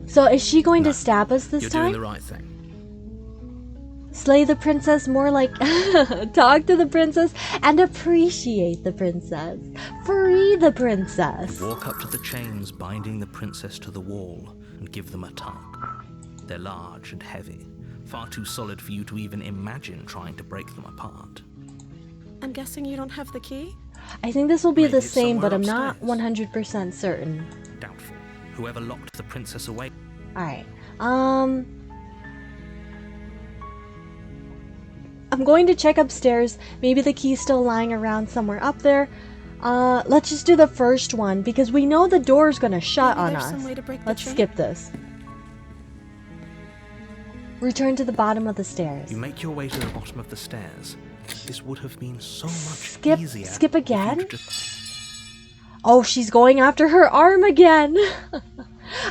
A: So is she going
B: No,
A: to stab us this
B: You're
A: time?
B: doing the right thing.
A: Slay the princess, more like talk to the princess and appreciate the princess. Free the princess.
B: Walk up to the chains binding the princess to the wall and give them a tug. They're large and heavy, far too solid for you to even imagine trying to break them apart.
E: I'm guessing you don't have the key?
A: I think this will be
B: Maybe
A: the
B: it's
A: same, but
B: somewhere
A: I'm not
B: upstairs.
A: 100% certain.
B: Doubtful. Whoever locked the princess away.
A: Alright. I'm going to check upstairs. Maybe the key's still lying around somewhere up there. Let's just do the first one because we know the door's gonna shut
E: Maybe
A: on
E: there's
A: us.
E: some way to break the
A: Let's
E: chain?
A: skip this. Return to the bottom of the stairs.
B: You make your way to the bottom of the stairs. This would have been so much easier.
A: Skip
B: if you'd
A: again?
B: just-
A: Oh, she's going after her arm again.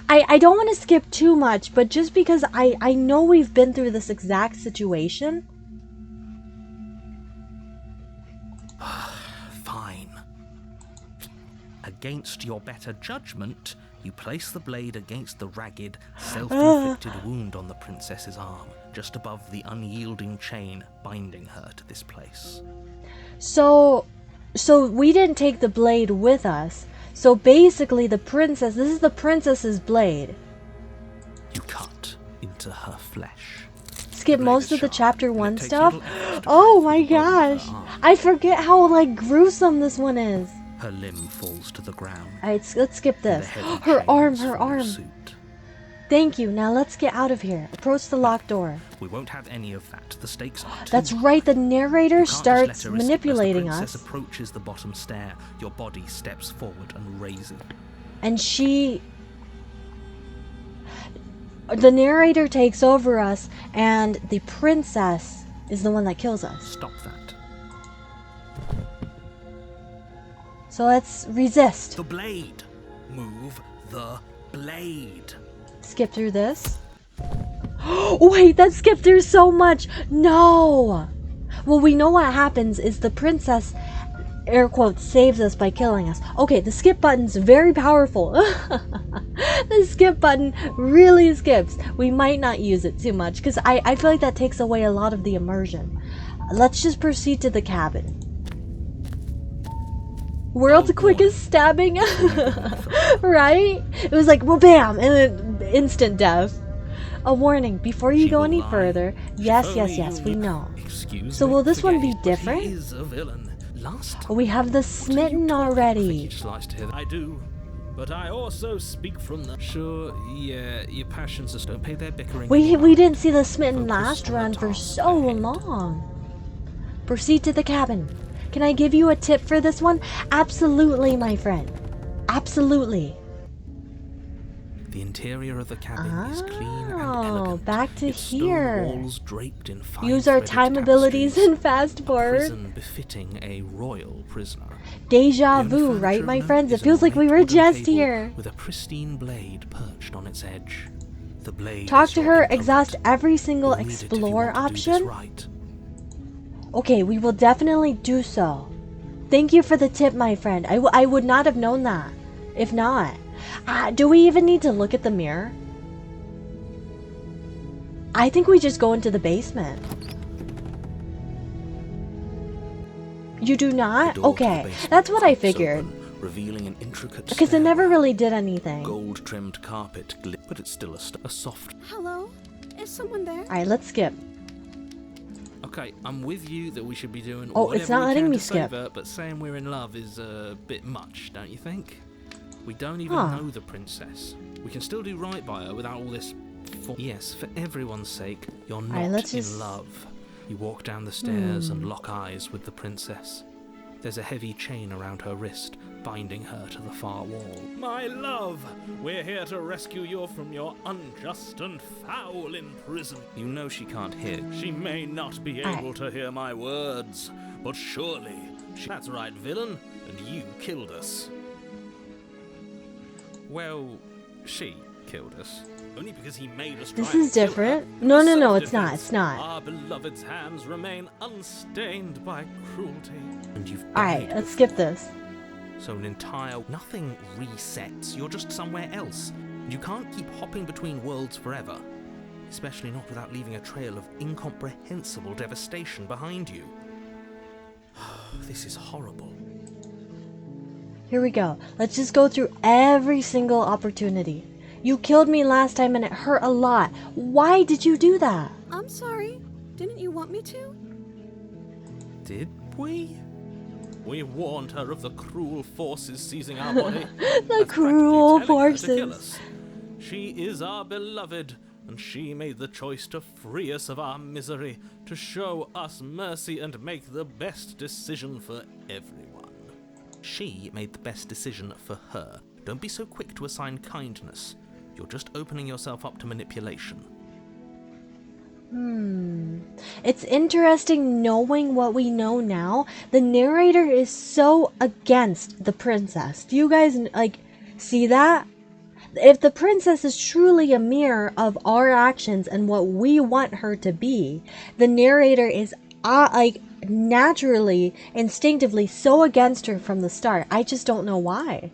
A: I don't want to skip too much, but just because I know we've been through this exact situation.
B: Fine. Against your better judgment, you place the blade against the ragged, self-inflicted wound on the princess's arm, just above the unyielding chain binding her to this place.
A: So we didn't take the blade with us. So basically this is the princess's blade.
B: You cut into her flesh.
A: Skip
B: blade
A: most
B: is
A: of the
B: sharp,
A: chapter
B: and it
A: 1
B: takes
A: stuff.
B: little effort to
A: Oh
B: cut
A: my
B: through the bone of
A: gosh.
B: her arm.
A: I forget how like gruesome this one is.
B: Her limb falls to the ground.
A: Alright, let's skip
B: and the
A: this.
B: heavy
A: Her arm,
B: chains
A: her
B: follow
A: arm.
B: suit.
A: Thank you. Now let's get out of here. Approach the locked door.
B: We won't have any of that. The stakes are too
A: That's
B: high.
A: right, the narrator
B: You can't just
A: starts
B: let her escape.
A: manipulating
B: As the
A: us.
B: princess approaches the bottom stair, your body steps forward and raises.
A: And the narrator takes over us, and the princess is the one that kills us.
B: Stop that.
A: So let's resist.
B: The blade. Move the blade.
A: Skip through this. Wait, that skipped through so much. No. Well, we know what happens is the princess, air quotes, saves us by killing us. Okay, the skip button's very powerful. The skip button really skips. We might not use it too much because I feel like that takes away a lot of the immersion. Let's just proceed to the cabin. World's
B: Oh,
A: quickest stabbing. Right? It was like, well, bam, and then instant death. A warning, before you
B: She
A: go
B: will
A: any
B: lie.
A: further.
B: If
A: Yes,
B: only
A: we
B: you
A: know.
B: Excuse
A: So
B: me,
A: will this one be
B: forget, but
A: different?
B: He is a villain. Last time.
A: We have the
B: What are you
A: smitten
B: talking- I think
A: already.
B: you'd slice to hear that. I do, but I also speak from the. Sure, yeah, your passions just don't pay their bickering.
A: We
B: anymore.
A: didn't see the smitten
B: Focus
A: last
B: on the
A: run for
B: task
A: so
B: ahead.
A: long. Proceed to the cabin. Can I give you a tip for this one? Absolutely, my friend. Absolutely.
B: The interior of the cabin is clean and
A: Oh,
B: elegant.
A: back to
B: its stone
A: here.
B: walls draped in fine
A: Use our
B: threaded
A: time abilities
B: tapestries.
A: and fast
B: A
A: forward.
B: prison befitting a royal prisoner.
A: Deja
B: The only
A: vu, right,
B: furniture
A: my
B: of
A: friends?
B: note
A: It
B: is an
A: feels like we
B: ornate
A: were
B: wooden
A: just
B: table
A: here.
B: with a pristine blade perched on its edge. The blade
A: Talk
B: is
A: to
B: your
A: her,
B: implement.
A: exhaust every single
B: You'll need it if you
A: explore
B: want to do this
A: option.
B: right.
A: Okay, we will definitely do so. Thank you for the tip, my friend. I would not have known that. If not. Do we even need to look at the mirror? I think we just go into the basement. You do
B: The
A: not?
B: door to the
A: Okay,
B: basement
A: that's what I
B: flops
A: figured.
B: open, revealing an intricate
A: Because it never
B: stairwell.
A: really did anything.
B: Gold-trimmed carpet, but it's still a soft.
C: Hello? Is someone there?
A: Alright, let's skip.
B: Okay, I'm with you that we should be doing
A: Oh,
B: whatever
A: it's not
B: we
A: letting
B: can
A: me
B: to
A: skip.
B: save her, but saying we're in love is a bit much, don't you think? We don't even
A: Huh.
B: know the princess. We can still do right by her without all this. Yes, for everyone's sake, you're not
A: Alright, let's
B: in
A: just-
B: love. You walk down the stairs and lock eyes with the princess. There's a heavy chain around her wrist, binding her to the far wall. My love, we're here to rescue you from your unjust and foul imprisonment. You know she can't hear. She may not be able to hear my words, but surely That's right, villain, and you killed us. Well, she killed us. Only because he made us try
A: This
B: and
A: is
B: kill her.
A: different. No, no, no, it's not.
B: Self-defense.
A: It's not.
B: Our beloved's hands remain unstained by cruelty. And you've
A: Alright,
B: died
A: let's skip this.
B: so an entire... Nothing resets. You're just somewhere else. You can't keep hopping between worlds forever. Especially not without leaving a trail of incomprehensible devastation behind you. This is horrible.
A: Here we go. Let's just go through every single opportunity. You killed me last time and it hurt a lot. Why did you do that?
C: I'm sorry. Didn't you want me to?
B: Did we? We warned her of the cruel forces seizing our body.
A: The
B: That's
A: cruel
B: practically telling her to kill
A: forces.
B: us. She is our beloved, and she made the choice to free us of our misery, to show us mercy and make the best decision for everyone. She made the best decision for her. Don't be so quick to assign kindness. You're just opening yourself up to manipulation.
A: It's interesting knowing what we know now. The narrator is so against the princess. Do you guys see that? If the princess is truly a mirror of our actions and what we want her to be, the narrator is naturally, instinctively so against her from the start. I just don't know why.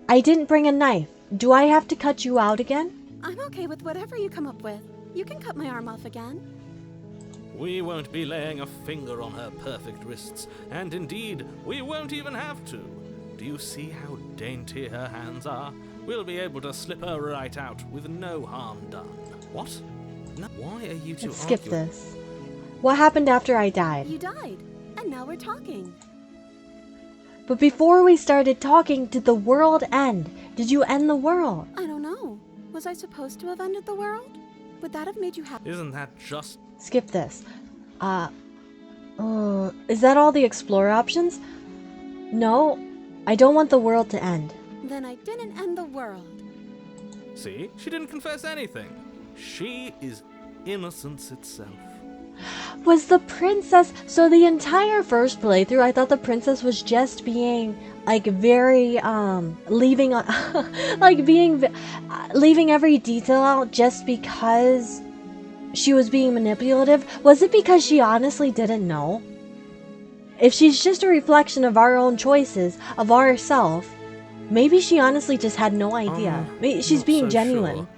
A: I didn't bring a knife. Do I have to cut you out again?
C: I'm okay with whatever you come up with. You can cut my arm off again.
B: We won't be laying a finger on her perfect wrists, and indeed, we won't even have to. Do you see how dainty her hands are? We'll be able to slip her right out with no harm done. What? No. Why are you two
A: Let's skip
B: arguing?
A: this. What happened after I died?
C: You died, and now we're talking.
A: But before we started talking, did the world end? Did you end the world?
C: I don't know. Was I supposed to have ended the world? Would that have made you happy?
B: Isn't that just...
A: Skip this. Is that all the explore options? No, I don't want the world to end.
C: Then I didn't end the world.
B: See? She didn't confess anything. She is innocence itself.
A: Was the princess... So the entire first playthrough, I thought the princess was just being, very, leaving every detail out just because she was being manipulative. Was it because she honestly didn't know? If she's just a reflection of our own choices, of ourself, maybe she honestly just had no idea. Maybe she's
B: Not
A: being
B: so
A: genuine.
B: sure.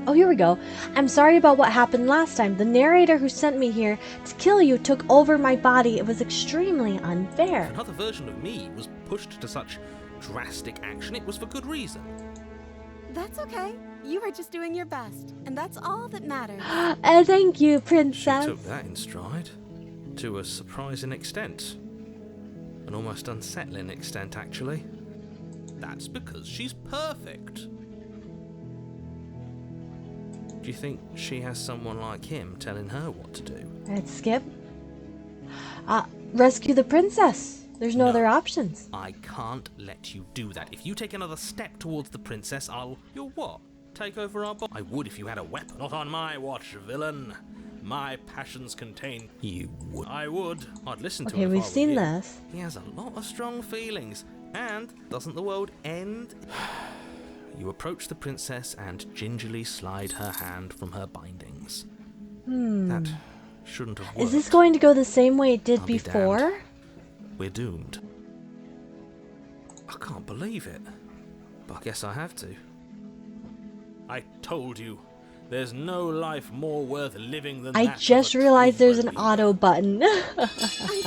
A: Oh, here we go. I'm sorry about what happened last time. The narrator who sent me here to kill you took over my body. It was extremely unfair.
B: If another version of me was pushed to such drastic action, it was for good reason.
C: That's okay. You were just doing your best, and that's all that matters.
A: Thank you,
B: She
A: Princess.
B: took that in stride. To a surprising extent. An almost unsettling extent, actually. That's because she's perfect. Do you think she has someone like him telling her what to do?
A: Let's skip. Rescue the princess. There's no other options.
B: I can't let you do that. If you take another step towards the princess, You'll what? Take over our I would if you had a weapon. Not on my watch, villain. My passions contain... You would. I would. I'd listen to him.
A: Okay,
B: if
A: we've
B: I were
A: seen
B: you.
A: this.
B: He has a lot of strong feelings. And doesn't the world end? You approach the princess and gingerly slide her hand from her bindings. That shouldn't have worked.
A: Is this going to go the same way it did
B: I'll be
A: before?
B: damned. We're doomed. I can't believe it. But I guess I have to. I told you. There's no life more worth living than
A: I
B: that
A: just
B: of a
A: realized
B: true
A: there's an
B: believer.
A: auto button.
C: I'm free.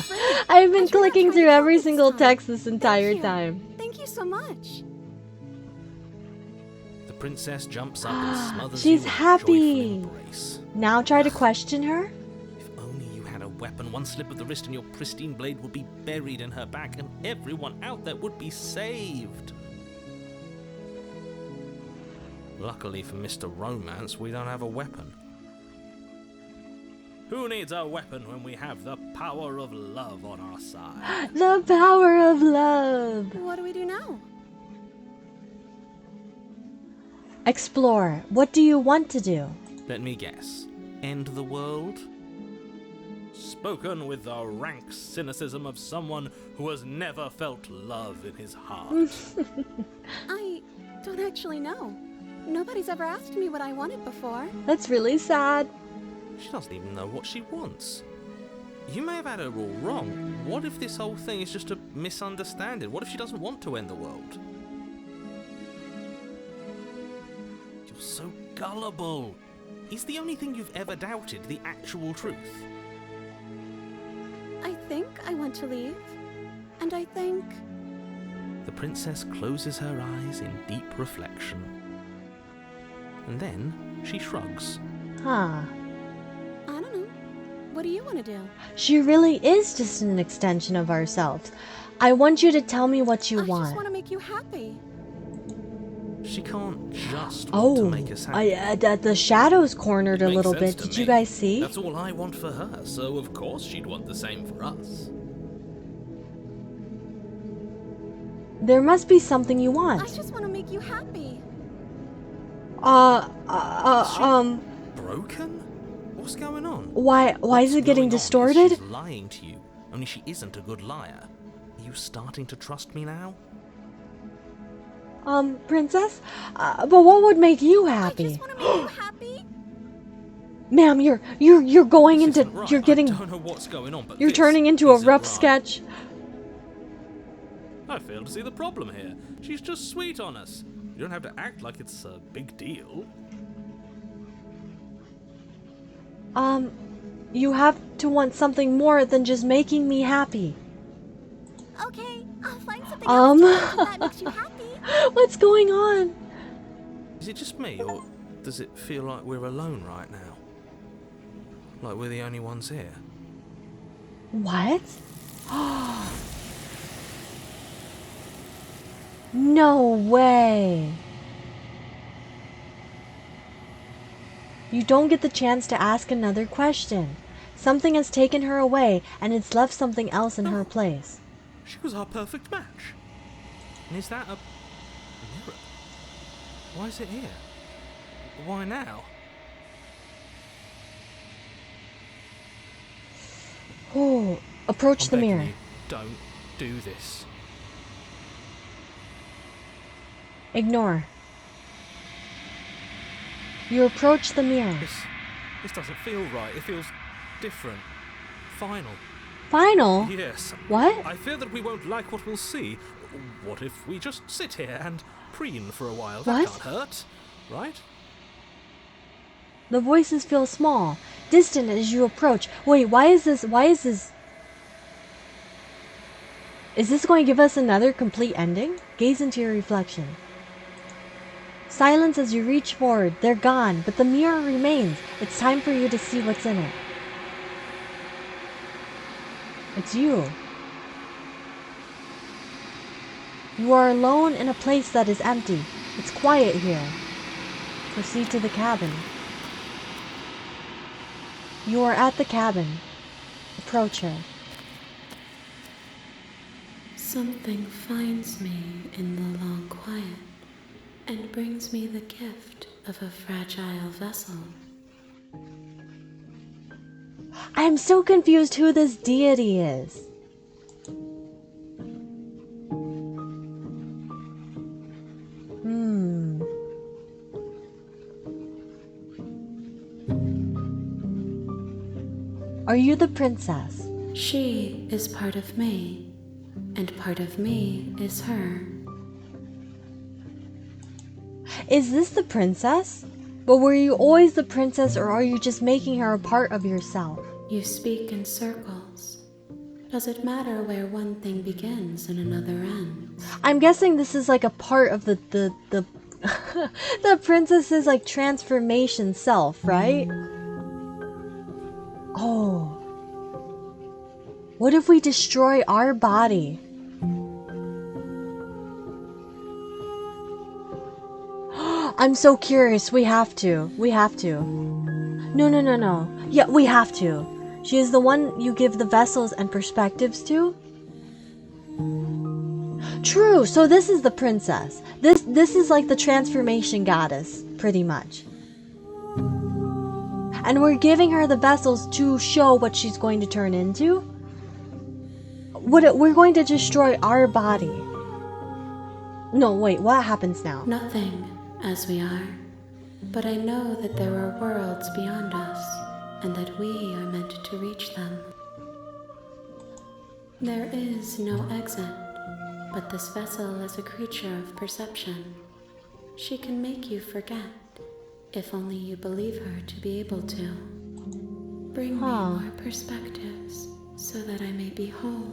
A: I've been
C: I tried not
A: clicking
C: trying
A: through
C: to
A: every
C: help this
A: single
C: time.
A: text this entire
C: Thank you.
A: time.
C: Thank you so much.
B: The princess jumps up and smothers
A: She's
B: you in
A: happy.
B: a joyful embrace.
A: Now try to question her?
B: If only you had a weapon, one slip of the wrist and your pristine blade would be buried in her back and everyone out there would be saved. Luckily for Mr. Romance, we don't have a weapon. Who needs a weapon when we have the power of love on our side?
A: The power of love.
C: What do we do now?
A: Explore. What do you want to do?
B: Let me guess. End the world? Spoken with the rank cynicism of someone who has never felt love in his heart.
C: I don't actually know. Nobody's ever asked me what I wanted before.
A: That's really sad.
B: She doesn't even know what she wants. You may have had her all wrong. What if this whole thing is just a misunderstanding? What if she doesn't want to end the world? You're so gullible. Is the only thing you've ever doubted the actual truth?
C: I think I want to leave. And I think...
B: The princess closes her eyes in deep reflection. And then she shrugs.
A: Huh.
C: I don't know. What do you want to do?
A: She really is just an extension of ourselves. I want you to tell me what you
C: I just
A: want.
C: want to make you happy.
B: She can't just want to
A: Oh,
B: make us happy.
A: the shadows cornered a
B: Makes
A: little
B: sense
A: bit.
B: to
A: Did you
B: me.
A: guys see?
B: That's all I want for her, so of course she'd want the same for us.
A: There must be something you
C: I
A: want.
C: just want to make you happy.
B: Broken? What's going on?
A: Why is
B: What's
A: it getting
B: going on is
A: distorted?
B: She's lying to you, only she isn't a good liar. Are you starting to trust me now?
A: Princess? But what would make you
C: I
A: happy?
C: just want to make you happy.
A: Ma'am, you're going
B: This
A: into,
B: isn't right.
A: you're getting,
B: I don't know what's going on, but
A: you're
B: this
A: turning into a
B: isn't
A: rough
B: right.
A: sketch.
B: I fail to see the problem here. She's just sweet on us. You don't have to act like it's a big deal.
A: You have to want something more than just making me happy.
C: Okay, I'll find something else to do if that makes you happy.
A: What's going on?
B: Is it just me, or does it feel like we're alone right now? Like we're the only ones here?
A: What? No way. You don't get the chance to ask another question. Something has taken her away, and it's left something else in her place.
B: She was our perfect match. And is that a mirror? Why is it here? Why now?
A: Oh, approach
B: I'm
A: the
B: begging
A: mirror.
B: you, don't do this.
A: Ignore. You approach the mirror.
B: This doesn't feel right. It feels different. Final.
A: Final?
B: Yes.
A: What?
B: I fear that we won't like what we'll see. What if we just sit here and preen for a while? That
A: What?
B: can't hurt, right?
A: The voices feel small, distant as you approach. Wait, why is this? Is this going to give us another complete ending? Gaze into your reflection. Silence as you reach forward. They're gone, but the mirror remains. It's time for you to see what's in it. It's you. You are alone in a place that is empty. It's quiet here. Proceed to the cabin. You are at the cabin. Approach her.
D: Something finds me in the long quiet and brings me the gift of a fragile vessel.
A: I am so confused who this deity is. Are you the princess?
D: She is part of me, and part of me is her.
A: Is this the princess? But were you always the princess, or are you just making her a part of yourself?
D: You speak in circles. Does it matter where one thing begins and another ends?
A: I'm guessing this is like a part of the the princess's like transformation self, right? Oh. What if we destroy our body? I'm so curious. We have to. No. Yeah, we have to. She is the one you give the vessels and perspectives to? True, so this is the princess. This is like the transformation goddess, pretty much. And we're giving her the vessels to show what she's going to turn into? We're going to destroy our body. No, wait, what happens now?
D: Nothing, as we are. But I know that there are worlds beyond us, and that we are meant to reach them. There is no exit, but this vessel is a creature of perception. She can make you forget, if only you believe her to be able to. Bring me more perspectives, so that I may be whole,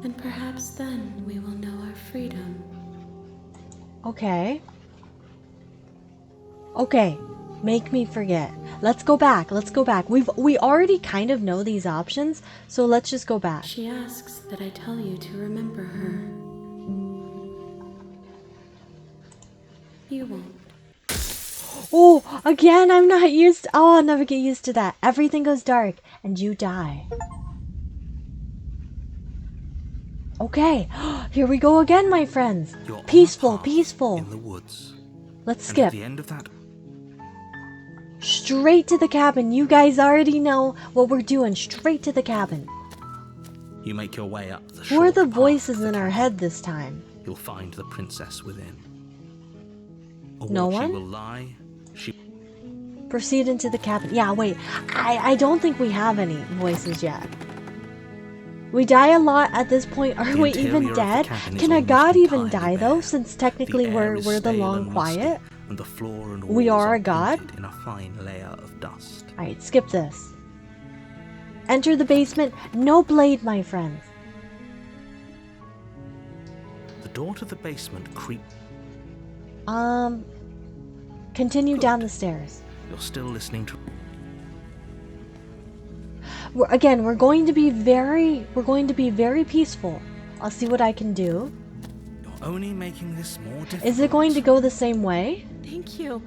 D: and perhaps then we will know our freedom.
A: Okay. Okay, make me forget. Let's go back. We already kind of know these options, so let's just go back.
D: She asks that I tell you to remember her. You won't.
A: Oh, again, I'm not used. Oh, I'll never get used to that. Everything goes dark, and you die. Okay, here we go again, my friends.
B: You're on a
A: Peaceful,
B: path
A: peaceful.
B: in the woods.
A: Let's
B: And
A: skip.
B: at the end of that,
A: Straight to the cabin. You guys already know what we're doing. Straight to the cabin.
B: you make your way up the
A: Who are
B: short
A: the
B: path
A: voices
B: to
A: in
B: the
A: our
B: cabin.
A: head this time?
B: You'll find the princess within.
A: No
B: Or she
A: one?
B: will lie. She
A: Proceed into the cabin. Yeah, wait. I don't think we have any voices yet. We die a lot at this point. Are
B: The
A: we
B: interior
A: even
B: of the
A: dead?
B: cabin is
A: Can a
B: almost
A: god even
B: entirely
A: die though?
B: bare.
A: Since
B: The
A: technically
B: air
A: we're
B: is
A: the
B: stale
A: long
B: and musty,
A: quiet.
B: and the floor and
A: We
B: walls
A: are a god?
B: painted in a fine layer of dust.
A: Alright, skip this. Enter the basement. No blade, my friends.
B: The door to the basement creaks.
A: Continue
B: Good.
A: down the stairs.
B: You're still listening to.
A: We're going to be very peaceful. I'll see what I can do.
B: You're only making this more difficult.
A: Is it going to go the same way?
E: Thank you.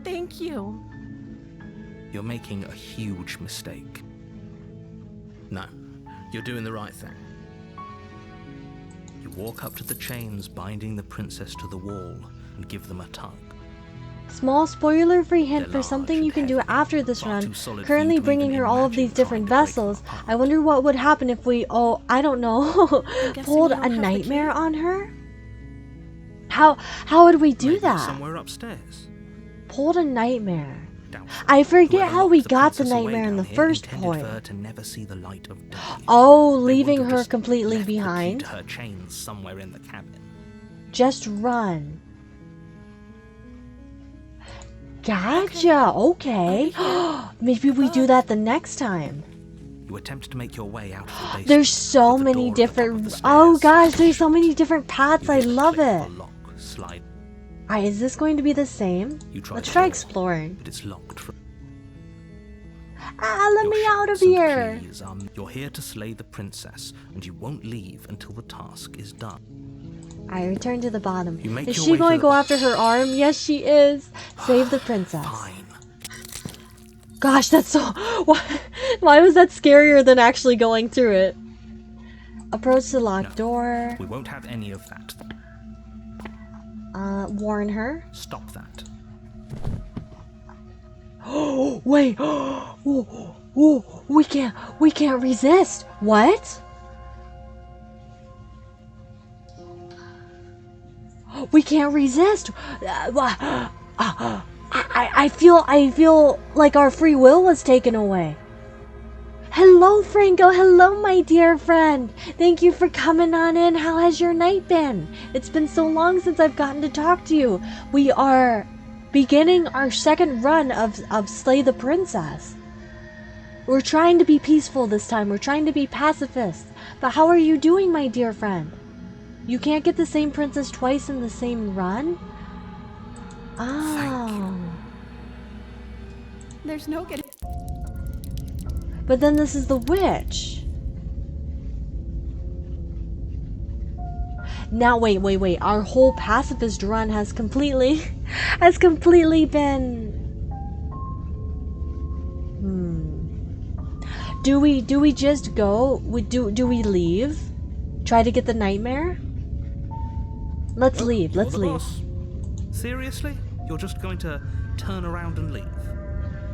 E: Thank you.
B: You're making a huge mistake. No, you're doing the right thing. You walk up to the chains binding the princess to the wall and give them a tug.
A: Small spoiler-free hint
B: They're
A: for
B: large
A: something
B: and
A: you can do
B: heavy,
A: after this
B: far
A: run.
B: too solid for
A: Currently
B: you to
A: bringing
B: even
A: her all of these
B: imagine
A: different
B: trying to break them
A: vessels.
B: apart.
A: I wonder what would happen if we, I don't know,
E: guessing
A: pulled
E: you don't
A: a
E: have the
A: nightmare
E: key?
A: on her? How would we do
B: Maybe
A: that?
B: somewhere upstairs.
A: Pulled a nightmare.
B: Doubtful.
A: I forget
B: Whoever
A: how
B: locked
A: we
B: the
A: got the
B: princess away
A: nightmare in the
B: down here
A: first
B: intended
A: point.
B: for her to never see the light of day.
A: Oh,
B: They
A: leaving
B: wouldn't have
A: her
B: just
A: completely
B: left the key
A: behind.
B: to her chains somewhere in the cabin.
A: Just run. Gotcha. Okay. Maybe we do that the next time.
B: You attempt to make your way out of the basement.
A: There's so
B: but the
A: many
B: door at the top of
A: different.
B: the
A: Oh
B: stairs
A: gosh,
B: is
A: there's so
B: shut.
A: many different paths.
B: You
A: I
B: hear the
A: love
B: click
A: it.
B: of a lock slide.
A: Alright, is this going to be the same?
B: You try
A: Let's
B: the
A: try
B: door,
A: exploring.
B: but it's locked from.
A: Let
B: Your
A: me out of
B: shouts and
A: here.
B: pleas are, you're here to slay the princess, and you won't leave until the task is done.
A: I return to the bottom.
B: You make
A: Is
B: your
A: she
B: way to
A: going to
B: the
A: go
B: bo-
A: after her arm? Yes, she is. Save the princess.
B: Fine.
A: Gosh, that's so. Why was that scarier than actually going through it? Approach the locked door.
B: We won't have any of that.
A: Warn her.
B: Stop that.
A: Oh, wait. Oh, we can't resist. What? We can't resist. I feel like our free will was taken away. Hello, Franco. Hello, my dear friend. Thank you for coming on in. How has your night been? It's been so long since I've gotten to talk to you. We are beginning our second run of Slay the Princess. We're trying to be peaceful this time. We're trying to be pacifist. But how are you doing, my dear friend? You can't get the same princess twice in the same run? Oh.
B: Thank you.
C: There's no getting.
A: But then this is the witch. Now wait. Our whole pacifist run has completely been Do we just go? Do we leave? Try to get the nightmare? Let's leave.
B: You're
A: Let's
B: the
A: leave.
B: boss. Seriously? You're just going to turn around and leave?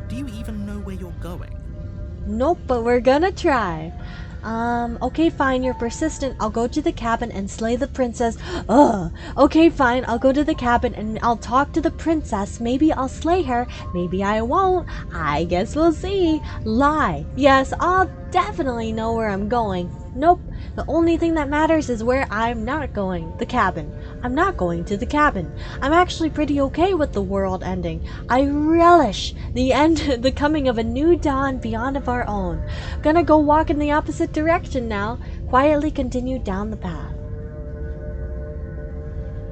B: Do you even know where you're going?
A: Nope, but we're gonna try. Okay, fine, you're persistent. I'll go to the cabin and slay the princess. Ugh. Okay, fine, I'll go to the cabin and I'll talk to the princess. Maybe I'll slay her. Maybe I won't. I guess we'll see. Lie. Yes, I'll definitely know where I'm going. Nope. The only thing that matters is where I'm not going. The cabin. I'm not going to the cabin. I'm actually pretty okay with the world ending. I relish the end, the coming of a new dawn beyond of our own. Gonna go walk in the opposite direction now. Quietly continue down the path.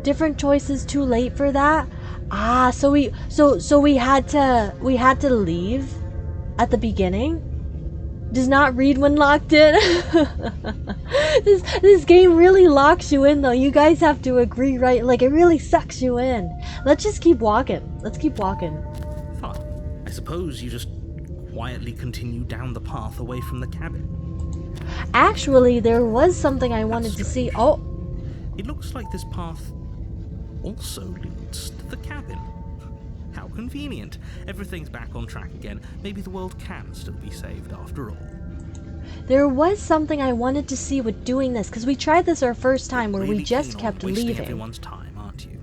A: Different choices too late for that? Ah, so we had to leave at the beginning? Does not read when locked in. This game really locks you in though. You guys have to agree, right? Like it really sucks you in. Let's just keep walking. Let's keep walking.
B: Fine. I suppose you just quietly continue down the path away from the cabin.
A: Actually, there was something I wanted to see. Oh,
B: It looks like this path also leads to the cabin. How convenient. Everything's back on track again. Maybe the world can still be saved after all.
A: there was something I wanted to see with doing this because we tried this our first time where we
B: Really
A: just
B: keen on
A: kept
B: wasting
A: leaving.
B: everyone's time, aren't you?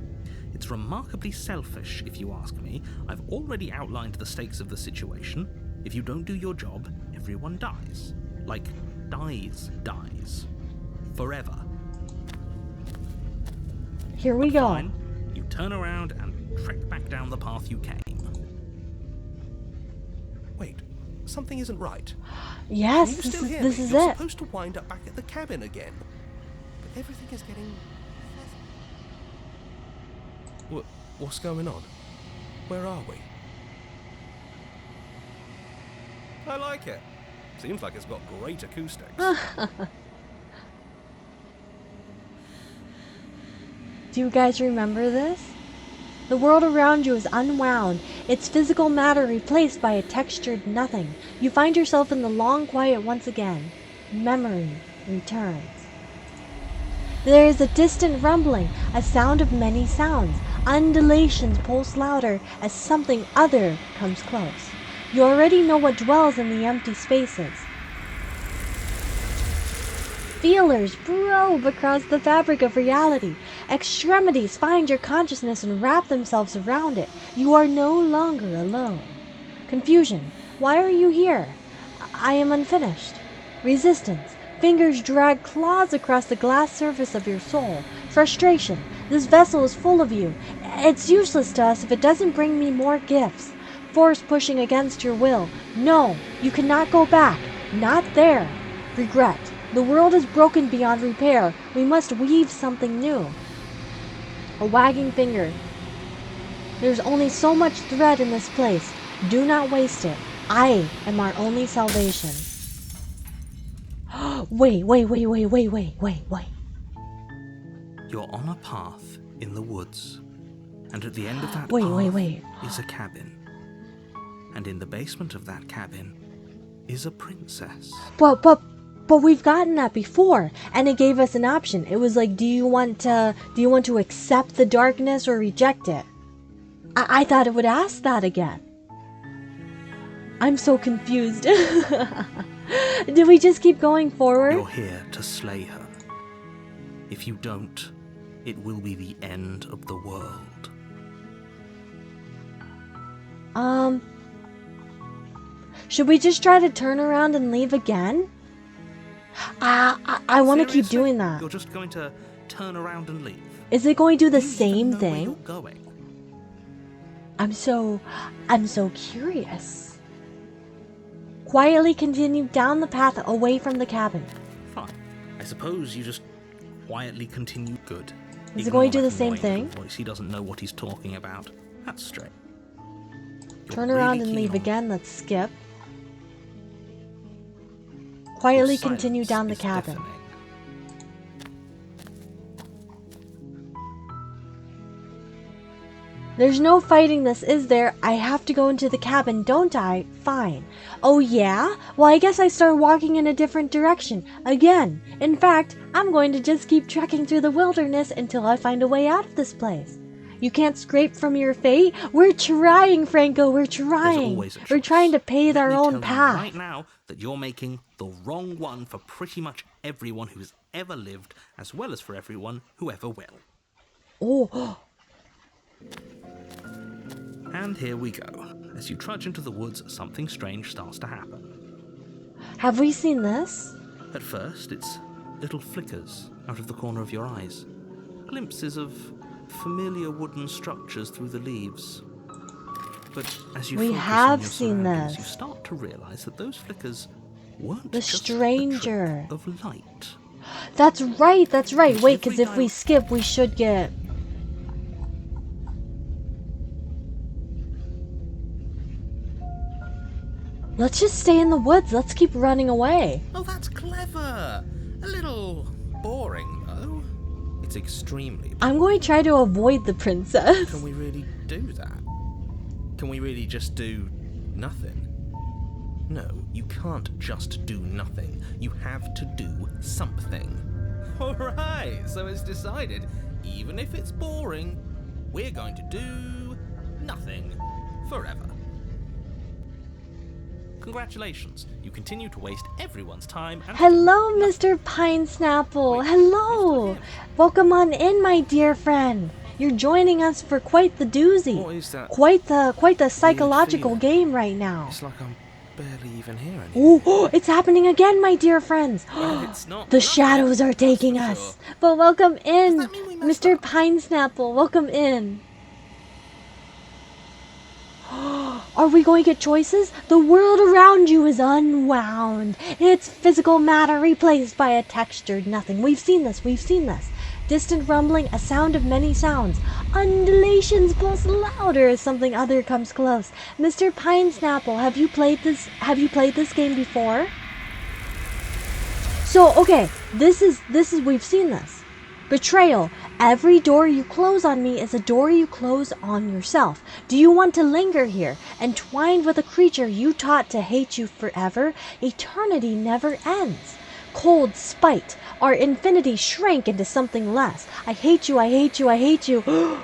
B: It's remarkably selfish, if you ask me. I've already outlined the stakes of the situation. If you don't do your job, everyone dies. Like, dies. Forever.
A: Here we go.
B: Fine. You turn around and trek back down the path you came.
F: Wait, something isn't right.
A: Yes,
F: Can you
A: this
F: still
A: is,
F: hear
A: this
F: me?
A: is
F: You're
A: it.
F: supposed to wind up back at the cabin again. But everything is getting... What's going on? Where are we? I like it. Seems like it's got great acoustics.
A: Do you guys remember this? The world around you is unwound, its physical matter replaced by a textured nothing. You find yourself in the long quiet once again. Memory returns. There is a distant rumbling, a sound of many sounds. Undulations pulse louder as something other comes close. You already know what dwells in the empty spaces. Feelers probe across the fabric of reality. Extremities find your consciousness and wrap themselves around it. You are no longer alone. Confusion. Why are you here? I am unfinished. Resistance. Fingers drag claws across the glass surface of your soul. Frustration. This vessel is full of you. It's useless to us if it doesn't bring me more gifts. Force pushing against your will. No, you cannot go back. Not there. Regret. The world is broken beyond repair. We must weave something new. A wagging finger. There's only so much thread in this place. Do not waste it. I am our only salvation. Wait.
B: You're on a path in the woods, and at the end of that
A: Wait.
B: is a cabin. And in the basement of that cabin is a princess.
A: But we've gotten that before, and it gave us an option. It was like, do you want to accept the darkness or reject it? I thought it would ask that again. I'm so confused. Do we just keep going forward?
B: You're here to slay her. If you don't, it will be the end of the world.
A: Should we just try to turn around and leave again? I want to keep
B: Seriously?
A: doing that.
B: You're just going to turn around and leave?
A: Is it going to do the
B: You even
A: same
B: know where
A: thing?
B: you're going.
A: I'm so curious. Quietly continue down the path away from the cabin.
B: Fine. I suppose you just quietly continue. Good.
A: Is it going to do
B: Ignore
A: the
B: that
A: same
B: annoying
A: thing?
B: Voice. He doesn't know what he's talking about. That's straight. You're
A: Turn around
B: really
A: and
B: keen
A: leave
B: on-
A: again. Let's skip. Quietly
B: Your
A: continue
B: silence
A: down the
B: is
A: cabin.
B: deafening.
A: There's no fighting this, is there? I have to go into the cabin, don't I? Fine. Oh yeah? Well, I guess I start walking in a different direction. Again. In fact, I'm going to just keep trekking through the wilderness until I find a way out of this place. You can't scrape from your fate? We're trying, Franco, we're
B: There's
A: trying.
B: always a
A: We're
B: choice.
A: trying to pave
B: Let
A: our
B: me
A: own
B: tell you
A: path.
B: right now that you're making the wrong one for pretty much everyone who's ever lived, as well as for everyone who ever will.
A: Oh,
B: And here we go. As you trudge into the woods, something strange starts to happen.
A: have we seen this?
B: At first, it's little flickers out of the corner of your eyes. Glimpses of familiar wooden structures through the leaves. But as you
A: We
B: focus
A: have
B: on your
A: seen
B: surroundings,
A: this.
B: you start to realize that those flickers weren't
A: The
B: just
A: stranger.
B: a trick of light.
A: That's right.
B: With
A: Wait, because
B: every
A: if we skip, we should get... Let's just stay in the woods. Let's keep running away.
B: Oh, that's clever. A little boring, though. It's extremely.
A: I'm going to try to avoid the princess.
B: Can we really do that? Can we really just do nothing? No, you can't just do nothing. You have to do something. Alright, so it's decided. Even if it's boring, we're going to do nothing forever. Congratulations, you continue to waste everyone's time and...
A: Hello, Mr. Pinesnapple.
B: Wait,
A: Hello.
B: it's not him.
A: Welcome on in, my dear friend. You're joining us for quite the doozy.
F: What is that?
A: Quite the psychological
F: feeling?
A: game right now.
F: It's like I'm barely even here anymore.
A: Oh, it's happening again, my dear friends.
B: It's not
A: The
B: nothing,
A: shadows are taking
B: that's
A: us.
B: for sure.
A: But welcome in,
B: that mean we messed
A: Mr.
B: up?
A: Pinesnapple. Welcome in. Are we going to get choices? The world around you is unwound. It's physical matter replaced by a textured nothing. We've seen this. Distant rumbling, a sound of many sounds. Undulations pulse louder as something other comes close. Mr. Pinesnapple, have you played this game before? So, okay, this is we've seen this. Betrayal. Every door you close on me is a door you close on yourself. Do you want to linger here, entwined with a creature you taught to hate you forever? Eternity never ends. Cold spite. Our infinity shrank into something less. I hate you, I hate you, I hate you. Oh.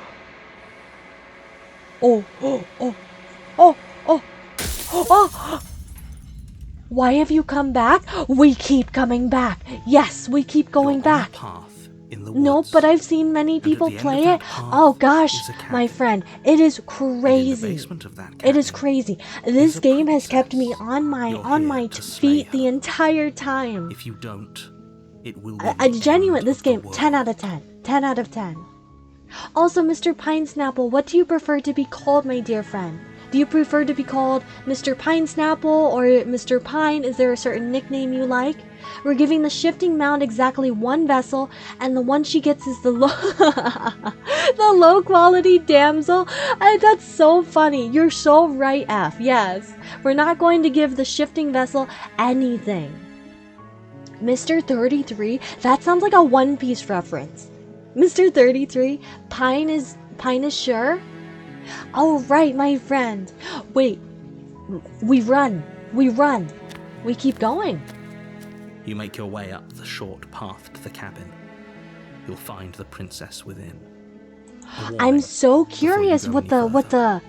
A: Why have you come back? We keep coming back. Yes, we keep going
B: You're on a
A: back.
B: path in the
A: No,
B: woods.
A: but I've seen many
B: at
A: people
B: the end of
A: play
B: that
A: it.
B: path
A: Oh gosh,
B: is a
A: my
B: cabin.
A: friend, it is
B: And in the
A: crazy.
B: basement of that
A: It is
B: cabin
A: crazy.
B: is
A: This
B: a
A: game has kept me
B: princess.
A: on my
B: You're here to slay
A: feet the
B: her.
A: entire time.
B: If you don't, it will be
A: A
B: the
A: genuine
B: end
A: this
B: of the
A: game 10
B: world.
A: out of 10. 10 out of 10. Also, Mr. Pinesnapple, what do you prefer to be called, my dear friend? Do you prefer to be called Mr. Pinesnapple or Mr. Pine? Is there a certain nickname you like? We're giving the shifting mound exactly one vessel, and the one she gets is the the low quality damsel. That's so funny. You're so right, F. Yes, we're not going to give the shifting vessel anything. Mr. 33, that sounds like a One Piece reference. Mr. 33, Pine is sure? Oh, right, my friend. Wait, we run. We keep going.
B: You make your way up the short path to the cabin. You'll find the princess within.
A: I'm so curious what the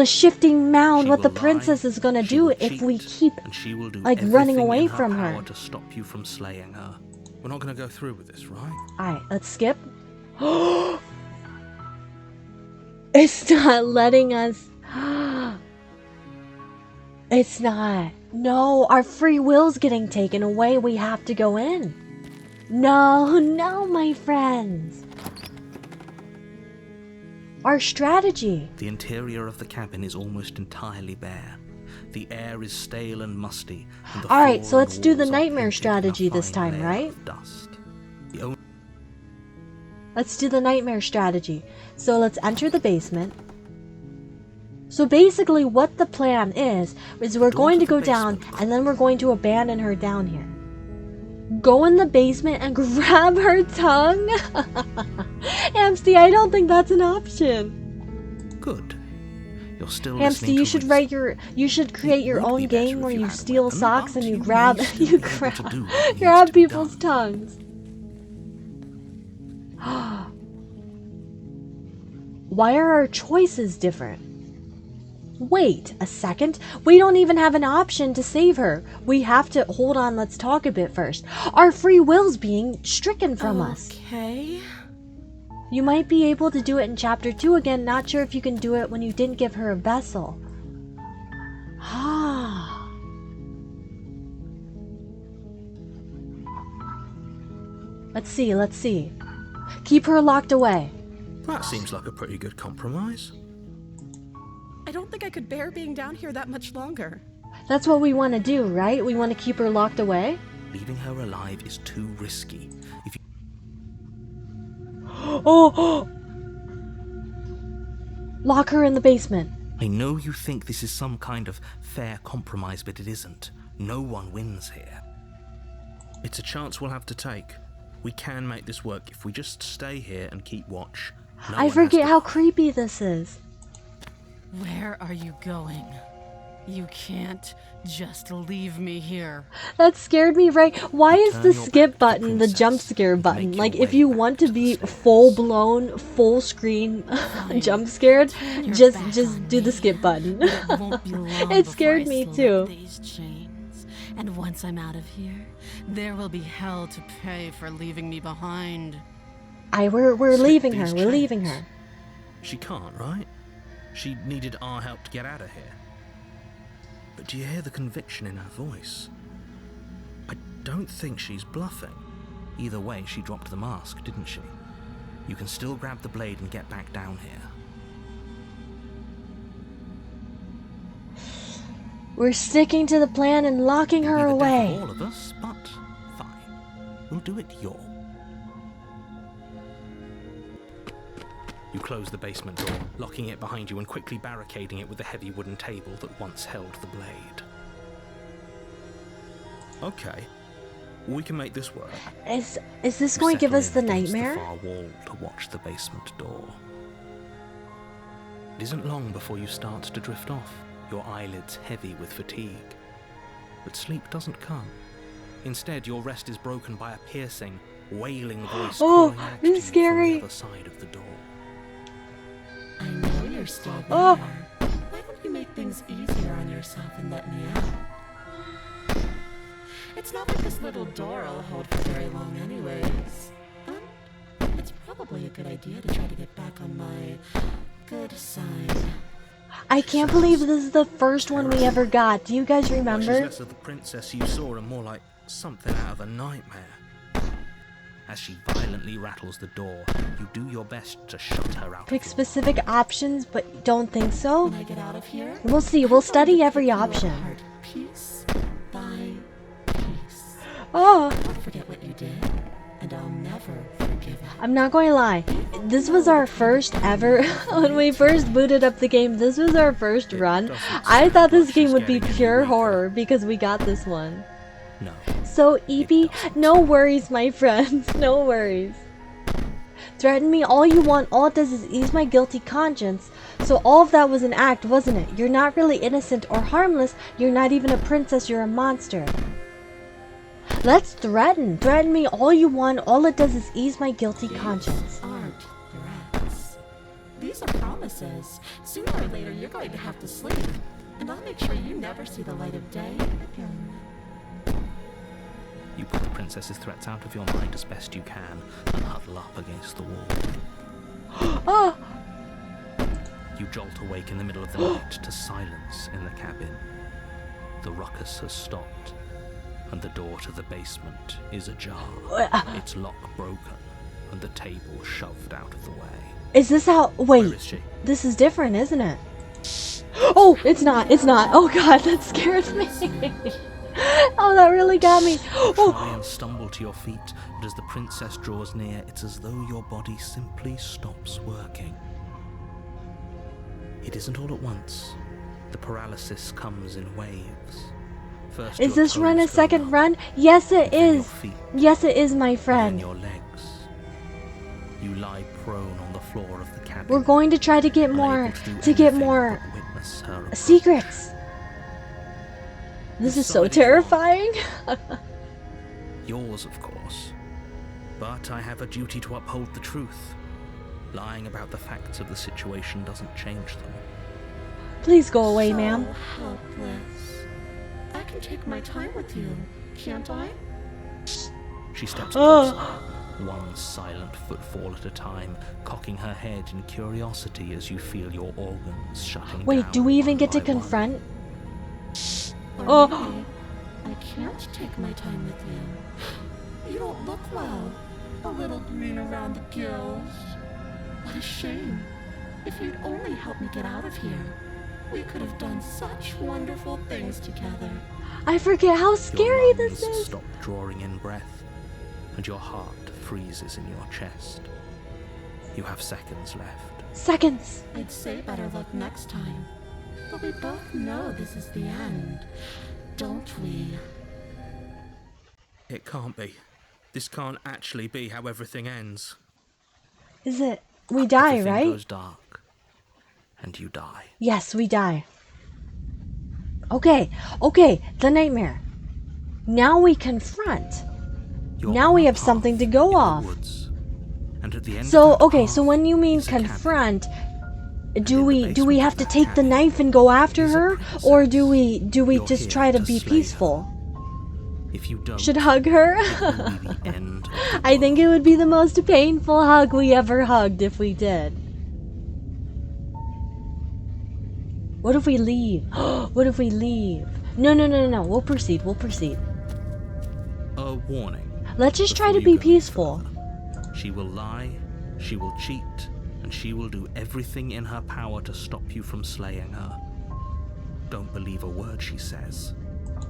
A: shifting mound, what the princess is gonna do if we keep like running away from her.
B: To stop you from slaying her. We're not gonna go through with this, right?
A: Alright, let's skip. It's not letting us. It's not. No, our free will's getting taken away. We have to go in. No, my friends. Our strategy.
B: The interior of the cabin is almost entirely bare. The air is stale and musty.
A: Alright, so let's do the nightmare strategy this time, right?
B: Dust.
A: Let's do the nightmare strategy. So let's enter the basement. So basically what the plan is we're going to go down and then we're going to abandon her down here. Go in the basement and grab her tongue? Amsty, I don't think that's an option.
B: Good. You're still
A: Amsty, you should create your own game where you steal socks and you grab people's tongues. Why are our choices different? Wait a second. We don't even have an option to save her. We have to... Hold on, let's talk a bit first. Our free will's being stricken from us.
E: Okay.
A: You might be able to do it in Chapter 2 again. Not sure if you can do it when you didn't give her a vessel. Ah. Let's see. Keep her locked away.
B: That seems like a pretty good compromise.
E: I don't think I could bear being down here that much longer.
A: That's what we want to do, right? We want to keep her locked away?
B: Leaving her alive is too risky. If you...
A: Oh! Lock her in the basement.
B: I know you think this is some kind of fair compromise, but it isn't. No one wins here. It's a chance we'll have to take. We can make this work if we just stay here and keep watch.
A: I forget how creepy this is.
E: Where are you going? You can't just leave me here.
A: That scared me, right? Why is the skip button the jump scare button? Like, if you want to be full-blown, full-screen jump scared, just do the skip button. It scared me too.
E: And once I'm out of here, there will be hell to pay for leaving me behind.
A: We're leaving her. We're leaving her.
B: She can't, right? She needed our help to get out of here. But do you hear the conviction in her voice? I don't think she's bluffing. Either way, she dropped the mask, didn't she? You can still grab the blade and get back down here.
A: We're sticking to the plan and locking her away.
B: All of us, but fine. We'll do it your way. You close the basement door, locking it behind you and quickly barricading it with the heavy wooden table that once held the blade. Okay, we can make this work.
A: Is this going to give us the nightmare?
B: The far wall to watch the basement door. It isn't long before you start to drift off, your eyelids heavy with fatigue. But sleep doesn't come. Instead, your rest is broken by a piercing, wailing voice calling out to you from the other side of the door.
D: I know you're still there.
A: Oh.
D: Why don't you make things easier on yourself and let me out? It's not like this little door will hold for very long anyways. It's probably a good idea to try to get back on my good side.
A: I can't believe this is the first one we ever got. Do you guys remember?
B: She's less of the princess you saw and more like something out of a nightmare. As she violently rattles the door, you do your best to shut her out.
A: Pick specific options, but don't think so.
D: When I get out of here,
A: We'll see. We'll study every option.
D: piece by piece.
A: Oh,
D: I'll forget what you did, and I'll never forgive it.
A: I'm not going to lie. This was our first ever. When we first booted up the game, this was our first run. I thought this game would be pure horror because we got this one.
B: No.
A: So, Evie, no worries, my friends. No worries. Threaten me all you want. All it does is ease my guilty conscience. So all of that was an act, wasn't it? You're not really innocent or harmless. You're not even a princess. You're a monster. Let's threaten. Threaten me all you want. All it does is ease my guilty conscience.
D: Aren't threats. These are promises. Sooner or later, you're going to have to sleep, and I'll make sure you never see the light of day again.
B: You put the princess's threats out of your mind as best you can and huddle up against the wall.
A: Oh,
B: You jolt awake in the middle of the night to silence in the cabin. The ruckus has stopped, and the door to the basement is ajar. Its lock broken, and the table shoved out of the way.
A: is this how?
B: Where
A: Wait,
B: is she?
A: this is different, isn't it? Oh, it's not. It's not. Oh God, that scared me. Oh, that really got me.
B: You
A: Oh.
B: try and stumble to your feet, but as the princess draws near, it's as though your body simply stops working. It isn't all at once. The paralysis comes in waves. First
A: Is
B: your
A: this run a
B: toes go
A: second
B: numb,
A: run? Yes, it
B: then your
A: is.
B: feet,
A: Yes, it is, my
B: then
A: friend.
B: your legs. You lie prone on the floor of the cabin.
A: We're going to try to get
B: unable
A: more,
B: to do anything
A: more
B: but witness her approach.
A: secrets. This is so terrifying.
B: Yours, of course. But I have a duty to uphold the truth. Lying about the facts of the situation doesn't change them.
A: Please go away, ma'am.
D: So helpless. I can take my time with you, can't I?
B: She steps
A: Oh.
B: closer, one silent footfall at a time, cocking her head in curiosity as you feel your organs shutting
A: Wait,
B: down
A: do we even
B: one
A: get to
B: by one.
A: confront?
D: Or
A: Oh.
D: maybe I can't take my time with you. You don't look well. A little green around the gills. What a shame. If you'd only helped me get out of here, we could have done such wonderful things together.
A: I forget how
B: Your
A: scary this
B: lungs
A: is.
B: stop drawing in breath, and your heart freezes in your chest. You have seconds left.
A: Seconds.
D: I'd say better luck next time. But we both know this is the end, don't we?
B: It can't be. This can't actually be how everything ends.
A: Is it? We die,
B: Everything
A: right?
B: goes dark, and you die.
A: Yes, we die. Okay, okay, the nightmare. Now we confront.
B: You're
A: Now
B: on
A: we
B: a
A: have
B: path
A: something to
B: in
A: go
B: the
A: off.
B: woods, and at the end
A: So,
B: of that
A: okay,
B: path
A: so when you mean
B: is a cabin.
A: confront,
B: in
A: do
B: the
A: we
B: basement
A: have
B: of
A: to
B: that
A: take the
B: cabin
A: knife and go after
B: is a
A: her, or do
B: princess.
A: we
B: You're
A: just
B: here
A: try to
B: to
A: be
B: slay her.
A: peaceful?
B: If you don't,
A: Should hug her?
B: it will be the end of the
A: I think it
B: world.
A: would be the most painful hug we ever hugged if we did. What if we leave? What if we leave? No, no, no, no, no. We'll proceed. We'll proceed.
B: A warning.
A: Let's just try to
B: before you
A: be
B: go any
A: peaceful.
B: further. She will lie, she will cheat, and she will do everything in her power to stop you from slaying her. Don't believe a word she says.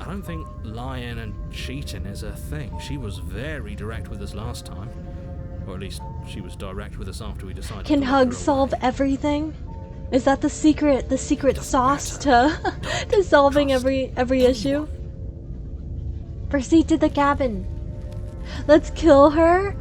G: I don't think lying and cheating is a thing. She was very direct with us last time. Or at least she was direct with us after we decided
A: Can
G: to lock
A: hugs
G: her
A: solve
G: away.
A: everything? Is that the secret
B: Doesn't
A: sauce
B: matter.
A: to solving
B: Trust
A: every issue? Proceed to the cabin. Let's kill her.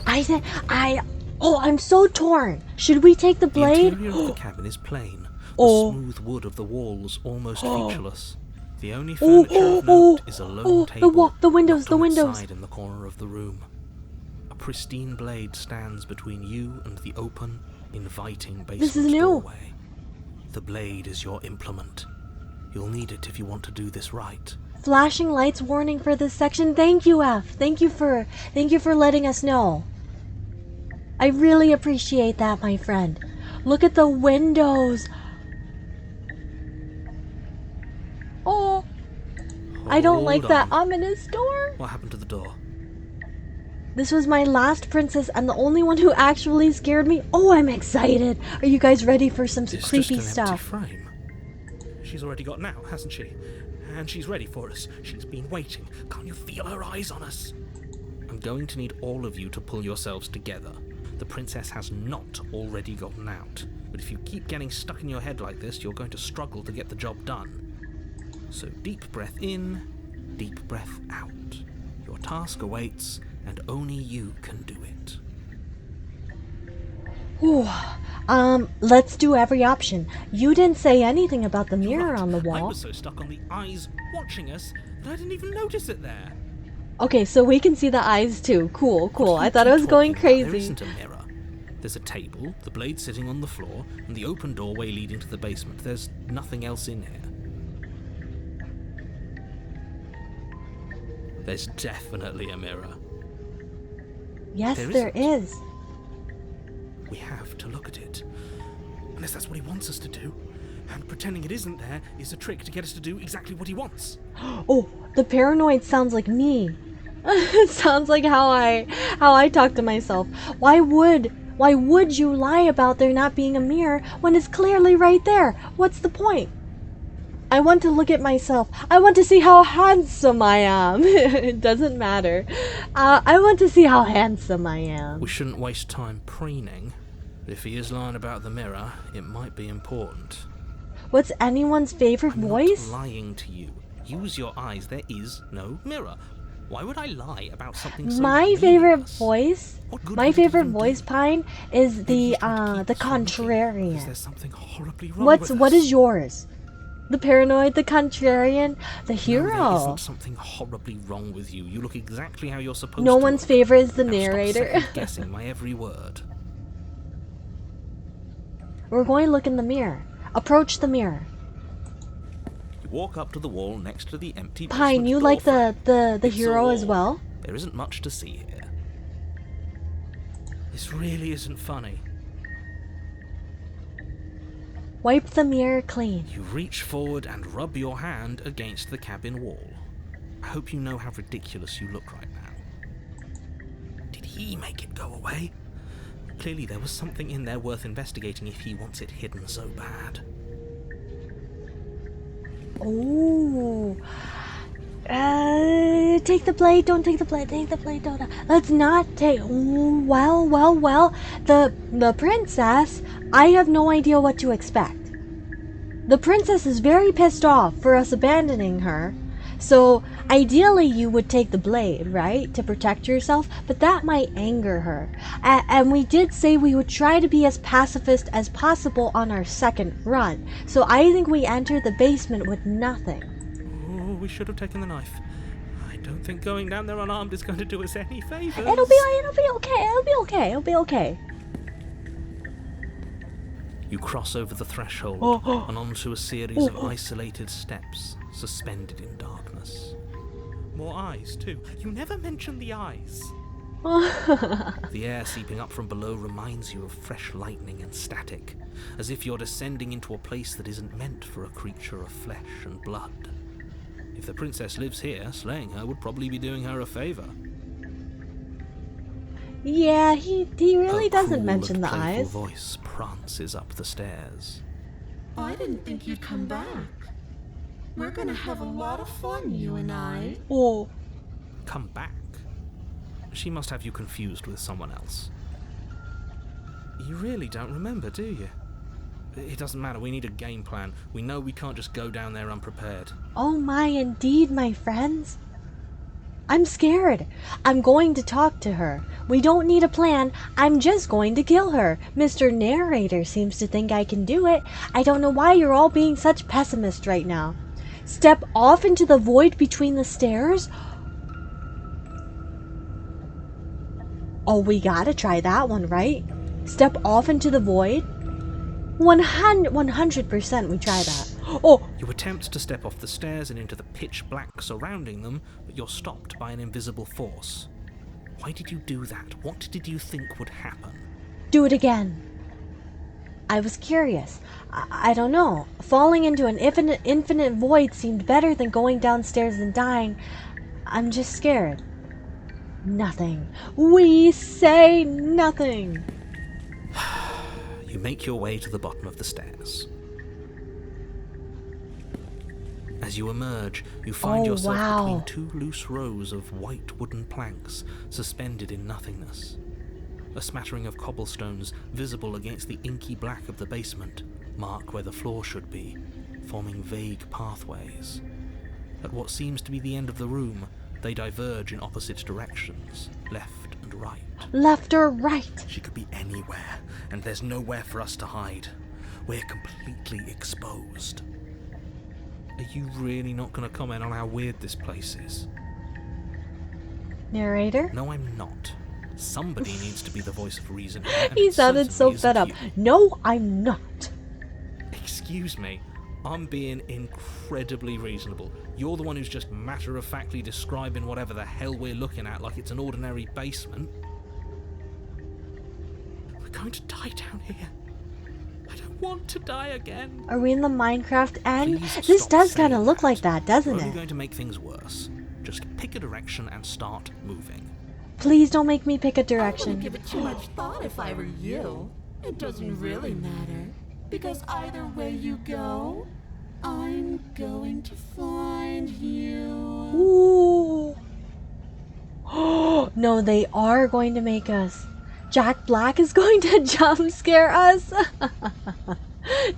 A: I'm so torn. Should we take the
B: The
A: blade?
B: interior of the cabin is plain. The
A: Oh.
B: smooth wood of the walls almost featureless. The only
A: Oh,
B: furniture
A: oh,
B: of note
A: oh,
B: is a lone
A: oh,
B: table.
A: the windows,
B: locked
A: the
B: on its
A: windows.
B: side in the corner of the room. A pristine blade stands between you and the open, inviting basement
A: This is new.
B: doorway. The blade is your implement. You'll need it if you want to do this right.
A: Flashing lights warning for this section. Thank you, F. Thank you for letting us know. I really appreciate that, my friend. Look at the windows. Oh, I don't like
B: Hold
A: that
B: on.
A: ominous door.
B: What happened to the door?
A: This was my last princess and the only one who actually scared me. Oh, I'm excited. Are you guys ready for some
B: It's
A: creepy
B: just an empty
A: stuff?
B: frame. She's already got out, hasn't she? And she's ready for us. She's been waiting. Can't you feel her eyes on us? I'm going to need all of you to pull yourselves together. The princess has not already gotten out. But if you keep getting stuck in your head like this, you're going to struggle to get the job done. So deep breath in, deep breath out. Your task awaits, and only you can do it.
A: Ooh, let's do every option. You didn't say anything about the mirror
B: Right.
A: on the
B: I
A: wall.
B: was so stuck on the eyes watching us that I didn't even notice it there.
A: Okay, so we can see the eyes too. Cool, cool.
B: What do
A: I
B: you
A: thought I
B: keep
A: was going
B: talking about? There
A: crazy.
B: isn't a mirror. There's a table, the blade sitting on the floor, and the open doorway leading to the basement. There's nothing else in here. There's definitely a mirror.
A: Yes,
B: There
A: there
B: isn't.
A: is.
B: We have to look at it. Unless that's what he wants us to do. And pretending it isn't there is a trick to get us to do exactly what he wants.
A: Oh, the paranoid sounds like me. It sounds like how I talk to myself. Why would you lie about there not being a mirror when it's clearly right there? What's the point? I want to look at myself. I want to see how handsome I am. It doesn't matter. I want to see how handsome I am.
B: We shouldn't waste time preening. If he is lying about the mirror, it might be important.
A: What's anyone's favorite
B: I'm
A: voice?
B: not lying to you. Use your eyes. There is no mirror. Why would I lie about something so
A: My favorite
B: meaningless?
A: voice,
B: What good
A: my
B: would it
A: favorite
B: even
A: voice,
B: do?
A: Pine, is
B: Maybe
A: the
B: he's trying to keep us from looking, because
A: contrarian.
B: there's something horribly wrong
A: What
B: with us.
A: is yours? The paranoid, the contrarian, the
B: No,
A: hero.
B: there isn't something horribly wrong with you. You look exactly how you're supposed
A: No
B: to.
A: one's
B: look.
A: favorite is the
B: Now stop
A: narrator.
B: second-guessing my every word.
A: We're going to look in the mirror. Approach the mirror.
B: You walk up to the wall next to the empty
A: Pine,
B: basement
A: you
B: door
A: like the
B: frame. It's a
A: hero as
B: wall.
A: well?
B: There isn't much to see here. This really isn't funny.
A: Wipe the mirror clean.
B: You reach forward and rub your hand against the cabin wall. I hope you know how ridiculous you look right now. Did he make it go away? Clearly there was something in there worth investigating if he wants it hidden so bad.
A: Oh. Take the blade, don't take the blade, take the blade, don't. Let's not take. Well. The princess, I have no idea what to expect. The princess is very pissed off for us abandoning her. So, ideally, you would take the blade, right? To protect yourself, but that might anger her. And we did say we would try to be as pacifist as possible on our second run. So, I think we entered the basement with nothing.
B: Oh, we should have taken the knife. I don't think going down there unarmed is going to do us any favours.
A: It'll be okay.
B: You cross over the threshold and onto a series of isolated steps, suspended in darkness. More eyes, too. You never mention the eyes. The air seeping up from below reminds you of fresh lightning and static, as if you're descending into a place that isn't meant for a creature of flesh and blood. If the princess lives here, slaying her would probably be doing her a favour.
A: Yeah, he really
B: A
A: doesn't
B: cool
A: mention
B: and
A: the
B: playful
A: eyes.
B: voice prances up the stairs.
D: I didn't think you'd come back. We're gonna have a lot of fun, you and I.
A: Oh,
B: Come back. She must have you confused with someone else. You really don't remember, do you? It doesn't matter, we need a game plan. We know we can't just go down there unprepared.
A: oh my, indeed, my friends. I'm scared. I'm going to talk to her. We don't need a plan. I'm just going to kill her. Mr. Narrator seems to think I can do it. I don't know why you're all being such pessimists right now. Step off into the void between the stairs? Oh, we gotta try that one, right? Step off into the void? 100% we try that. Oh,
B: You attempt to step off the stairs and into the pitch black surrounding them, but you're stopped by an invisible force. Why did you do that? What did you think would happen?
A: do it again. I was curious. I don't know. Falling into an infinite void seemed better than going downstairs and dying. I'm just scared. nothing. We say nothing.
B: You make your way to the bottom of the stairs. As you emerge, you find yourself between two loose rows of white wooden planks suspended in nothingness. A smattering of cobblestones visible against the inky black of the basement mark where the floor should be, forming vague pathways. At what seems to be the end of the room, they diverge in opposite directions, left and right.
A: Left or right?
B: She could be anywhere, and there's nowhere for us to hide. We're completely exposed. Are you really not going to comment on how weird this place is?
A: Narrator?
B: No, I'm not. Somebody needs to be the voice of reason here, and
A: He
B: it
A: sounded so
B: certainly
A: fed up.
B: isn't you.
A: No, I'm not.
B: Excuse me, I'm being incredibly reasonable. You're the one who's just matter-of-factly describing whatever the hell we're looking at like it's an ordinary basement. We're going to die down here. I don't want to die again.
A: Are we in the Minecraft end?
B: Please
A: This
B: stop
A: does kind of
B: saying
A: look
B: that.
A: like that, doesn't
B: We're only
A: it?
B: going to make things worse. Just pick a direction and start moving.
A: Please don't make me pick a
C: I wouldn't
A: direction.
C: give it too much thought if I were you. It doesn't really matter. Because either way you go, I'm going to find you.
A: Ooh. No, they are going to make us. Jack Black is going to jump scare us.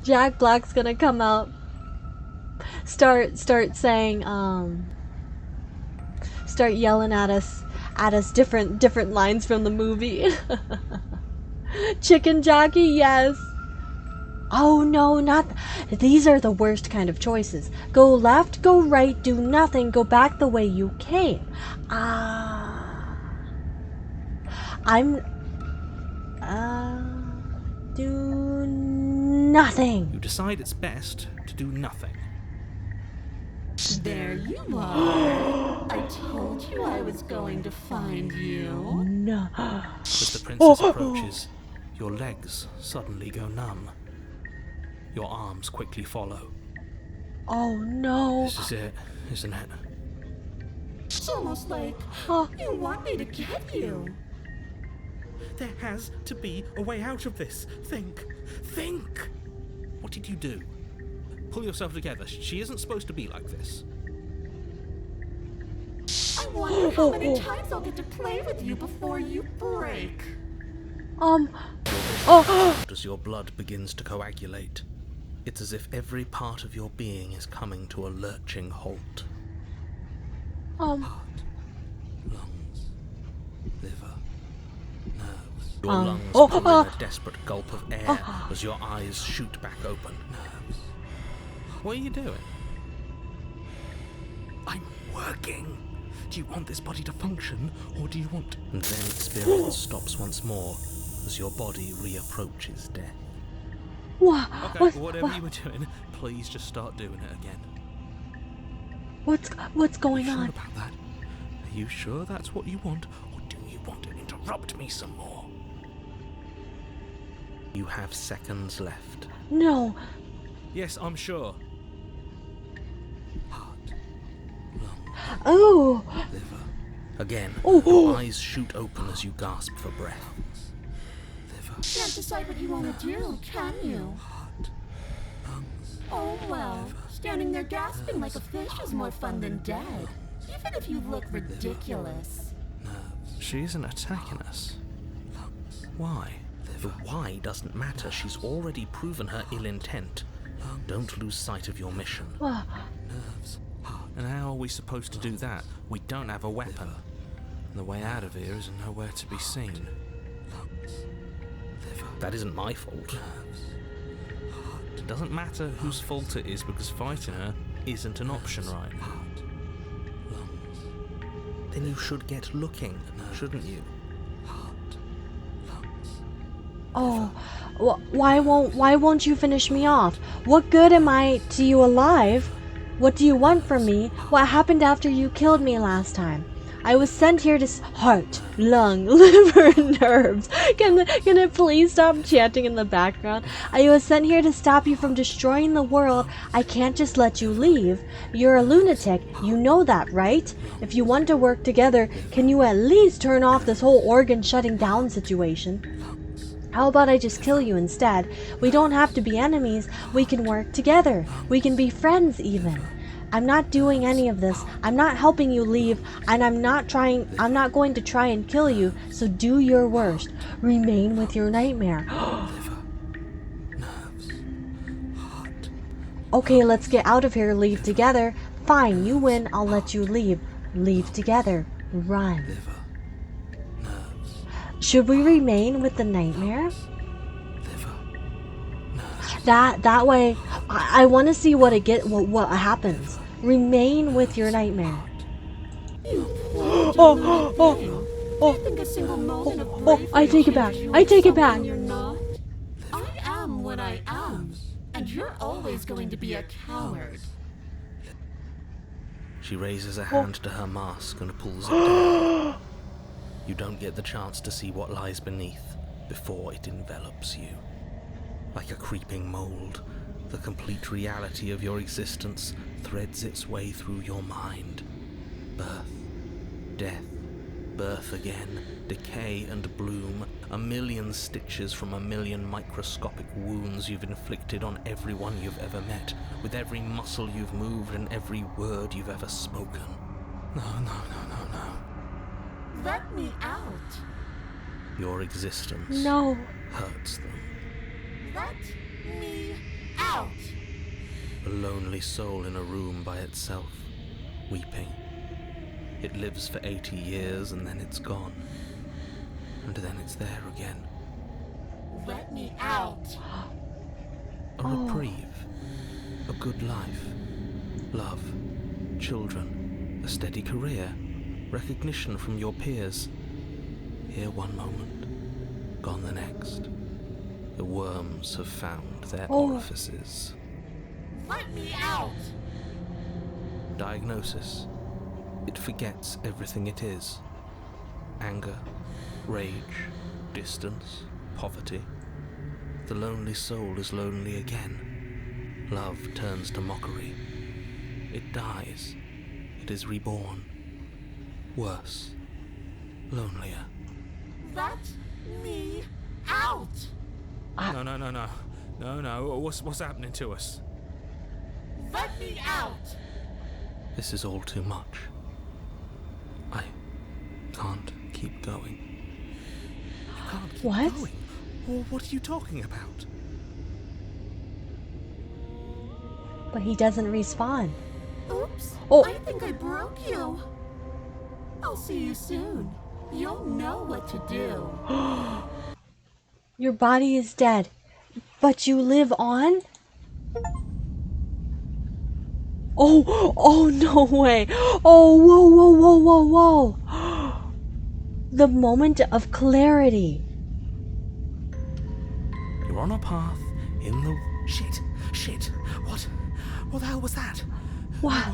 A: Jack Black's gonna come out. Start saying, start yelling at us different lines from the movie. Chicken jockey, yes. Oh no, not these are the worst kind of choices. Go left, go right, do nothing, go back the way you came. Do nothing.
B: You decide it's best to do nothing.
C: There you are. I told you I was going to find you.
A: No.
B: As the princess approaches, your legs suddenly go numb. Your arms quickly follow.
A: Oh no.
B: This is it, isn't it?
C: It's almost like
A: Oh.
C: you want me to get you.
B: There has to be a way out of this. Think! What did you do? Pull yourself together. She isn't supposed to be like this.
C: I wonder how many times I'll get to play with you before you break.
B: As your blood begins to coagulate, it's as if every part of your being is coming to a lurching halt. Heart, lungs, liver, nerves. Your lungs pull in a desperate gulp of air as your eyes shoot back open. Nerves. What are you doing? I'm working. Do you want this body to function, or do you want... And then experience stops once more as your body reapproaches death. Okay, whatever you were doing, please just start doing it again.
A: What's going
B: Are you
A: on?
B: sure about that? Are you sure that's what you want, or do you want to interrupt me some more? You have seconds left.
A: No.
B: Yes, I'm sure. Heart, lungs,
A: Oh.
B: liver. Again,
A: Oh.
B: your eyes shoot open as you gasp for breath. Liver,
C: Can't decide what you want to do, can you?
B: heart, lungs.
C: Oh well, standing there gasping like a fish is more fun than dead. Even if you look ridiculous.
B: She isn't attacking us. Why? The why doesn't matter. She's already proven her ill intent. Don't lose sight of your mission. Nerves. And how are we supposed to do that? We don't have a weapon. The way out of here is nowhere to be seen. That isn't my fault. It doesn't matter whose fault it is because fighting her isn't an option right now. Then you should get looking, shouldn't you?
A: Oh. Why won't you finish me off? What good am I to you alive? What do you want from me? What happened after you killed me last time? I was sent here to heart, lung, liver, and nerves. Can it please stop chanting in the background? I was sent here to stop you from destroying the world. I can't just let you leave. You're a lunatic. You know that, right? If you want to work together, can you at least turn off this whole organ shutting down situation? How about I just kill you instead? We don't have to be enemies. We can work together. We can be friends even. I'm not doing any of this. I'm not helping you leave, and I'm not going to try and kill you, so do your worst. Remain with your nightmare. Okay, let's get out of here. Leave together. Fine, you win. I'll let you leave. Leave together. Run. Should we remain with the nightmare? That way, I want to see what happens. Remain with your nightmare. I take it back. I take it back.
C: You're not. I am what I am, and you're always going to be a coward.
F: She raises a hand to her mask and pulls it down. You don't get the chance to see what lies beneath before it envelops you. Like a creeping mold, the complete reality of your existence threads its way through your mind. Birth, death, birth again, decay and bloom, a million stitches from a million microscopic wounds you've inflicted on everyone you've ever met, with every muscle you've moved and every word you've ever spoken. No.
C: Let me out.
F: Your existence hurts them.
C: Let me out.
F: A lonely soul in a room by itself, weeping. It lives for 80 years and then it's gone. And then it's there again.
C: Let me out.
F: A reprieve. A good life. Love. Children. A steady career. Recognition from your peers. Here one moment, gone the next. The worms have found their orifices.
C: Let me out.
F: Diagnosis. It forgets everything it is. Anger, rage, distance, poverty. The lonely soul is lonely again. Love turns to mockery. It dies. It is reborn. Worse. Lonelier.
C: Let me out.
B: No. What's happening to us?
C: Let me out.
F: This is all too much. I can't keep going.
B: You can't keep
A: What?
B: going. Well, what are you talking about?
A: But he doesn't respond.
C: Oops.
A: Oh.
C: I think I broke you. I'll see you soon. You'll know what to do.
A: Your body is dead, but you live on? Oh, no way. Oh, whoa. The moment of clarity.
B: You're on a path in the... Shit. What the hell was that?
A: What?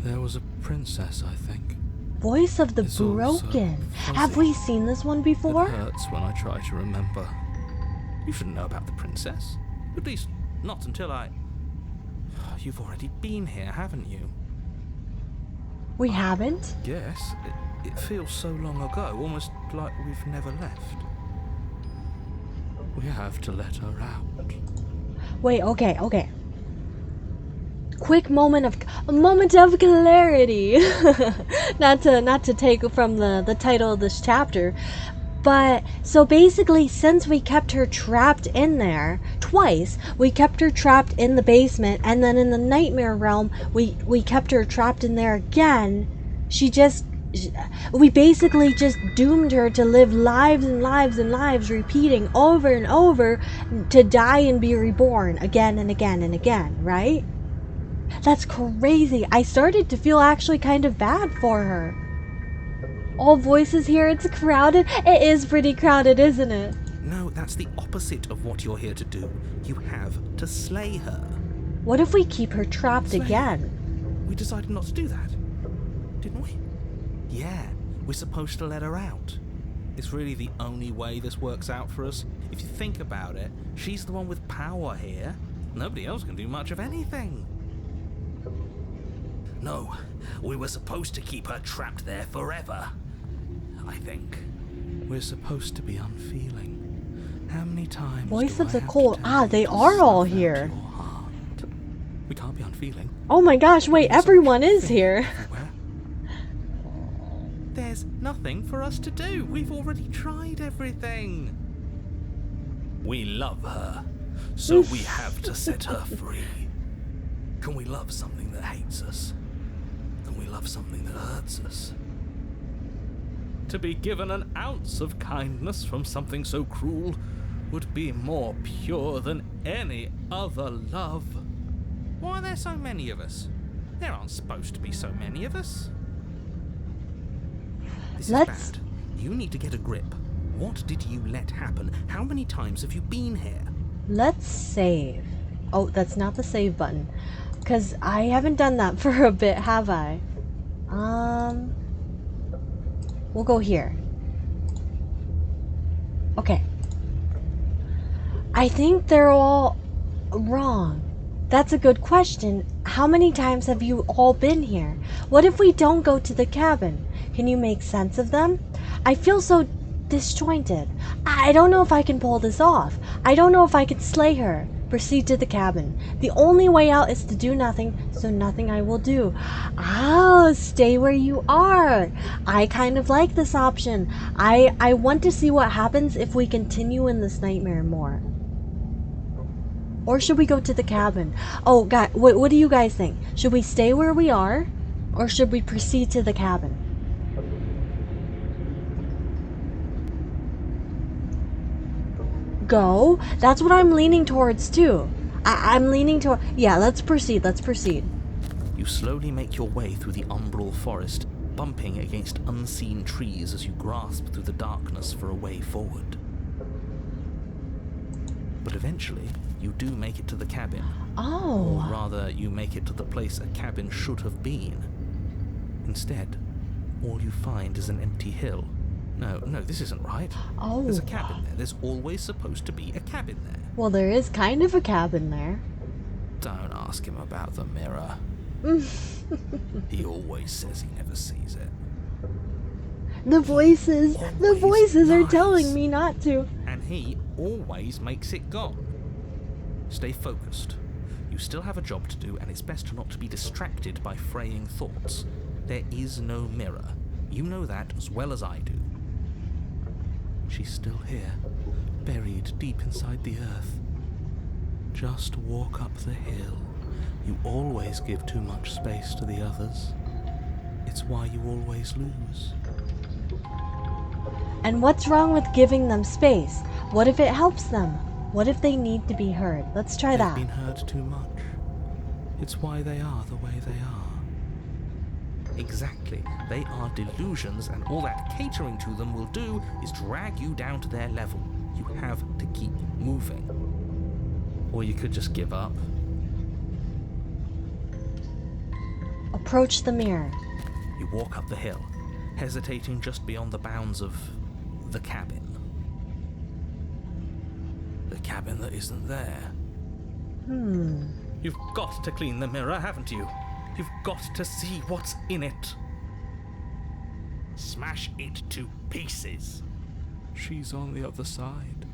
B: There was a princess, I think.
A: Voice of the
B: It's all so
A: Broken.
B: fuzzy.
A: Have we seen this one
B: It
A: before?
B: hurts when I try to remember. You shouldn't know about the princess. At least, not until I... You've already been here, haven't you?
A: We haven't?
B: Yes. It feels so long ago, almost like we've never left. We have to let her out.
A: Wait, okay. Quick moment of clarity. not to take from the title of this chapter, but so basically, since we kept her trapped in there twice, we kept her trapped in the basement, and then in the nightmare realm, we kept her trapped in there again. We basically just doomed her to live lives and lives and lives, repeating over and over, to die and be reborn again and again and again, right? That's crazy. I started to feel actually kind of bad for her. All voices here, it's crowded. It is pretty crowded, isn't it?
B: No, that's the opposite of what you're here to do. You have to slay her.
A: What if we keep her trapped
B: Slay her.
A: again?
B: We decided not to do that. Didn't we? Yeah, we're supposed to let her out. It's really the only way this works out for us. If you think about it, she's the one with power here. Nobody else can do much of anything. No, we were supposed to keep her trapped there forever. I think. We're supposed to be unfeeling. How many times
A: Voice
B: do
A: of
B: I
A: the
B: have to
A: cold.
B: tell
A: Ah,
B: you
A: they
B: to
A: are all
B: snuff out
A: here.
B: your heart? We can't be unfeeling.
A: Oh my gosh, wait,
B: There's so
A: everyone
B: much
A: is
B: fear
A: here.
B: everywhere. There's nothing for us to do. We've already tried everything. We love her, so we have to set her free. Can we love something that hates us? Can we love something that hurts us? To be given an ounce of kindness from something so cruel would be more pure than any other love. Why are there so many of us? There aren't supposed to be so many of us. This is bad. You need to get a grip. What did you let happen? How many times have you been here?
A: Let's save. Oh, that's not the save button. Because I haven't done that for a bit, have I? We'll go here. Okay. I think they're all wrong. That's a good question. How many times have you all been here? What if we don't go to the cabin? Can you make sense of them? I feel so disjointed. I don't know if I can pull this off. I don't know if I could slay her. Proceed to the cabin. The only way out is to do nothing, so nothing I will do. Oh, stay where you are. I kind of like this option. I want to see what happens if we continue in this nightmare more. Or should we go to the cabin? Oh, God, what do you guys think? Should we stay where we are? Or should we proceed to the cabin? Go? That's what I'm leaning towards, too. I'm leaning toward... Yeah, let's proceed. Let's proceed.
B: You slowly make your way through the umbral forest, bumping against unseen trees as you grasp through the darkness for a way forward. But eventually, you do make it to the cabin.
A: Oh.
B: Or rather, you make it to the place a cabin should have been. Instead, all you find is an empty hill. No, this isn't right.
A: Oh.
B: There's a cabin there. There's always supposed to be a cabin there.
A: Well, there is kind of a cabin there.
B: Don't ask him about the mirror. He always says he never sees it.
A: The voices are
B: lies.
A: telling me not to.
B: And he always makes it gone. Stay focused. You still have a job to do, and it's best not to be distracted by fraying thoughts. There is no mirror. You know that as well as I do. She's still here, buried deep inside the earth. Just walk up the hill. You always give too much space to the others. It's why you always lose.
A: And what's wrong with giving them space? What if it helps them? What if they need to be heard? Let's try that.
B: They've been heard too much. It's why they are the way they are. Exactly. They are delusions, and all that catering to them will do is drag you down to their level. You have to keep moving. Or you could just give up.
A: Approach the mirror.
B: You walk up the hill, hesitating just beyond the bounds of the cabin. The cabin that isn't there. You've got to clean the mirror, haven't you? You've got to see what's in it. Smash it to pieces. She's on the other side,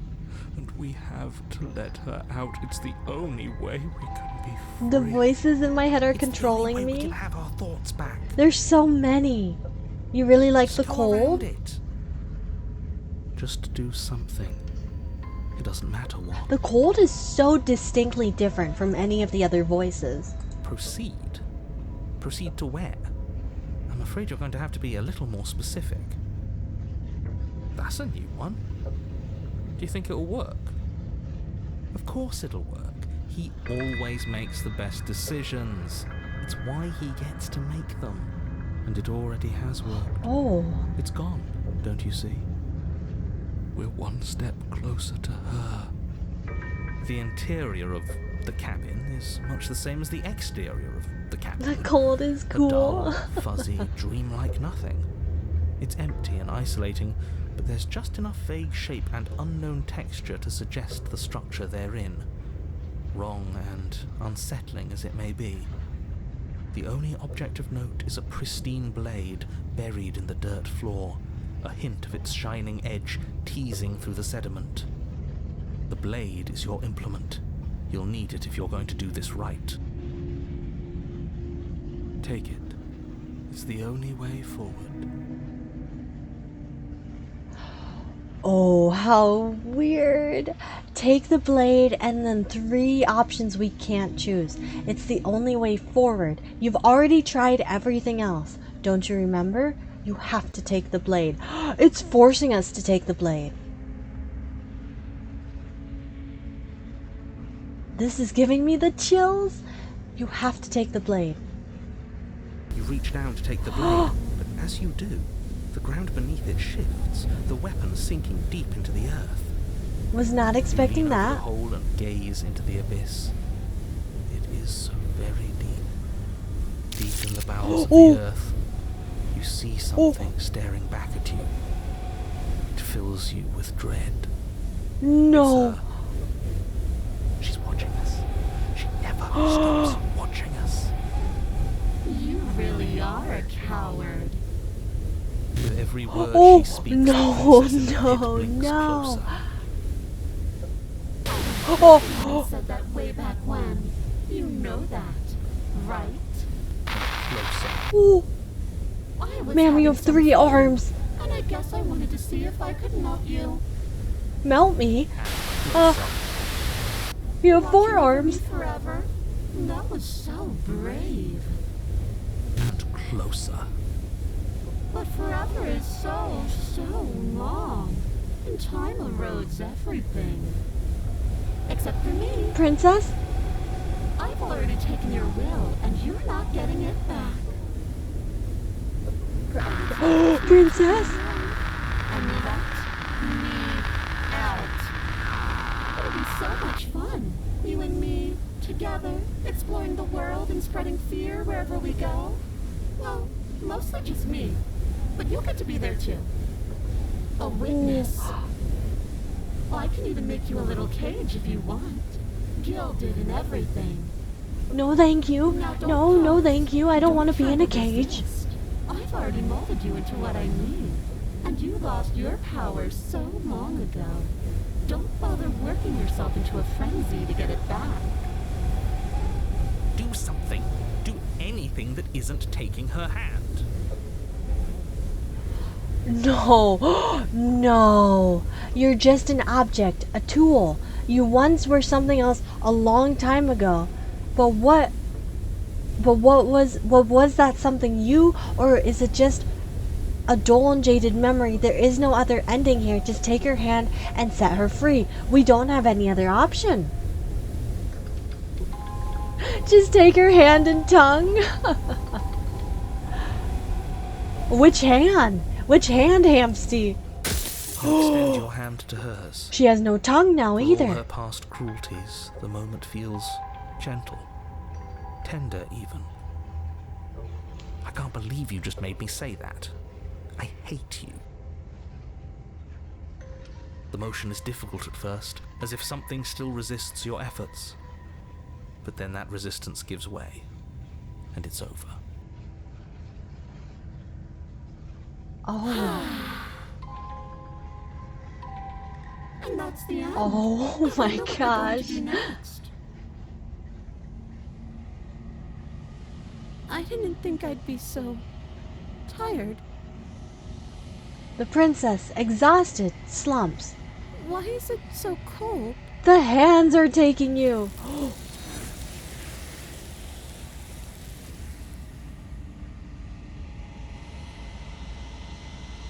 B: and we have to let her out. It's the only way we can be free.
A: The voices in my head are
B: It's the only
A: controlling
B: way we can
A: me.
B: have our thoughts back.
A: There's so many. You really like the
B: Just go around
A: cold?
B: it. Just do something. It doesn't matter what.
A: The cold is so distinctly different from any of the other voices.
B: Proceed. Proceed to where? I'm afraid you're going to have to be a little more specific. That's a new one. Do you think it'll work? Of course it'll work. He always makes the best decisions. It's why he gets to make them. And it already has worked.
A: Oh.
B: It's gone, don't you see? We're one step closer to her. The interior of The cabin is much the same as the exterior of the cabin.
A: The cold is
B: A
A: cool.
B: dull, fuzzy, dreamlike nothing. It's empty and isolating, but there's just enough vague shape and unknown texture to suggest the structure they're in. Wrong and unsettling as it may be. The only object of note is a pristine blade buried in the dirt floor, a hint of its shining edge teasing through the sediment. The blade is your implement. You'll need it if you're going to do this right. Take it. It's the only way forward.
A: Oh, how weird. Take the blade and then 3 options we can't choose. It's the only way forward. You've already tried everything else. Don't you remember? You have to take the blade. It's forcing us to take the blade. This is giving me the chills. You have to take the blade.
B: You reach down to take the blade, but as you do, the ground beneath it shifts, the weapon sinking deep into the earth.
A: Was not expecting
B: You lean over
A: that.
B: the hole and gaze into the abyss. It is so very deep. Deep in the bowels of the earth, you see something staring back at you. It fills you with dread.
A: No.
B: It's her. She's watching us. She never stops watching us.
C: You really are a coward.
B: With every word
A: Oh,
B: she speaks,
A: no,
B: the princess in the pit
A: no,
B: blinks
A: no.
B: closer.
A: Oh,
C: I said that way back when. You know that, right?
B: Closer.
A: oh.
C: I was
A: Man, we
C: having
A: have
C: some
A: 3
C: fun,
A: arms.
C: And I guess I wanted to see if I could melt you.
A: Melt me.
B: Closer.
A: You have 4
C: Watching over me
A: arms.
C: forever. That was so brave.
B: And closer.
C: But forever is so, so long. And time erodes everything. Except for me.
A: Princess?
C: I've already taken your will, and you're not getting it back.
A: Princess?
C: And let me out. It'll be so much fun. You and me, together, exploring the world and spreading fear wherever we go. Well, mostly just me. But you'll get to be there too. A witness. Well, I can even make you a little cage if you want. Gilded and everything.
A: No, thank you.
C: Now don't
A: No, no,
C: pout.
A: thank you. I don't want to be
C: try
A: in a cage.
C: resist. I've already molded you into what I need. And you lost your power so long ago. Don't bother working yourself into a frenzy to get it back.
B: Do something. Do anything that isn't taking her hand.
A: No, no. You're just an object, a tool. You once were something else a long time ago. But what was that something, you, or is it just a dull and jaded memory? There is no other ending here. Just take her hand and set her free. We don't have any other option. Just take her hand and tongue. Which hand? Which hand, Hamsty?
B: You extend your hand to hers.
A: She has no tongue now
B: For all
A: either.
B: her past cruelties, the moment feels gentle. Tender, even. I can't believe you just made me say that. I hate you. The motion is difficult at first, as if something still resists your efforts. But then that resistance gives way, and it's over.
A: Oh,
C: And that's the end.
A: oh my
C: Look what we're going to
A: gosh.
C: do next. I didn't think I'd be so tired.
A: The princess, exhausted, slumps.
C: Why is it so cold?
A: The hands are taking you.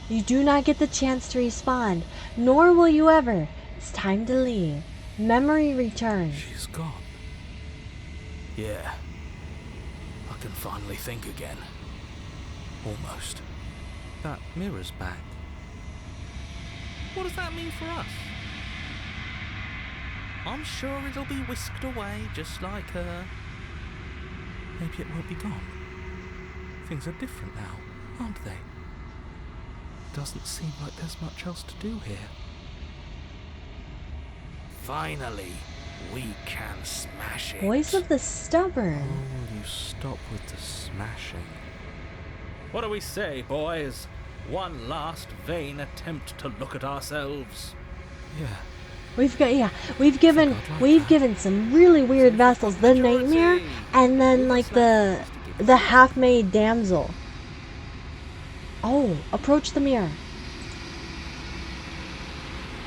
A: You do not get the chance to respond, nor will you ever. It's time to leave. Memory returns.
B: She's gone. Yeah. I can finally think again. Almost. That mirror's back. What does that mean for us? I'm sure it'll be whisked away just like her. Maybe it won't be gone. Things are different now, aren't they? Doesn't seem like there's much else to do here. Finally, we can smash it.
A: Voice of the stubborn.
B: Oh, you stop with the smashing. What do we say, boys? One last vain attempt to look at ourselves. Yeah.
A: We've given some really weird vessels. The nightmare, and then like the half-made damsel. Oh, approach the mirror.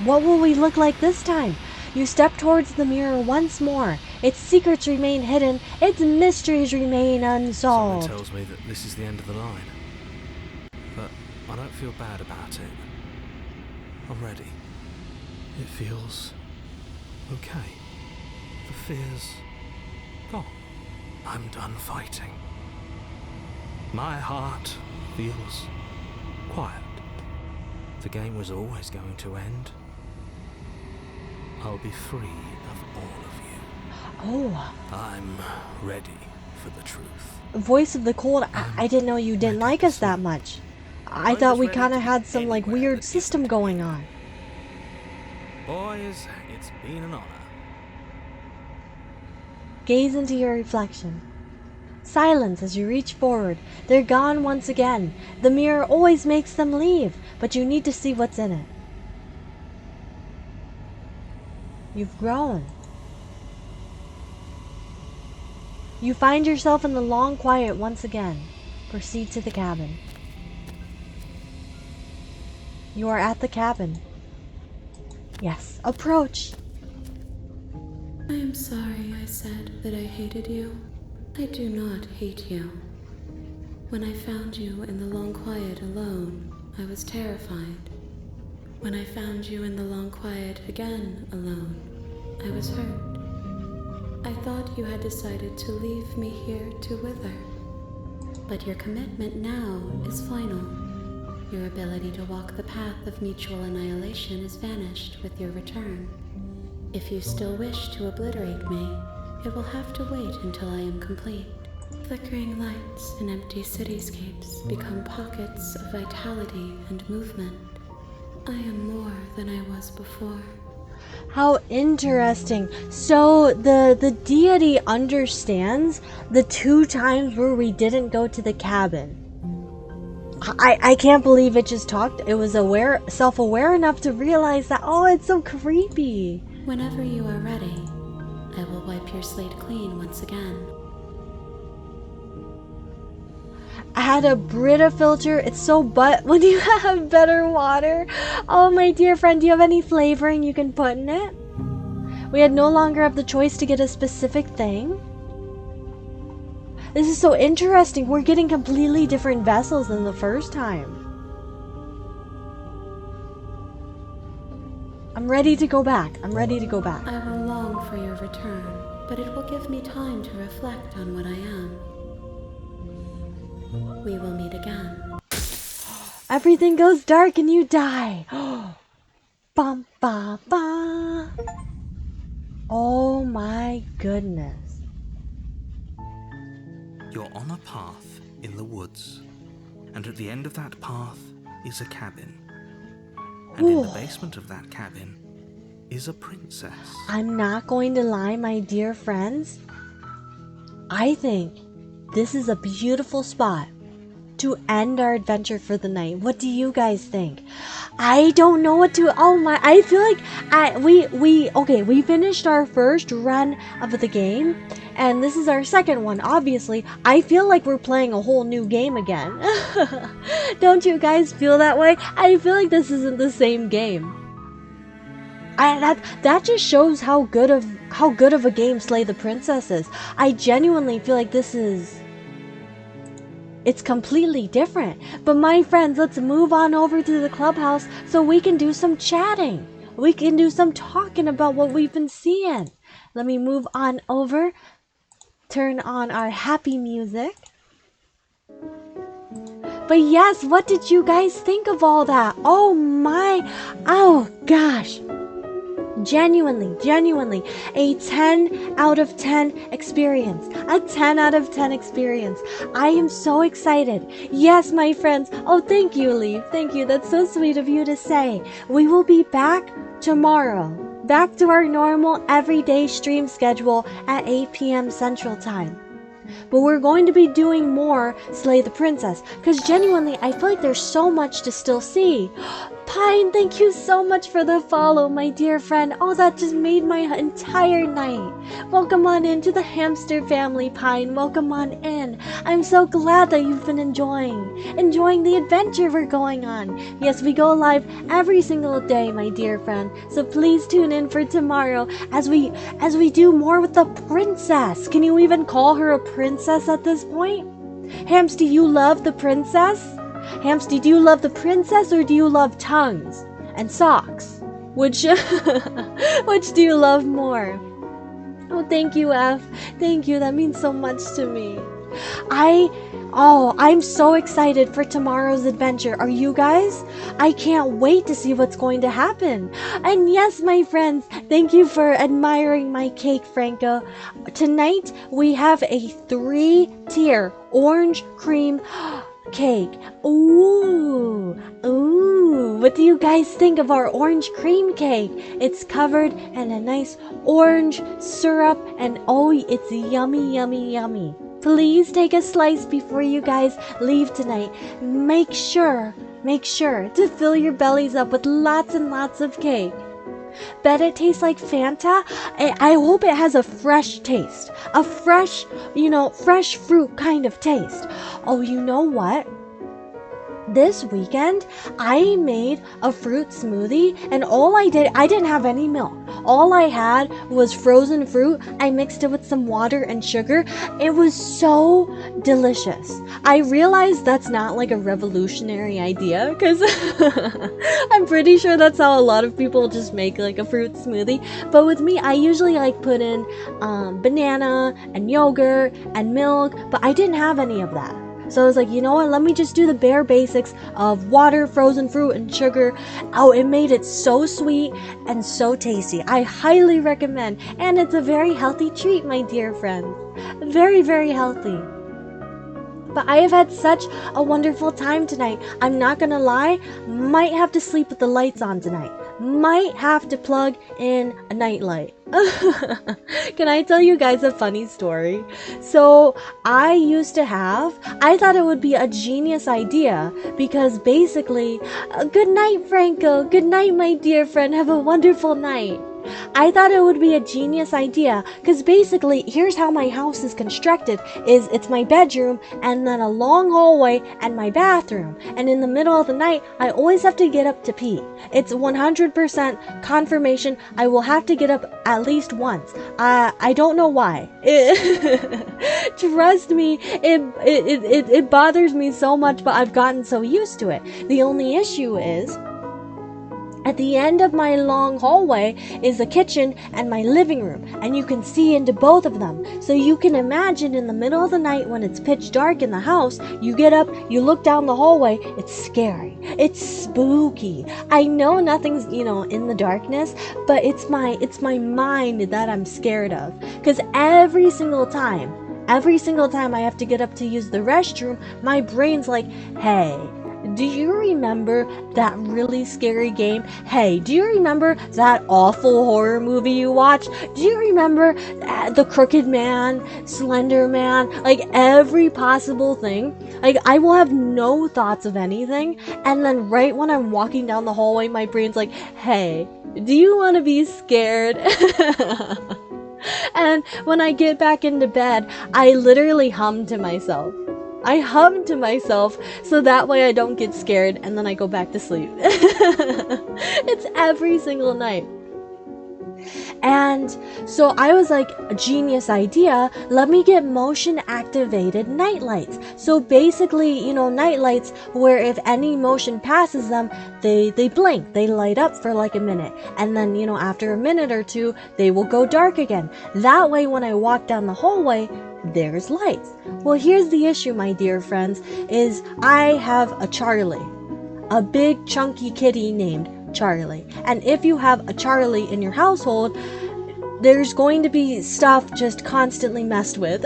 A: What will we look like this time? You step towards the mirror once more. Its secrets remain hidden. Its mysteries remain unsolved.
B: Someone tells me that this is the end of the line. But I don't feel bad about it. I'm ready. It feels okay. The fear's gone. I'm done fighting. My heart feels quiet. The game was always going to end. I'll be free of all of you.
A: Oh.
B: I'm ready for the truth.
A: Voice of the cold. I didn't know you didn't like us that much. I thought we kind of had some like weird system going on.
B: Boys, it's been an honor.
A: Gaze into your reflection. Silence as you reach forward. They're gone once again. The mirror always makes them leave, but you need to see what's in it. You've grown. You find yourself in the long quiet once again. Proceed to the cabin. You are at the cabin. Yes, approach.
D: I am sorry I said that I hated you. I do not hate you. When I found you in the long quiet alone, I was terrified. When I found you in the long quiet again alone, I was hurt. I thought you had decided to leave me here to wither. But your commitment now is final. Your ability to walk the path of mutual annihilation is vanished with your return. If you still wish to obliterate me, it will have to wait until I am complete. Flickering lights in empty cityscapes become pockets of vitality and movement. I am more than I was before.
A: How interesting. So the deity understands the 2 times where we didn't go to the cabin. I can't believe it just talked. It was self-aware enough to realize that. Oh, it's so creepy.
D: Whenever you are ready, I will wipe your slate clean once again.
A: I had a Brita filter. It's so butt when you have better water. Oh, my dear friend, do you have any flavoring you can put in it? We had no longer have the choice to get a specific thing. This is so interesting. We're getting completely different vessels than the first time. I'm ready to go back. I'm ready to go back.
D: I will long for your return, but it will give me time to reflect on what I am. We will meet again.
A: Everything goes dark and you die. Bum, ba, ba. Oh my goodness.
B: You're on a path in the woods, and at the end of that path is a cabin. And in the basement of that cabin is a princess.
A: I'm not going to lie, my dear friends. I think this is a beautiful spot to end our adventure for the night. What do you guys think? I don't know what to. Oh my! I feel like we finished our first run of the game, and this is our second one. Obviously, I feel like we're playing a whole new game again. Don't you guys feel that way? I feel like this isn't the same game. That just shows how good of a game Slay the Princess is. I genuinely feel like it's completely different. But my friends, let's move on over to the clubhouse so we can do some chatting. We can do some talking about what we've been seeing. Let me move on over. Turn on our happy music. But yes, what did you guys think of all that? Oh my, oh gosh. Genuinely, a 10 out of 10 experience. A 10 out of 10 experience. I am so excited. Yes, my friends. Oh, thank you, Leaf. Thank you. That's so sweet of you to say. We will be back tomorrow. Back to our normal everyday stream schedule at 8 p.m. Central Time. But we're going to be doing more Slay the Princess, because genuinely, I feel like there's so much to still see. Pine, thank you so much for the follow, my dear friend. Oh, that just made my entire night. Welcome on into the hamster family, Pine. Welcome on in. I'm so glad that you've been enjoying the adventure we're going on. Yes, we go live every single day, my dear friend. So please tune in for tomorrow as we do more with the princess. Can you even call her a princess at this point? Hams, do you love the princess? Hamsty, do you love the princess or do you love tongues and socks? Which do you love more? Oh, thank you, F. Thank you. That means so much to me. I'm so excited for tomorrow's adventure. Are you guys? I can't wait to see what's going to happen. And yes, my friends, thank you for admiring my cake, Franco. Tonight, we have a 3-tier orange cream cake. Ooh. What do you guys think of our orange cream cake? It's covered in a nice orange syrup and oh, it's yummy, yummy, yummy. Please take a slice before you guys leave tonight. Make sure to fill your bellies up with lots and lots of cake. Bet it tastes like Fanta. I hope it has a fresh taste. A fresh fruit kind of taste. Oh, you know what? This weekend, I made a fruit smoothie and I didn't have any milk. All I had was frozen fruit. I mixed it with some water and sugar. It was so delicious. I realized that's not like a revolutionary idea because I'm pretty sure that's how a lot of people just make like a fruit smoothie. But with me, I usually like put in banana and yogurt and milk, but I didn't have any of that. So I was like, you know what, let me just do the bare basics of water, frozen fruit, and sugar. Oh, it made it so sweet and so tasty. I highly recommend. And it's a very healthy treat, my dear friends. Very, very healthy. But I have had such a wonderful time tonight. I'm not gonna lie, might have to sleep with the lights on tonight. Might have to plug in a nightlight. Can I tell you guys a funny story? So I thought it would be a genius idea because basically, good night, Franco. Good night, my dear friend. Have a wonderful night. I thought it would be a genius idea because basically here's how my house is constructed is it's my bedroom and then a long hallway and my bathroom, and in the middle of the night I always have to get up to pee. It's 100% confirmation I will have to get up at least once. I don't know why. Trust me, it bothers me so much, but I've gotten so used to it. The only issue is at the end of my long hallway is the kitchen and my living room, and you can see into both of them. So you can imagine in the middle of the night when it's pitch dark in the house, you get up, you look down the hallway, it's scary. It's spooky. I know nothing's, in the darkness, but it's my mind that I'm scared of. Because every single time I have to get up to use the restroom, my brain's like, hey, do you remember that really scary game? Hey, do you remember that awful horror movie you watched? Do you remember the Crooked Man, Slender Man, like every possible thing? Like I will have no thoughts of anything, and then right when I'm walking down the hallway, my brain's like, hey, do you want to be scared? And when I get back into bed, I literally hum to myself. So that way I don't get scared and then I go back to sleep. It's every single night. And so I was like, a genius idea, let me get motion activated night lights. So basically, night lights where if any motion passes them, they blink, they light up for like a minute. And then, after a minute or two, they will go dark again. That way when I walk down the hallway, there's lights. Well, here's the issue, my dear friends, is I have a Charlie, a big chunky kitty named Charlie. And if you have a Charlie in your household, there's going to be stuff just constantly messed with.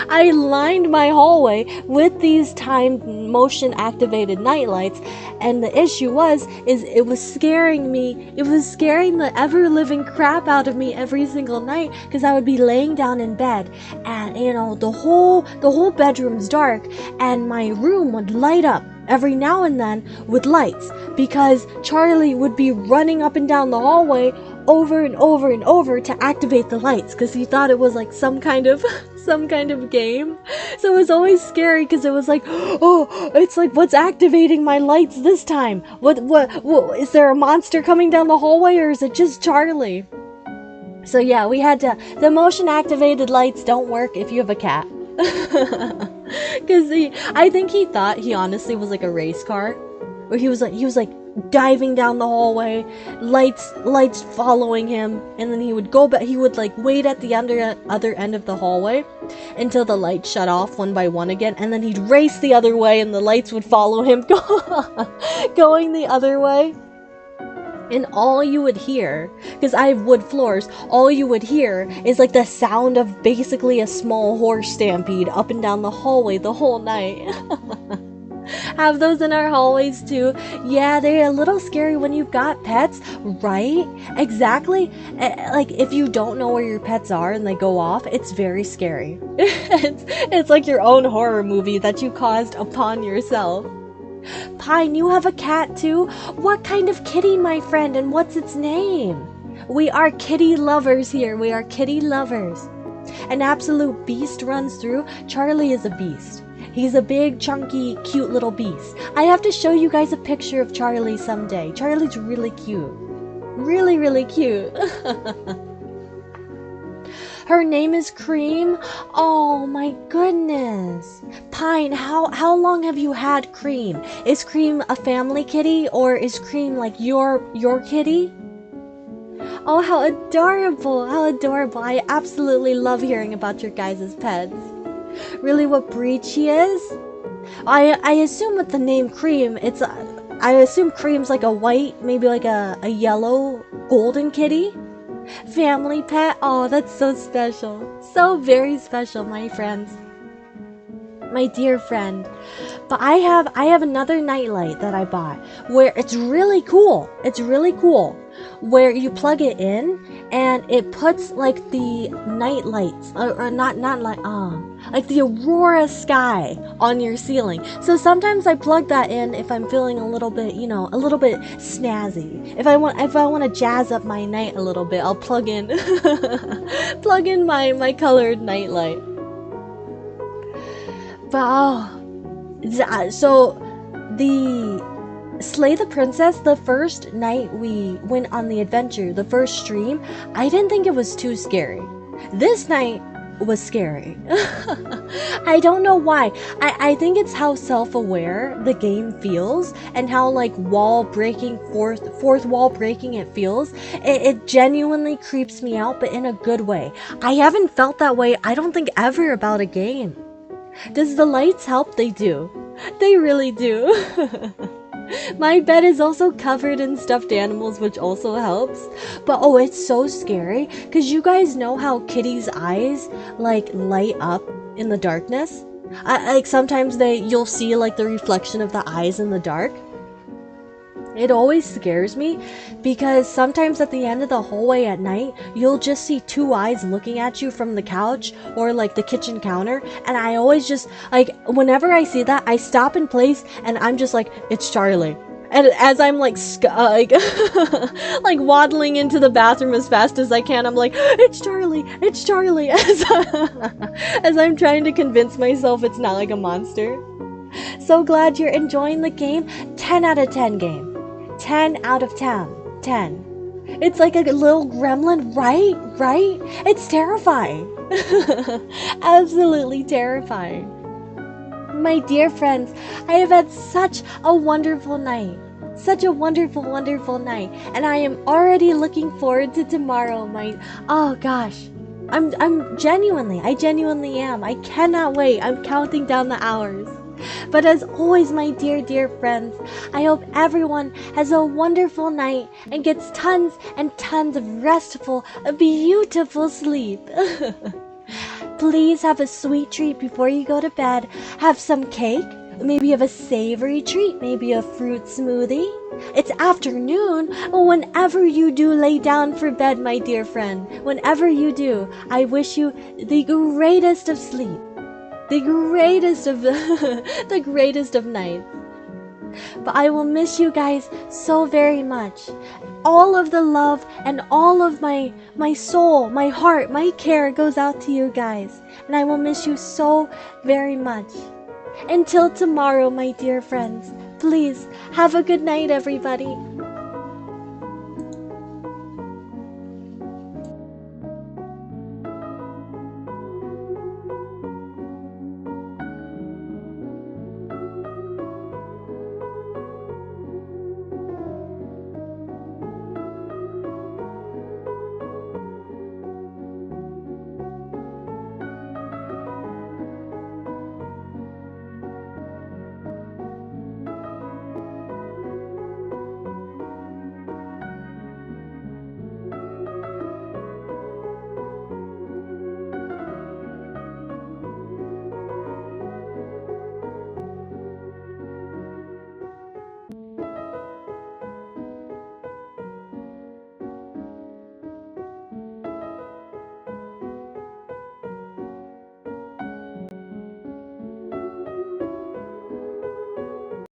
A: I lined my hallway with these timed motion activated nightlights, and the issue is it was scaring me. It was scaring the ever living crap out of me every single night, because I would be laying down in bed and the whole bedroom's dark, and my room would light up every now and then with lights, because Charlie would be running up and down the hallway over and over and over to activate the lights, because he thought it was like some kind of game. So it was always scary, because it was like, oh, it's like, what's activating my lights this time? What is there a monster coming down the hallway, or is it just Charlie? So yeah, we had to, the motion activated lights don't work if you have a cat. Because I think he thought he honestly was like a race car, where he was like diving down the hallway, lights following him, and then he would go back. He would like wait at the other end of the hallway until the lights shut off one by one again, and then he'd race the other way, and the lights would follow him going the other way. And all you would hear, because I have wood floors, all you would hear is like the sound of basically a small horse stampede up and down the hallway the whole night. Have those in our hallways too. Yeah, they're a little scary when you've got pets, right? Exactly. Like if you don't know where your pets are and they go off, it's very scary. It's like your own horror movie that you caused upon yourself. Pine, you have a cat too? What kind of kitty, my friend, and what's its name? We are kitty lovers here. We are kitty lovers. An absolute beast runs through. Charlie is a beast. He's a big, chunky, cute little beast. I have to show you guys a picture of Charlie someday. Charlie's really cute. Really, really cute. Her name is Cream. Oh my goodness. Pine, how long have you had Cream? Is Cream a family kitty, or is Cream like your kitty? Oh, how adorable. How adorable. I absolutely love hearing about your guys' pets. Really, what breed she is? I assume with the name Cream, I assume Cream's like a white, maybe like a yellow golden kitty. Family pet? Oh, that's so special. So very special, my friends. My dear friend. But I have another nightlight that I bought where it's really cool. It's really cool. Where you plug it in and it puts like the night lights, or not light, like the aurora sky on your ceiling. So sometimes I plug that in if I'm feeling a little bit, a little bit snazzy. If I want to jazz up my night a little bit, I'll plug in my colored nightlight. But so the Slay the Princess, the first night we went on the adventure, the first stream, I didn't think it was too scary. This night was scary. I don't know why. I think it's how self-aware the game feels, and how like fourth wall breaking it feels. It genuinely creeps me out, but in a good way. I haven't felt that way, I don't think, ever about a game. Does the lights help? They do. They really do. My bed is also covered in stuffed animals, which also helps. But oh, it's so scary, because you guys know how Kitty's eyes like light up in the darkness. Like sometimes you'll see like the reflection of the eyes in the dark. It always scares me, because sometimes at the end of the hallway at night, you'll just see two eyes looking at you from the couch or like the kitchen counter, and I always just like, whenever I see that, I stop in place and I'm just like, it's Charlie. And as I'm like like waddling into the bathroom as fast as I can, I'm like, it's Charlie, as I'm trying to convince myself it's not like a monster. So glad you're enjoying the game. 10 out of 10 game. 10 out of 10. 10. It's like a little gremlin, right? It's terrifying. Absolutely terrifying. My dear friends, I have had such a wonderful night. Such a wonderful, wonderful night. And I am already looking forward to tomorrow. Oh gosh. I genuinely am. I cannot wait. I'm counting down the hours. But as always, my dear friends, I hope everyone has a wonderful night and gets tons and tons of restful, beautiful sleep. Please have a sweet treat before you go to bed. Have some cake. Maybe have a savory treat. Maybe a fruit smoothie. It's afternoon. Whenever you do lay down for bed, my dear friend, whenever you do, I wish you the greatest of sleep. The greatest of the greatest of nights. But I will miss you guys so very much. All of the love and all of my soul, my heart, my care goes out to you guys. And I will miss you so very much. Until tomorrow, my dear friends, please have a good night, everybody.